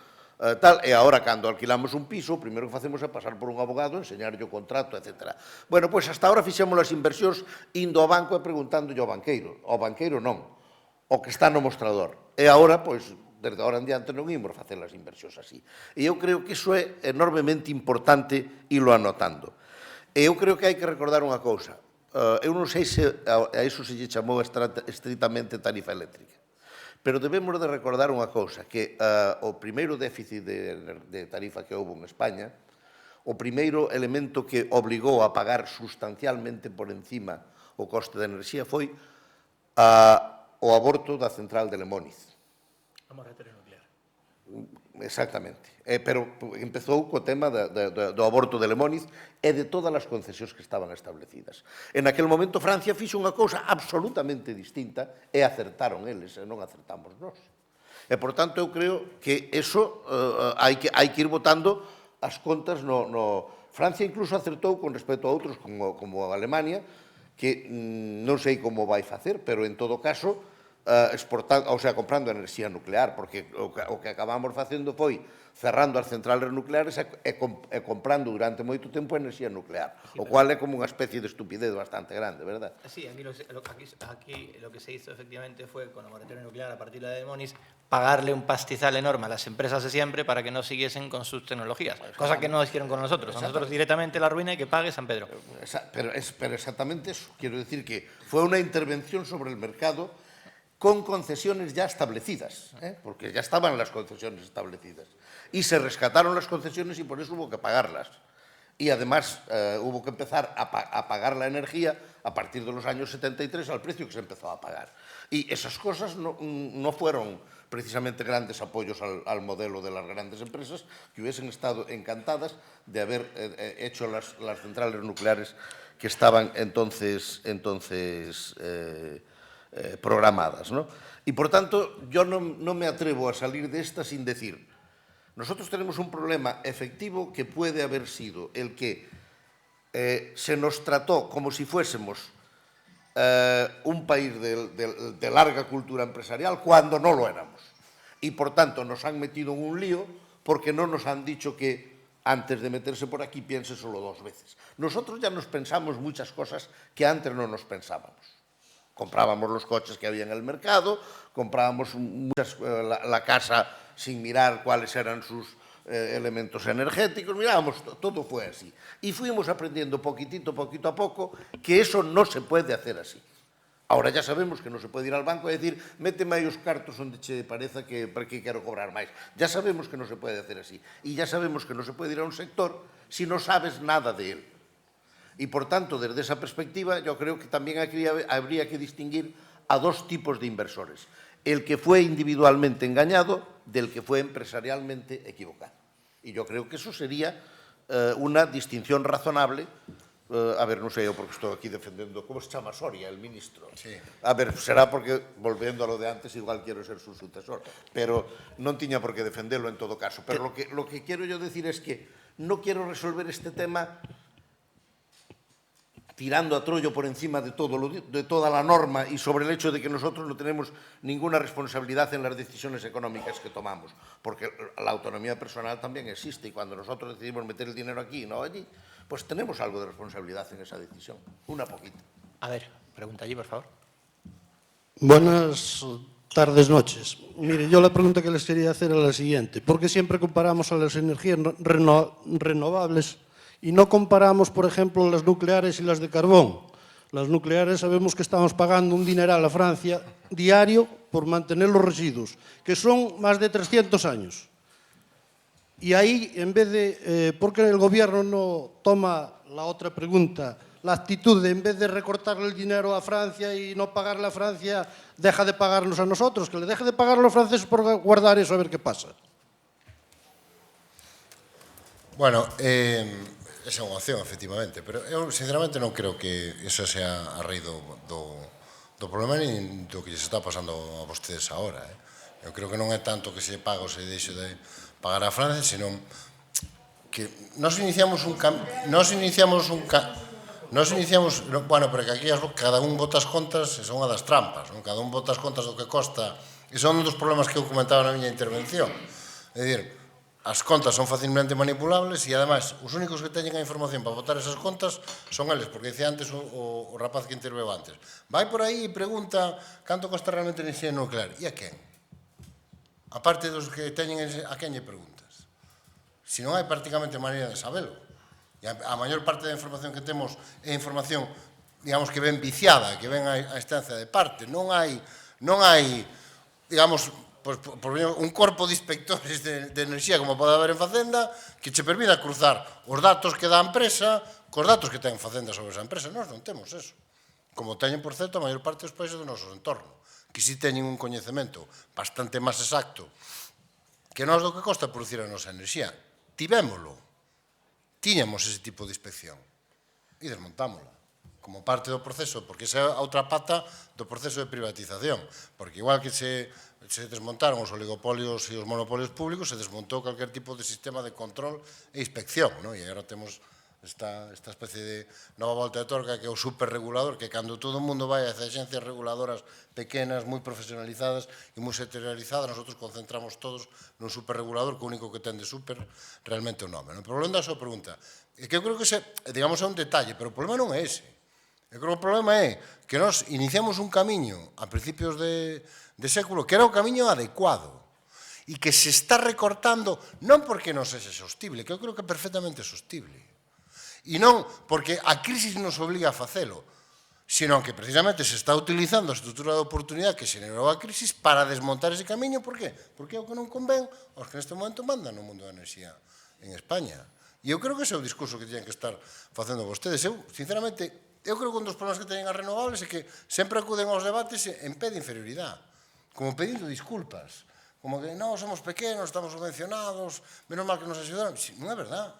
tal, e agora, cando alquilamos un piso, o primeiro que facemos é pasar por un abogado, enseñarlle o contrato, etc. Bueno, pois, hasta agora fixemos as inversións indo ao banco e preguntándolle ao banqueiro. Ao banqueiro non, o que está no mostrador. E agora, pois, desde agora en diante non imos facer as inversións así. E eu creo que iso é enormemente importante irlo anotando. E eu creo que hai que recordar unha cousa. Eu non sei se a iso se lle chamou estritamente tarifa eléctrica. Pero debemos de recordar unha cousa, que o primeiro déficit de tarifa que houve en España, o primeiro elemento que obligou a pagar sustancialmente por encima o coste de enerxía foi o aborto da central de Lemóniz. A moratoria nuclear. Exactamente. Pero empezou co tema do aborto de Lemóniz e de todas as concesións que estaban establecidas. En aquel momento Francia fixo unha cousa absolutamente distinta e acertaron eles, e non acertamos nós. E, por tanto, eu creo que eso hai que ir botando as contas no... Francia incluso acertou con respecto a outros como a Alemania, que non sei como vai facer, pero en todo caso comprando enerxía nuclear, porque o que acabamos facendo foi cerrando as centrales nucleares e comprando durante moito tempo enerxía nuclear, o cual é como unha especie de estupidez bastante grande, verdad? Sí, aquí lo que se hizo efectivamente fue, con la moratoria nuclear a partir de la de Moniz, pagarle un pastizal enorme a las empresas de siempre para que no siguiesen con sus tecnologías, cosa que no hicieron con nosotros. A nosotros directamente la ruina y que pague San Pedro. Pero exactamente eso. Quiero decir que fue una intervención sobre el mercado con concesiones ya establecidas, porque ya estaban las concesiones establecidas. Y se rescataron las concesiones y por eso hubo que pagarlas. Y además hubo que empezar a pagar la energía a partir de los años 73 al precio que se empezó a pagar. Y esas cosas no fueron precisamente grandes apoyos al modelo de las grandes empresas, que hubiesen estado encantadas de haber hecho las centrales nucleares que estaban entonces programadas, ¿no? Y por tanto, yo no me atrevo a salir de esta sin decir, nosotros tenemos un problema efectivo que puede haber sido el que se nos trató como si fuésemos un país de larga cultura empresarial cuando no lo éramos. Y por tanto nos han metido en un lío porque no nos han dicho que antes de meterse por aquí piense solo 2 veces. Nosotros ya nos pensamos muchas cosas que antes no nos pensábamos. Comprábamos los coches que había en el mercado, comprábamos la casa sin mirar cuáles eran sus elementos energéticos, mirábamos, todo fue así. Y fuimos aprendiendo poquito a poco que eso no se puede hacer así. Ahora ya sabemos que non se pode ir al banco e decir méteme aí os cartos onde che pareza que para que quero cobrar máis. Ya sabemos que non se pode hacer así. E ya sabemos que non se pode ir a un sector si non sabes nada de él. Y por tanto, desde esa perspectiva, yo creo que también aquí habría que distinguir a 2 tipos de inversores. El que fue individualmente engañado del que fue empresarialmente equivocado. Y yo creo que eso sería una distinción razonable. A ver, non sei eu porque estou aquí defendendo, como se chama Soria, el ministro? Sí. A ver, será porque, volvendo a lo de antes, igual quiero ser su sucesor, pero non tiña por qué defenderlo en todo caso. Pero lo que quiero yo decir es que no quiero resolver este tema tirando a trollo por encima de toda la norma y sobre el hecho de que nosotros no tenemos ninguna responsabilidad en las decisiones económicas que tomamos, porque la autonomía personal también existe y cuando nosotros decidimos meter el dinero aquí y no allí, pues tenemos algo de responsabilidad en esa decisión, una poquita. A ver, pregunta allí, por favor. Buenas tardes, noches. Mire, yo la pregunta que les quería hacer es la siguiente. ¿Por qué siempre comparamos a las energías renovables y no comparamos, por ejemplo, las nucleares y las de carbón? Las nucleares sabemos que estamos pagando un dineral a Francia diario por mantener los residuos, que son más de 300 años. Y ahí, en vez de, ¿por qué el gobierno no toma la otra pregunta, la actitud de, en vez de recortarle el dinero a Francia y no pagarle a Francia, deja de pagarnos a nosotros, que le deje de pagar a los franceses por guardar eso, a ver qué pasa? Bueno, esa é unha opción, efectivamente, pero eu, sinceramente, non creo que eso sea a raíz do problema nin do que se está pasando a vostedes agora. Eu creo que non é tanto que se paga ou se deixe de pagar a Francia, senón que nos iniciamos bueno, pero que aquí cada un vota as contas e son unha das trampas, non? Cada un vota as contas do que costa, e son un dos problemas que eu comentaba na miña intervención. É dicir, as contas son facilmente manipulables e, ademais, os únicos que teñen a información para votar esas contas son eles, porque dice antes o rapaz que interveu antes. Vai por aí e pregunta canto costa realmente a enerxía nuclear. E a quen? A parte dos que teñen, a quen lle preguntas? Se non hai prácticamente maneira de sabelo. E a maior parte da información que temos é información, digamos, que ven viciada, que ven a estancia de parte. Non hai, digamos, un corpo de inspectores de enerxía como pode haber en Facenda que che permita cruzar os datos que dá a empresa cos datos que ten Facenda sobre esa empresa. Nós non temos eso. Como teñen, por certo, a maior parte dos países do noso entorno, que si teñen un coñecemento bastante máis exacto que nós do que costa producir a nosa enerxía. Tivémolo. Tiñamos ese tipo de inspección e desmontámola como parte do proceso, porque esa é a outra pata do proceso de privatización, porque igual que se desmontaron os oligopolios e os monopolios públicos, se desmontou calquer tipo de sistema de control e inspección, non? E agora temos esta especie de nova volta de torca que é o superregulador, que cando todo o mundo vai a axencias reguladoras pequenas, moi profesionalizadas e moi sectorializadas, nosotros concentramos todos nun superregulador, que o único que ten de super realmente o nome. O problema da súa pregunta é que eu creo que digamos, é un detalle, pero o problema non é ese. Eu creo que o problema é que nós iniciamos un camiño a principios de século que era o camiño adecuado e que se está recortando non porque non sexa sostible, que eu creo que é perfectamente sostible, e non porque a crisis nos obliga a facelo, sino que precisamente se está utilizando a estrutura de oportunidade que xenerou a crisis para desmontar ese camiño. Por qué? Porque é o que non convén aos que neste momento mandan no mundo da enerxía en España. E eu creo que ese é o discurso que teñen que estar facendo vostedes. Eu, sinceramente, eu creo que un dos problemas que teñen as renovables é que sempre acuden aos debates en pé de inferioridade, como pedindo disculpas, como que non, somos pequenos, estamos subvencionados, menos mal que nos axudaron. Non é verdade.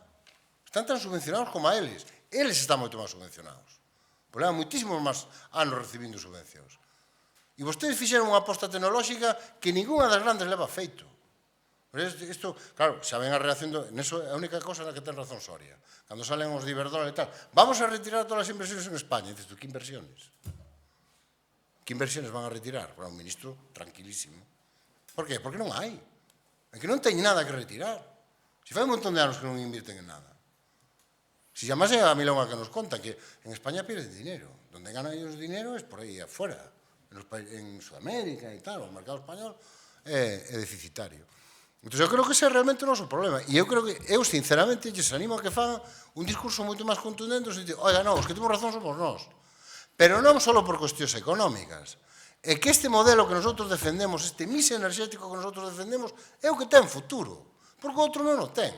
Están tan subvencionados como a eles. Eles están moito máis subvencionados. Porque levan moitísimos máis anos recibindo subvencións. E vostedes fixeron unha aposta tecnolóxica que ninguna das grandes leva feito. Isto, claro, xa ven a reacción neso é a única cosa na que ten razón Soria. Cando salen os de Iberdrola e tal, vamos a retirar todas as inversiones en España. E dices tú, que inversiones? Que inversiones van a retirar? Para un ministro tranquilísimo. Por qué? Porque non hai. É que non teñen nada que retirar. Se fai un montón de anos que non invierten en nada. Si llamase a Milonga que nos conta que en España pierden dinero. Donde ganan ellos dinero es por aí afuera. En Sudamérica e tal, o mercado español é deficitario. Entón, eu creo que ese é realmente o noso problema. E eu creo que, eu sinceramente, lles animo a que fagan un discurso moito máis contundente, oiga, non, os que temos razón somos nós. Pero non só por cuestións económicas. É que este modelo que nosotros defendemos, este mix enerxético que nosotros defendemos, é o que ten futuro. Porque o outro non o ten.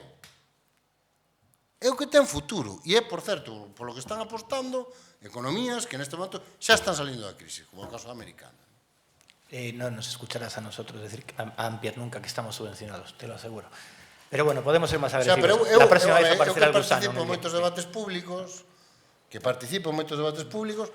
É o que ten futuro. E é, por certo, polo que están apostando economías que neste momento xa están salindo da crisis, como o caso da americana. No nos escucharás a nosotros decir a Ampier nunca que estamos subvencionados, te lo aseguro. Pero bueno, podemos ser máis agresivos. La próxima vez aparecerá el gusano. Eu que participo en moitos debates públicos,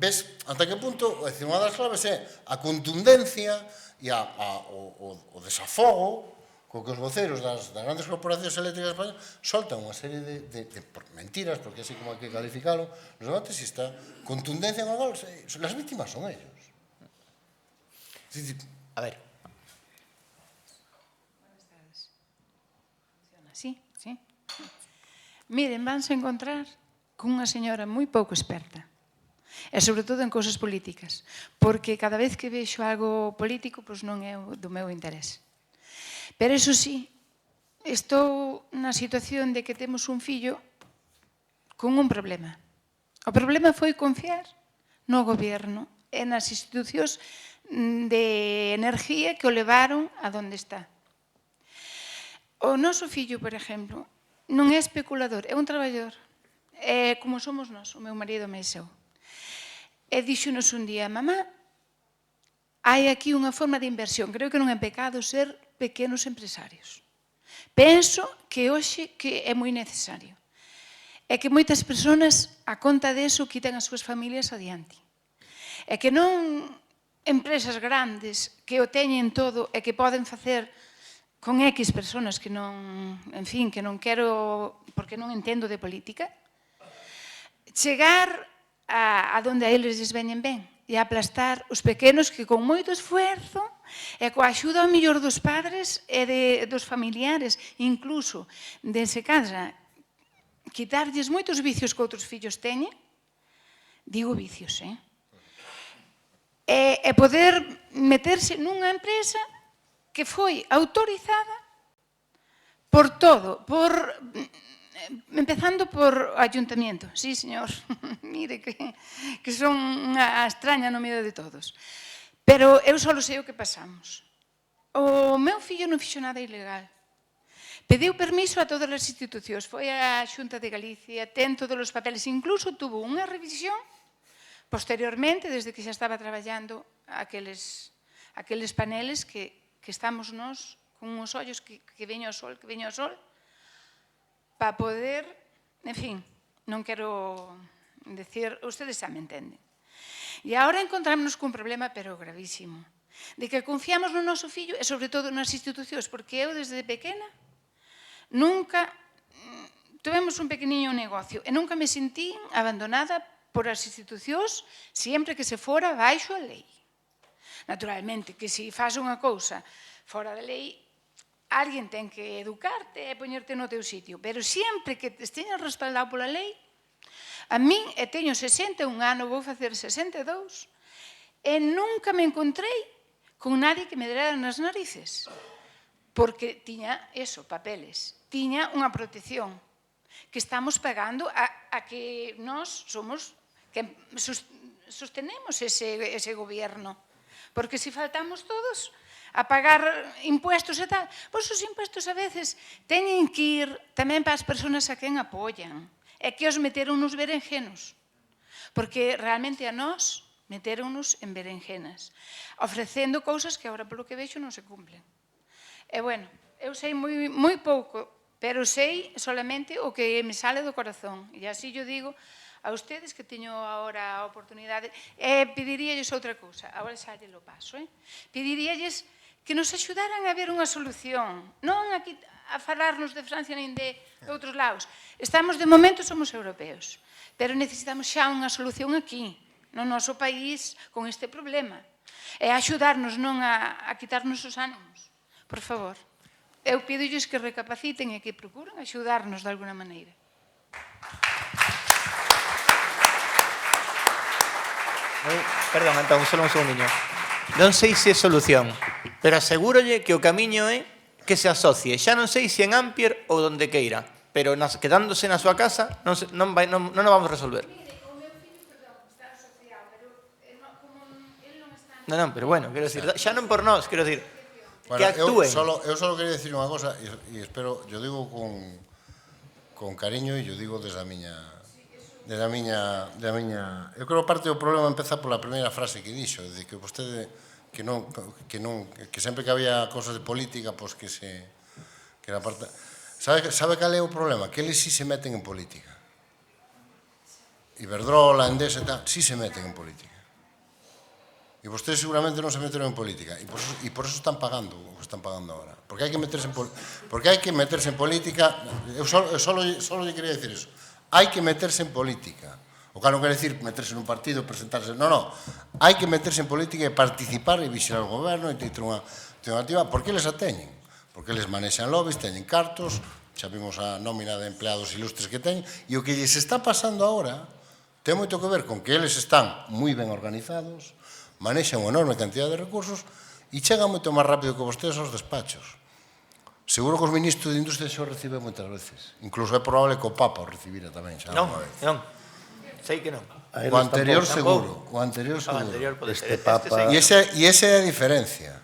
ves ata que punto, unha das claves é a contundencia e o desafogo co que os voceros das grandes corporacións eléctricas españolas soltan unha serie de mentiras, porque así como hai que calificalo, nos debates esta contundencia con a as víctimas son ellos. A ver. Sí. Miren, vanse encontrar con unha señora moi pouco experta. E sobre todo en cousas políticas. Porque cada vez que vexo algo político, pois non é do meu interés. Pero iso sí, estou na situación de que temos un fillo con un problema. O problema foi confiar no goberno e nas institucións de enerxía que o levaron a donde está. O noso fillo, por exemplo, non é especulador, é un traballador. É como somos nós, o meu marido e eu. E dixonos un día, mamá, hai aquí unha forma de inversión. Creo que non é pecado ser pequenos empresarios. Penso que hoxe que é moi necesario. É que moitas persoas, a conta deso, quitan as súas familias adiante. É que non empresas grandes que o teñen todo e que poden facer con X persoas que non, en fin, que non quero, porque non entendo de política, chegar a donde a eles lles veñen ben e aplastar os pequenos que con moito esfuerzo e coa axuda ao mellor dos padres e dos familiares, incluso de se casa, quitarlles moitos vicios que outros fillos teñen, digo vicios, e poder meterse nunha empresa que foi autorizada por todo, empezando por ayuntamiento. Sí, señor, mire que son unha extraña no medio de todos. Pero eu só sei o que pasamos. O meu fillo non fixo nada ilegal. Pediu permiso a todas as institucións. Foi á Xunta de Galicia, ten todos os papeles. Incluso tuvo unha revisión posteriormente, desde que xa estaba traballando aqueles paneles que estamos nós con uns ollos que veño ao sol, para poder, en fin, non quero decir, ustedes xa me entenden. E agora encontrámonos cun problema, pero gravísimo, de que confiamos no noso fillo e sobre todo nas institucións, porque eu desde pequena nunca tuvemos un pequeniño negocio e nunca me sentí abandonada por as institucións sempre que se fora baixo a lei. Naturalmente, que se faz unha cousa fora da lei, alguén ten que educarte e poñerte no teu sitio, pero sempre que te esteñas respaldado pola lei, a min, e teño 61 anos, vou facer 62, e nunca me encontrei con nadie que me dera nas narices, porque tiña eso, papeles, tiña unha protección, que estamos pagando a que nós somos, que sostenemos ese gobierno. Porque se faltamos todos a pagar impuestos e tal, pois os impuestos a veces teñen que ir tamén para as persoas a quen apoian. É que os meteron nos berenjenos. Porque realmente a nós meteronnos en berenjenas, ofrecendo cousas que agora, polo que vexo, non se cumplen. E, bueno, eu sei moi pouco, pero sei solamente o que me sale do corazón. E así yo digo a ustedes que teño agora a oportunidade, pediríalles outra cousa, agora xa lle lo paso, pediríalles que nos axudaran a ver unha solución, non aquí a falarnos de Francia nin de outros lados. Estamos, de momento, somos europeos, pero necesitamos xa unha solución aquí, no noso país, con este problema. E axudarnos, non a quitarnos os ánimos. Por favor, eu pídolles que recapaciten e que procuren axudarnos de alguna maneira. Perdón, Antón, solo un segundinho. Non sei se é solución, pero asegúrolle que o camiño é que se asocie. Xa non sei se en Ampier ou donde queira, pero quedándose na súa casa non o vamos a resolver. Non, pero bueno, quero decir, xa non por nós, quero decir, que actúen. Eu solo quería decir unha cosa, e espero, yo digo con cariño, e yo digo desde a miña... Eu creo que parte do problema empeza pola primeira frase que dixo, de que vostede, que sempre que había cosas de política, pois que era parte... Sabe cal é o problema? Que eles sí se meten en política. Iberdrola, Endesa e tal, sí se meten en política. E vostedes seguramente non se meteron en política, e por eso están pagando o que están pagando agora. Porque hai que meterse en política, eu solo lle quería decir eso. Hai que meterse en política. O que non quere decir meterse nun partido, presentarse... Non. Hai que meterse en política e participar e vixilar o goberno e ter unha alternativa. Por que eles a teñen? Porque eles manexan lobbies, teñen cartos, xa vimos a nómina de empleados ilustres que teñen, e o que lles está pasando agora ten moito que ver con que eles están moi ben organizados, manexan unha enorme cantidad de recursos e chegan moito máis rápido que vostedes aos despachos. Seguro que os ministros de Industria xa o reciben moitas veces. Incluso é probable que o Papa o recibira tamén xa. Non. Sei que non. O anterior seguro. Este Papa... E esa é a diferencia.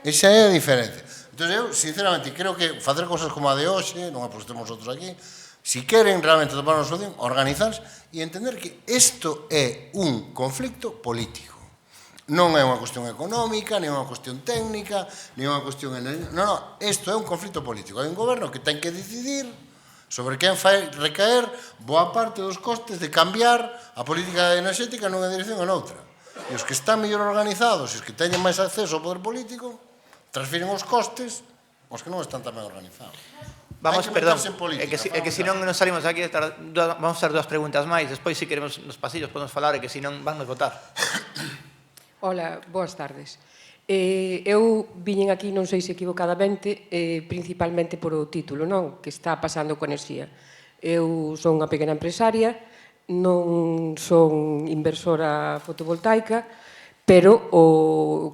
Esa é a diferencia. Entón, eu, sinceramente, creo que facer cosas como a de hoxe, non a postemos outros aquí, si queren realmente tomar unha solución, organizarse e entender que isto é un conflicto político. Non é unha cuestión económica, nem unha cuestión técnica, nem unha cuestión... Non, isto é un conflito político. Hai un goberno que ten que decidir sobre quen fai recaer boa parte dos costes de cambiar a política enerxética nunha dirección ou noutra. E os que están mellor organizados e os que teñen máis acceso ao poder político transfiren os costes aos que non están tamén organizados. Vamos, perdón, é que se non nos salimos aquí, vamos a fazer dúas preguntas máis, despois se queremos nos pasillos podemos falar e que se non van nos votar. Ola, boas tardes. Eu viñen aquí, non sei se equivocadamente, principalmente por o título, non? Que está pasando coa enerxía. Eu son unha pequena empresaria, non son inversora fotovoltaica, pero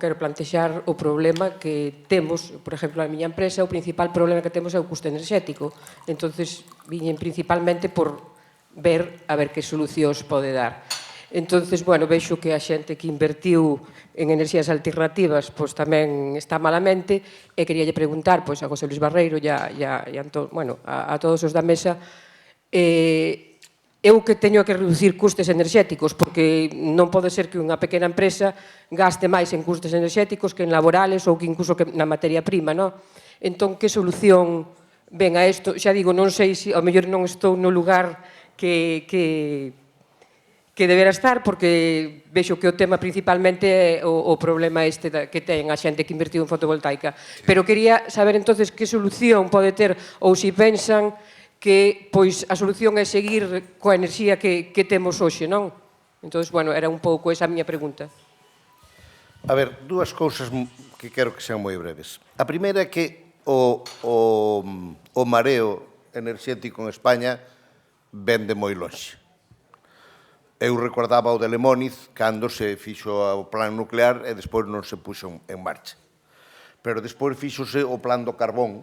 quero plantexar o problema que temos, por exemplo, na miña empresa, o principal problema que temos é o custo enerxético. Entonces, viñen principalmente por ver a ver que solucións pode dar. Entonces, bueno, vexo que a xente que invertiu en enerxías alternativas pois tamén está malamente e queríalle preguntar pois a José Luis Barreiro e a todos os da mesa eu que teño que reducir custes enerxéticos porque non pode ser que unha pequena empresa gaste máis en custes enerxéticos que en laborales ou que incluso que na materia prima, non? Entón, que solución ven a isto? Xa digo, non sei se ao mellor non estou no lugar que debera estar, porque vexo que o tema principalmente é o problema este que ten a xente que invertiu en fotovoltaica. Pero quería saber entonces que solución pode ter ou se pensan que pois a solución é seguir coa enerxía que temos hoxe, non? Entón, bueno, era un pouco esa a miña pregunta. A ver, dúas cousas que quero que sean moi breves. A primeira é que o mareo enerxético en España vende moi longe. Eu recordaba o de Lemóniz cando se fixo o plan nuclear e despois non se puxo en marcha. Pero despois fixose o plan do carbón,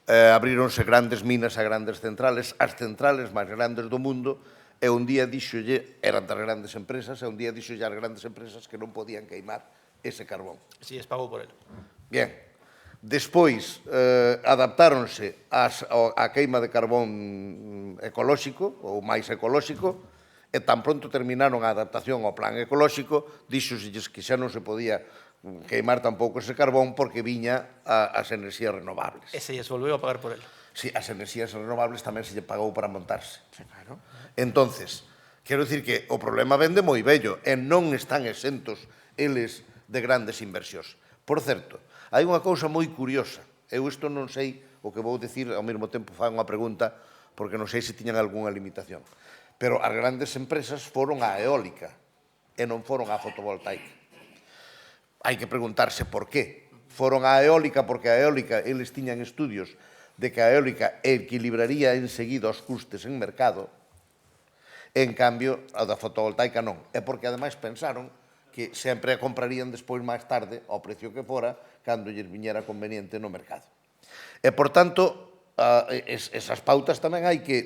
abríronse grandes minas a grandes centrales, as centrales máis grandes do mundo, e un día dixolle, eran das grandes empresas, e un día dixolle ás grandes empresas que non podían queimar ese carbón. Si es pago por él. Bien. Despois, adaptáronse á queima de carbón ecolóxico, ou máis ecolóxico, e tan pronto terminaron a adaptación ao plan ecolóxico, dixoselles que xa non se podía queimar tampouco ese carbón porque viña as enerxías renovables. Ese ya se volveu a pagar por él. Sí, as enerxías renovables tamén se lle pagou para montarse. Claro. Entonces, quero dicir que o problema vende moi bello e non están exentos eles de grandes inversións. Por certo, hai unha cousa moi curiosa. Eu isto non sei o que vou dicir, ao mesmo tempo fan unha pregunta, porque non sei se tiñan algunha limitación. Pero as grandes empresas foron á eólica e non foron á fotovoltaica. Hai que preguntarse por qué. Foron á eólica porque a eólica, eles tiñan estudios de que a eólica equilibraría enseguida os custes en mercado, en cambio, a da fotovoltaica non. É porque, ademais, pensaron que sempre a comprarían despois máis tarde, ao precio que fora, cando lles viñera conveniente no mercado. E, por tanto, esas pautas tamén hai que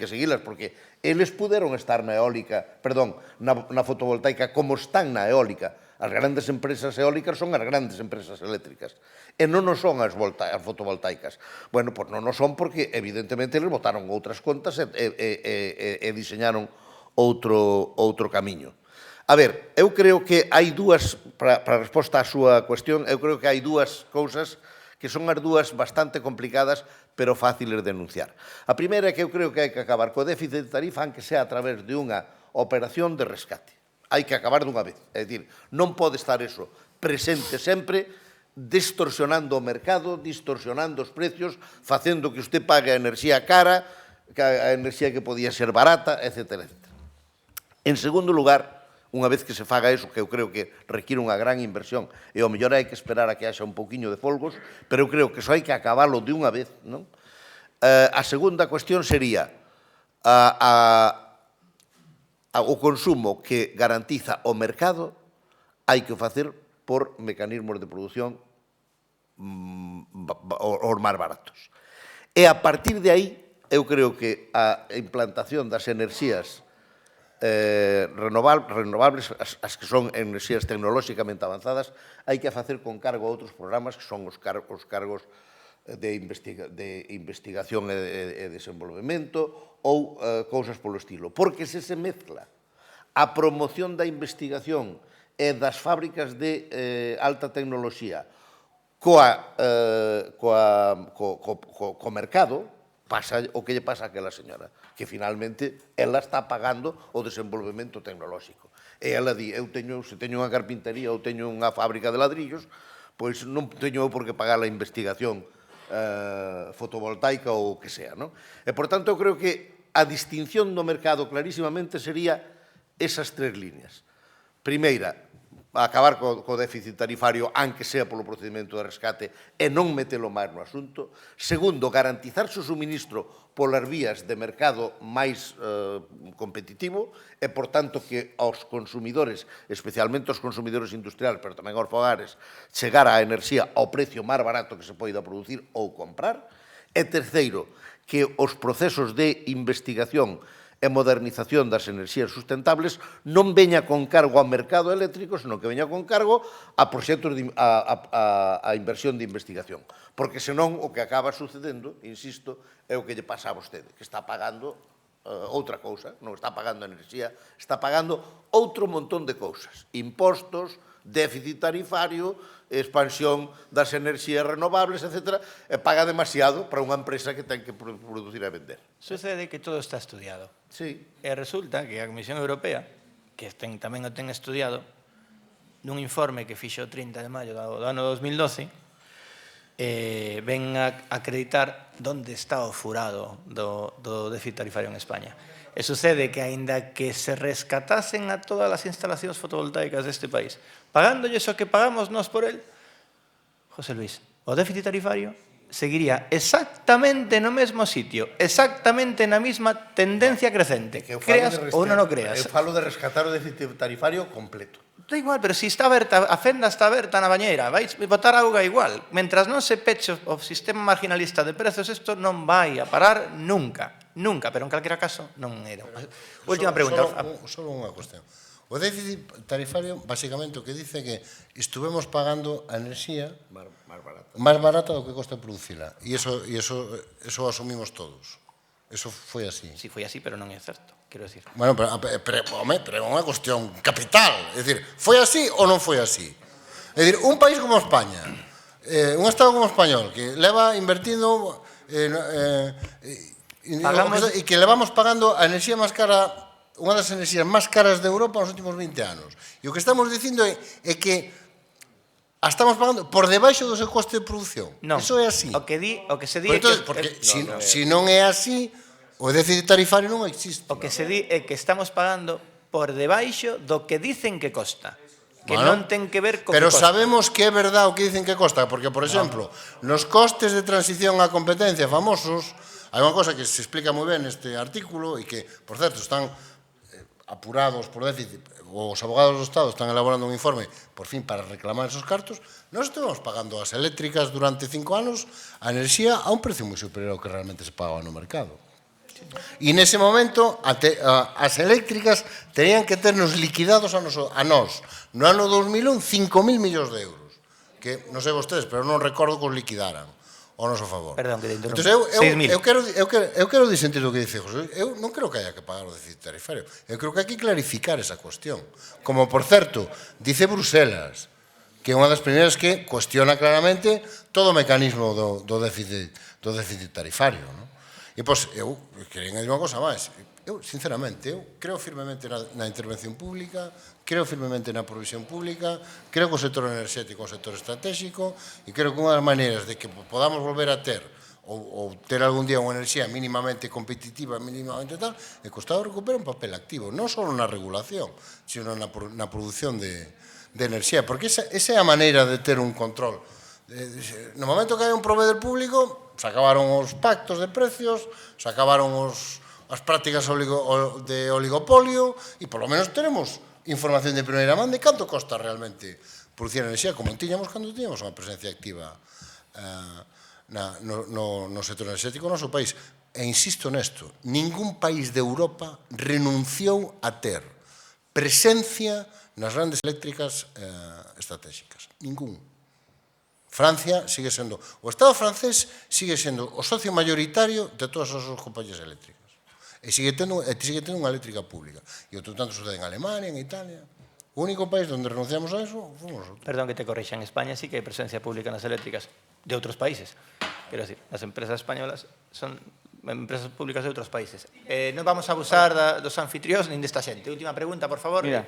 seguilas, porque eles puderon estar na eólica, perdón, na fotovoltaica como están na eólica. As grandes empresas eólicas son as grandes empresas eléctricas. E non o son as fotovoltaicas. Bueno, pois non o son porque, evidentemente, eles botaron outras contas e diseñaron outro camiño. A ver, eu creo que hai dúas, para a resposta á súa cuestión, eu creo que hai dúas cousas que son as dúas bastante complicadas, pero fáciles de enunciar. A primeira é que eu creo que hai que acabar co déficit de tarifa, aunque sea a través de unha operación de rescate. Hai que acabar dunha vez. É dicir, non pode estar eso presente sempre, distorsionando o mercado, distorsionando os precios, facendo que usted pague a enerxía cara, a enerxía que podía ser barata, etc. En segundo lugar, unha vez que se faga eso, que eu creo que requiere unha gran inversión, e ao mellor hai que esperar a que haxa un pouquiño de folgos, pero eu creo que iso hai que acabalo de unha vez, non? A segunda cuestión sería o consumo que garantiza o mercado hai que facer por mecanismos de produción os máis baratos. E a partir de aí, eu creo que a implantación das enerxías renovables, as que son enerxías tecnolóxicamente avanzadas, hai que facer con cargo a outros programas que son os cargos de investigación e desenvolvemento ou cousas polo estilo. Porque se mezcla a promoción da investigación e das fábricas de alta tecnoloxía co mercado, pasa o que lle pasa a aquela señora, que finalmente ela está pagando o desenvolvemento tecnolóxico. E ela di, se teño unha carpintería ou teño unha fábrica de ladrillos, pois non teño por que pagar a investigación fotovoltaica ou o que sea, non? E, por tanto, eu creo que a distinción do mercado clarísimamente sería esas tres líneas. Primeira, acabar co déficit tarifario, aunque sea polo procedimento de rescate, e non metelo máis no asunto. Segundo, garantizarse o suministro polas vías de mercado máis competitivo e, por tanto, que aos consumidores, especialmente aos consumidores industriales, pero tamén aos fogares, chegar a enerxía ao precio máis barato que se poida producir ou comprar. E terceiro, que os procesos de investigación e modernización das enerxías sustentables non veña con cargo ao mercado eléctrico, senón que veña con cargo a proxectos a inversión de investigación. Porque senón o que acaba sucedendo, insisto, é o que lle pasa a vostede, que está pagando outra cousa, non está pagando enerxía, está pagando outro montón de cousas, impostos, déficit tarifario, expansión das enerxías renovables, etc. E paga demasiado para unha empresa que ten que producir e vender. Sucede que todo está estudiado. Sí. E resulta que a Comisión Europea, que tamén o ten estudiado, nun informe que fixo o 30 de maio do ano 2012, ven a acreditar onde está o furado do déficit tarifario en España. E sucede que, aínda que se rescatasen a todas as instalacións fotovoltaicas deste país, pagándolles o que pagamos nós por el, José Luis, o déficit tarifario seguiría exactamente no mesmo sitio, exactamente na mesma tendencia crecente, creas ou non o creas. Eu falo de rescatar o déficit tarifario completo. Da igual, pero se está aberta, a fenda está aberta na bañeira, vais botar auga igual. Mentras non se peche o sistema marginalista de prezos, isto non vai a parar nunca, nunca, pero en calquera caso non era. Última pregunta. Solo unha cuestión. O déficit tarifario, basicamente, o que dice que estuvemos pagando a enerxía máis barata do que costa producila. E eso asumimos todos. Eso foi así. Si foi así, pero non é certo, quero decir. Bueno, pero é unha cuestión capital. É dicir, foi así ou non foi así? É dicir, un país como España, un Estado como o español, que leva invertindo e que levamos pagando a enerxía máis cara, unha das enerxías máis caras de Europa nos últimos 20 anos. E o que estamos dicindo é que a estamos pagando por debaixo do seu coste de producción. Non, iso é así. o que se di é que... Porque se non é así, o déficit tarifario non existe. O que se di é que estamos pagando por debaixo do que dicen que costa. Que Bueno, non ten que ver co pero que costa. sabemos que é verdade o que dicen que costa, porque, por exemplo, nos costes de transición á competencia famosos, hai unha cosa que se explica moi ben neste artículo e que, por certo, están apurados por déficit, os abogados do Estado están elaborando un informe, por fin, para reclamar esos cartos. Nós estamos pagando as eléctricas durante 5 anos a enerxía a un precio moi superior ao que realmente se pagaba no mercado. E nese momento as eléctricas terían que ternos liquidados a nós no ano 2001 5.000 millóns de euros, que non sei vostedes, pero non recordo que os liquidaran ao noso favor. Perdón, que te interrompo. Entón, eu quero disentir o que dice José. Eu non creo que haya que pagar o déficit tarifario. Eu creo que hai que clarificar esa cuestión. Como, por certo, dice Bruselas, que é unha das primeiras que cuestiona claramente todo o mecanismo do déficit tarifario, non? E, pois, eu quería añadir unha cosa máis. Eu, sinceramente, creo firmemente na intervención pública, creo firmemente na provisión pública, creo que o sector enerxético é un sector estratégico e creo que unha das maneiras de que podamos volver a ter ou ter algún día unha enerxía mínimamente competitiva, mínimamente tal, é que o Estado recupere un papel activo, non só na regulación, sino na produción de enerxía, porque esa é a maneira de ter un control. No momento que hai un proveedor público, se acabaron os pactos de precios, se acabaron as prácticas de oligopolio e polo menos tenemos información de primeira man de canto costa realmente producir enerxía, como tiñamos cando tiñamos unha presencia activa no sector enerxético no noso país. E insisto nesto, ningún país de Europa renunciou a ter presencia nas grandes eléctricas estratégicas. Ningún. Francia sigue sendo, o Estado francés sigue sendo o socio mayoritario de todas as súas compañías eléctricas. E sigue tendo unha eléctrica pública. E outro tanto sucede en Alemania, en Italia. O único país onde renunciamos a eso fomos nosotros. Perdón que te corrixa, en España sí que hai presencia pública nas eléctricas de outros países. Quero decir, as empresas españolas son empresas públicas de outros países. Non vamos a abusar dos anfitrións nin desta xente. Última pregunta, por favor. Mira.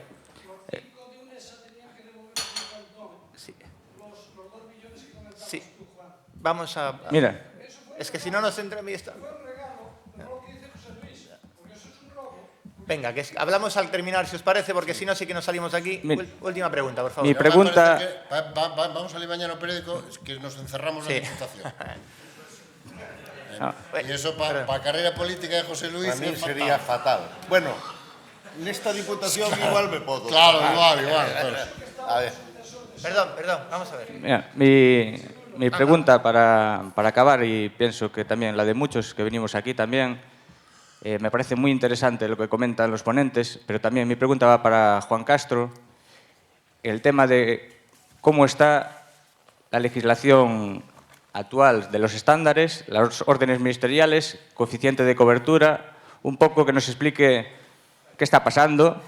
Sí. Vamos a... Mira. Es que si no nos entra en mi... Venga, que hablamos al terminar, si os parece, porque si no sí que nos salimos de aquí. Última pregunta, por favor. Mi pregunta... Vamos a salir mañana al periódico, que nos encerramos en la Diputación. Y eso para la carrera política de José Luis... Para mí sería fatal. Bueno, nesta Diputación igual me podo. Claro, igual. A ver. Perdón, vamos a ver. Mira, mi pregunta para acabar, y pienso que también la de muchos que venimos aquí también, me parece muy interesante lo que comentan los ponentes, pero también mi pregunta va para Juan Castro, el tema de cómo está la legislación actual de los estándares, las órdenes ministeriales, coeficiente de cobertura, un poco que nos explique qué está pasando,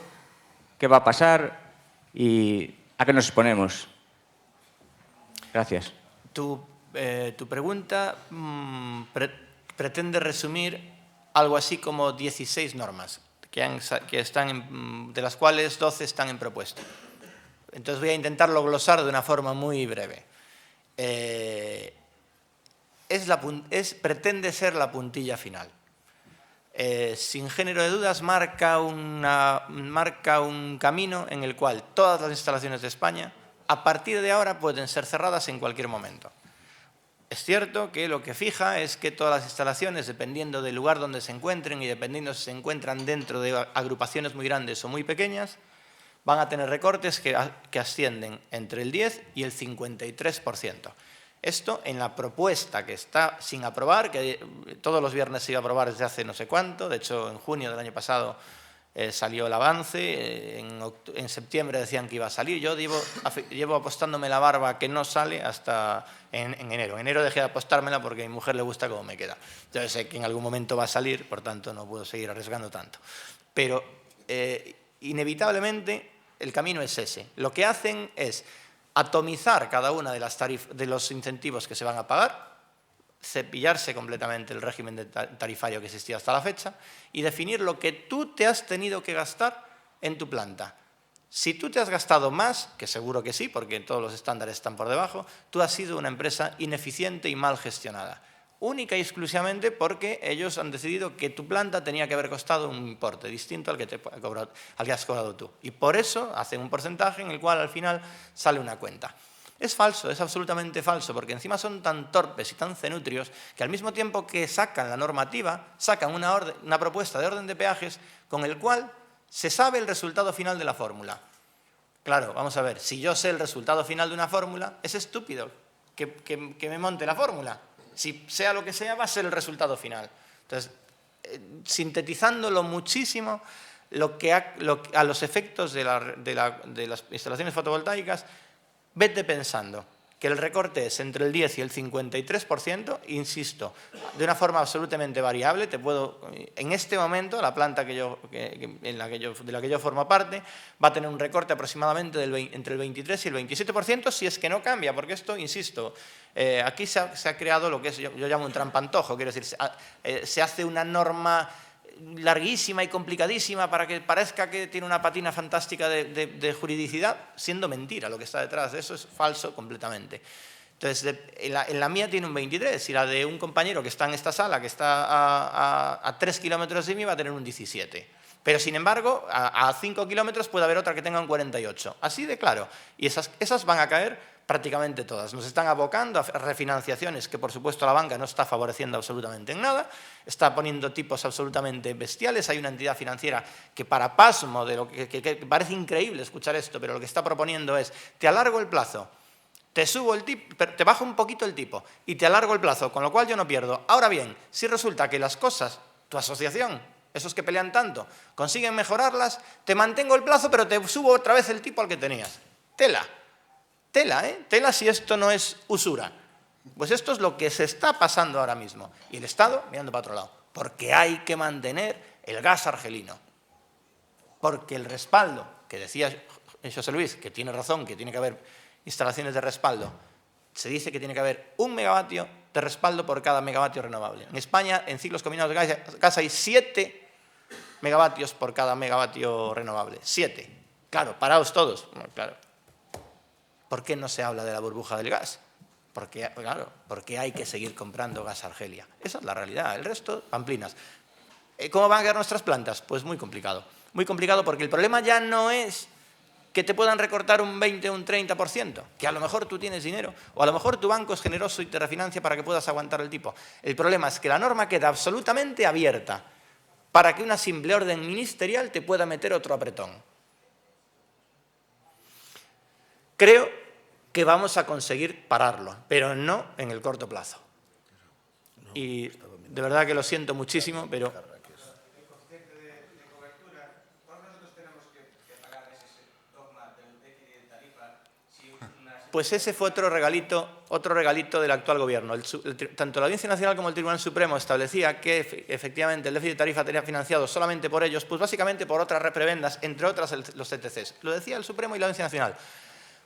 qué va a pasar y a qué nos exponemos. Gracias. Tu pregunta pretende resumir algo así como 16 normas, de las cuales 12 están en propuesta. Entonces voy a intentarlo glosar de una forma muy breve. pretende ser la puntilla final. Sin género de dudas, marca un camino en el cual todas las instalaciones de España, a partir de ahora, pueden ser cerradas en cualquier momento. Es cierto que lo que fija es que todas las instalaciones, dependiendo del lugar donde se encuentren y dependiendo si se encuentran dentro de agrupaciones muy grandes o muy pequeñas, van a tener recortes que ascienden entre el 10 y el 53%. Esto en la propuesta que está sin aprobar, que todos los viernes se iba a aprobar desde hace no sé cuánto, de hecho en junio del año pasado salió el avance, en septiembre decían que iba a salir, yo llevo apostándome la barba que no sale hasta en enero. En enero dejé de apostármela porque a mi mujer le gusta cómo me queda. Entonces sé que en algún momento va a salir, por tanto no puedo seguir arriesgando tanto. Pero inevitablemente el camino es ese. Lo que hacen es atomizar cada una de los incentivos que se van a pagar, cepillarse completamente el régimen tarifario que existía hasta la fecha y definir lo que tú te has tenido que gastar en tu planta. Si tú te has gastado más, que seguro que sí, porque todos los estándares están por debajo, tú has sido una empresa ineficiente y mal gestionada. Única y exclusivamente porque ellos han decidido que tu planta tenía que haber costado un importe distinto al que has cobrado tú. Y por eso hacen un porcentaje en el cual al final sale una cuenta. Es falso, es absolutamente falso, porque encima son tan torpes y tan cenutrios que al mismo tiempo que sacan la normativa, sacan una propuesta de orden de peajes con el cual se sabe el resultado final de la fórmula. Claro, vamos a ver, si yo sé el resultado final de una fórmula, es estúpido que me monte la fórmula. Si sea lo que sea, va a ser el resultado final. Entonces, sintetizándolo muchísimo, a los efectos de las instalaciones fotovoltaicas, vete pensando que el recorte es entre el 10 y el 53%, insisto, de una forma absolutamente variable. En este momento, la planta de la que yo formo parte va a tener un recorte aproximadamente entre el 23 y el 27%, si es que no cambia, porque esto, insisto, aquí se ha creado lo que yo llamo un trampantojo, quiero decir, se hace una norma larguísima y complicadísima para que parezca que tiene una patina fantástica de juridicidad, siendo mentira lo que está detrás de eso, es falso completamente. Entonces, en la mía tiene un 23 y la de un compañero que está en esta sala, que está a 3 kilómetros de mí, va a tener un 17. Pero, sin embargo, a 5 kilómetros puede haber otra que tenga un 48. Así de claro. Y esas van a caer prácticamente todas. Nos están abocando a refinanciaciones que, por supuesto, la banca no está favoreciendo absolutamente en nada, está poniendo tipos absolutamente bestiales. Hay una entidad financiera que, para pasmo de lo que parece increíble escuchar esto, pero lo que está proponiendo es: te alargo el plazo, te subo el tipo, te bajo un poquito el tipo y te alargo el plazo, con lo cual yo no pierdo. Ahora bien, si resulta que las cosas, tu asociación, esos que pelean tanto, consiguen mejorarlas, te mantengo el plazo, pero te subo otra vez el tipo al que tenías. Tela. Tela, ¿eh? Tela si esto no es usura. Pues esto es lo que se está pasando ahora mismo. Y el Estado mirando para otro lado. Porque hay que mantener el gas argelino. Porque el respaldo, que decía José Luis, que tiene razón, que tiene que haber instalaciones de respaldo, se dice que tiene que haber 1 megavatio de respaldo por cada megavatio renovable. En España, en ciclos combinados de gas hay 7 megavatios por cada megavatio renovable. 7. Claro, paraos todos. Bueno, claro. ¿Por qué no se habla de la burbuja del gas? Porque hay que seguir comprando gas Argelia. Esa es la realidad. El resto, pamplinas. ¿Cómo van a quedar nuestras plantas? Pues muy complicado. Muy complicado porque el problema ya no es que te puedan recortar un 20 o un 30%, que a lo mejor tú tienes dinero, o a lo mejor tu banco es generoso y te refinancia para que puedas aguantar el tipo. El problema es que la norma queda absolutamente abierta para que una simple orden ministerial te pueda meter otro apretón. Creo que vamos a conseguir pararlo, pero no en el corto plazo. Y de verdad que lo siento muchísimo, pero... Pues ese fue otro regalito del actual gobierno. Tanto la Audiencia Nacional como el Tribunal Supremo establecía que efectivamente el déficit de tarifa tenía financiado solamente por ellos, pues básicamente por otras prebendas, entre otras los CTCs. Lo decía el Supremo y la Audiencia Nacional.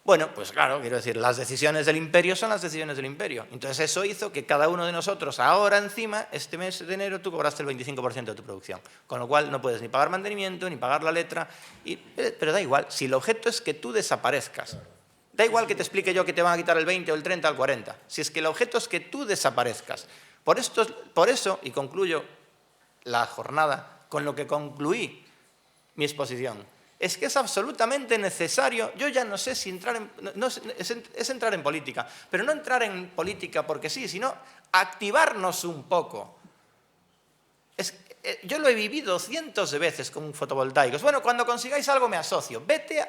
Bueno, pues claro, quiero decir, las decisiones del imperio son las decisiones del imperio. Entonces eso hizo que cada uno de nosotros, ahora encima, este mes de enero, tú cobraste el 25% de tu producción. Con lo cual no puedes ni pagar mantenimiento, ni pagar la letra, pero da igual, si el objeto es que tú desaparezcas. Da igual que te explique yo que te van a quitar el 20 o el 30 o el 40. Si es que el objeto es que tú desaparezcas. Por eso, y concluyo la jornada con lo que concluí mi exposición, es que es absolutamente necesario, yo ya no sé si entrar en... es entrar en política, pero no entrar en política porque sí, sino activarnos un poco. Yo lo he vivido cientos de veces con fotovoltaicos. Bueno, cuando consigáis algo me asocio. Vete.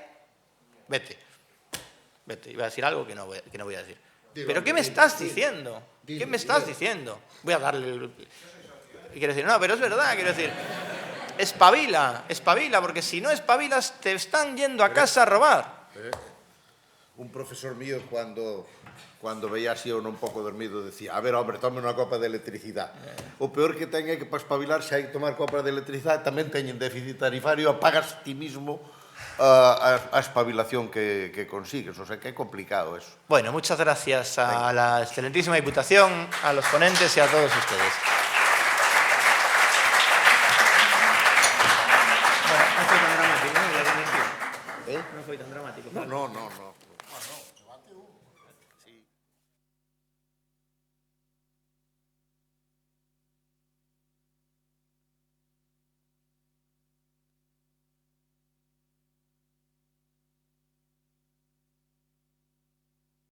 Iba a decir algo que no voy a decir. ¿Pero qué me estás diciendo? ¿Qué me estás diciendo? Voy a darle... Quiero decir, no, pero es verdad, quiero decir... Espabila, porque si no espabilas te están yendo a casa a robar. Un profesor mío cuando veía así a uno un pouco dormido decía, a ver, hombre, tome unha copa de electricidade. O peor que ten é que para espabilarse hai que tomar copa de electricidade, tamén teñen déficit tarifario, apagas ti mismo a espabilación que consigues, o sea que é complicado eso. Bueno, muchas gracias a la excelentísima Diputación, a los ponentes y a todos ustedes. Bueno, no fue tan dramático, ¿no? No fue tan dramático. No.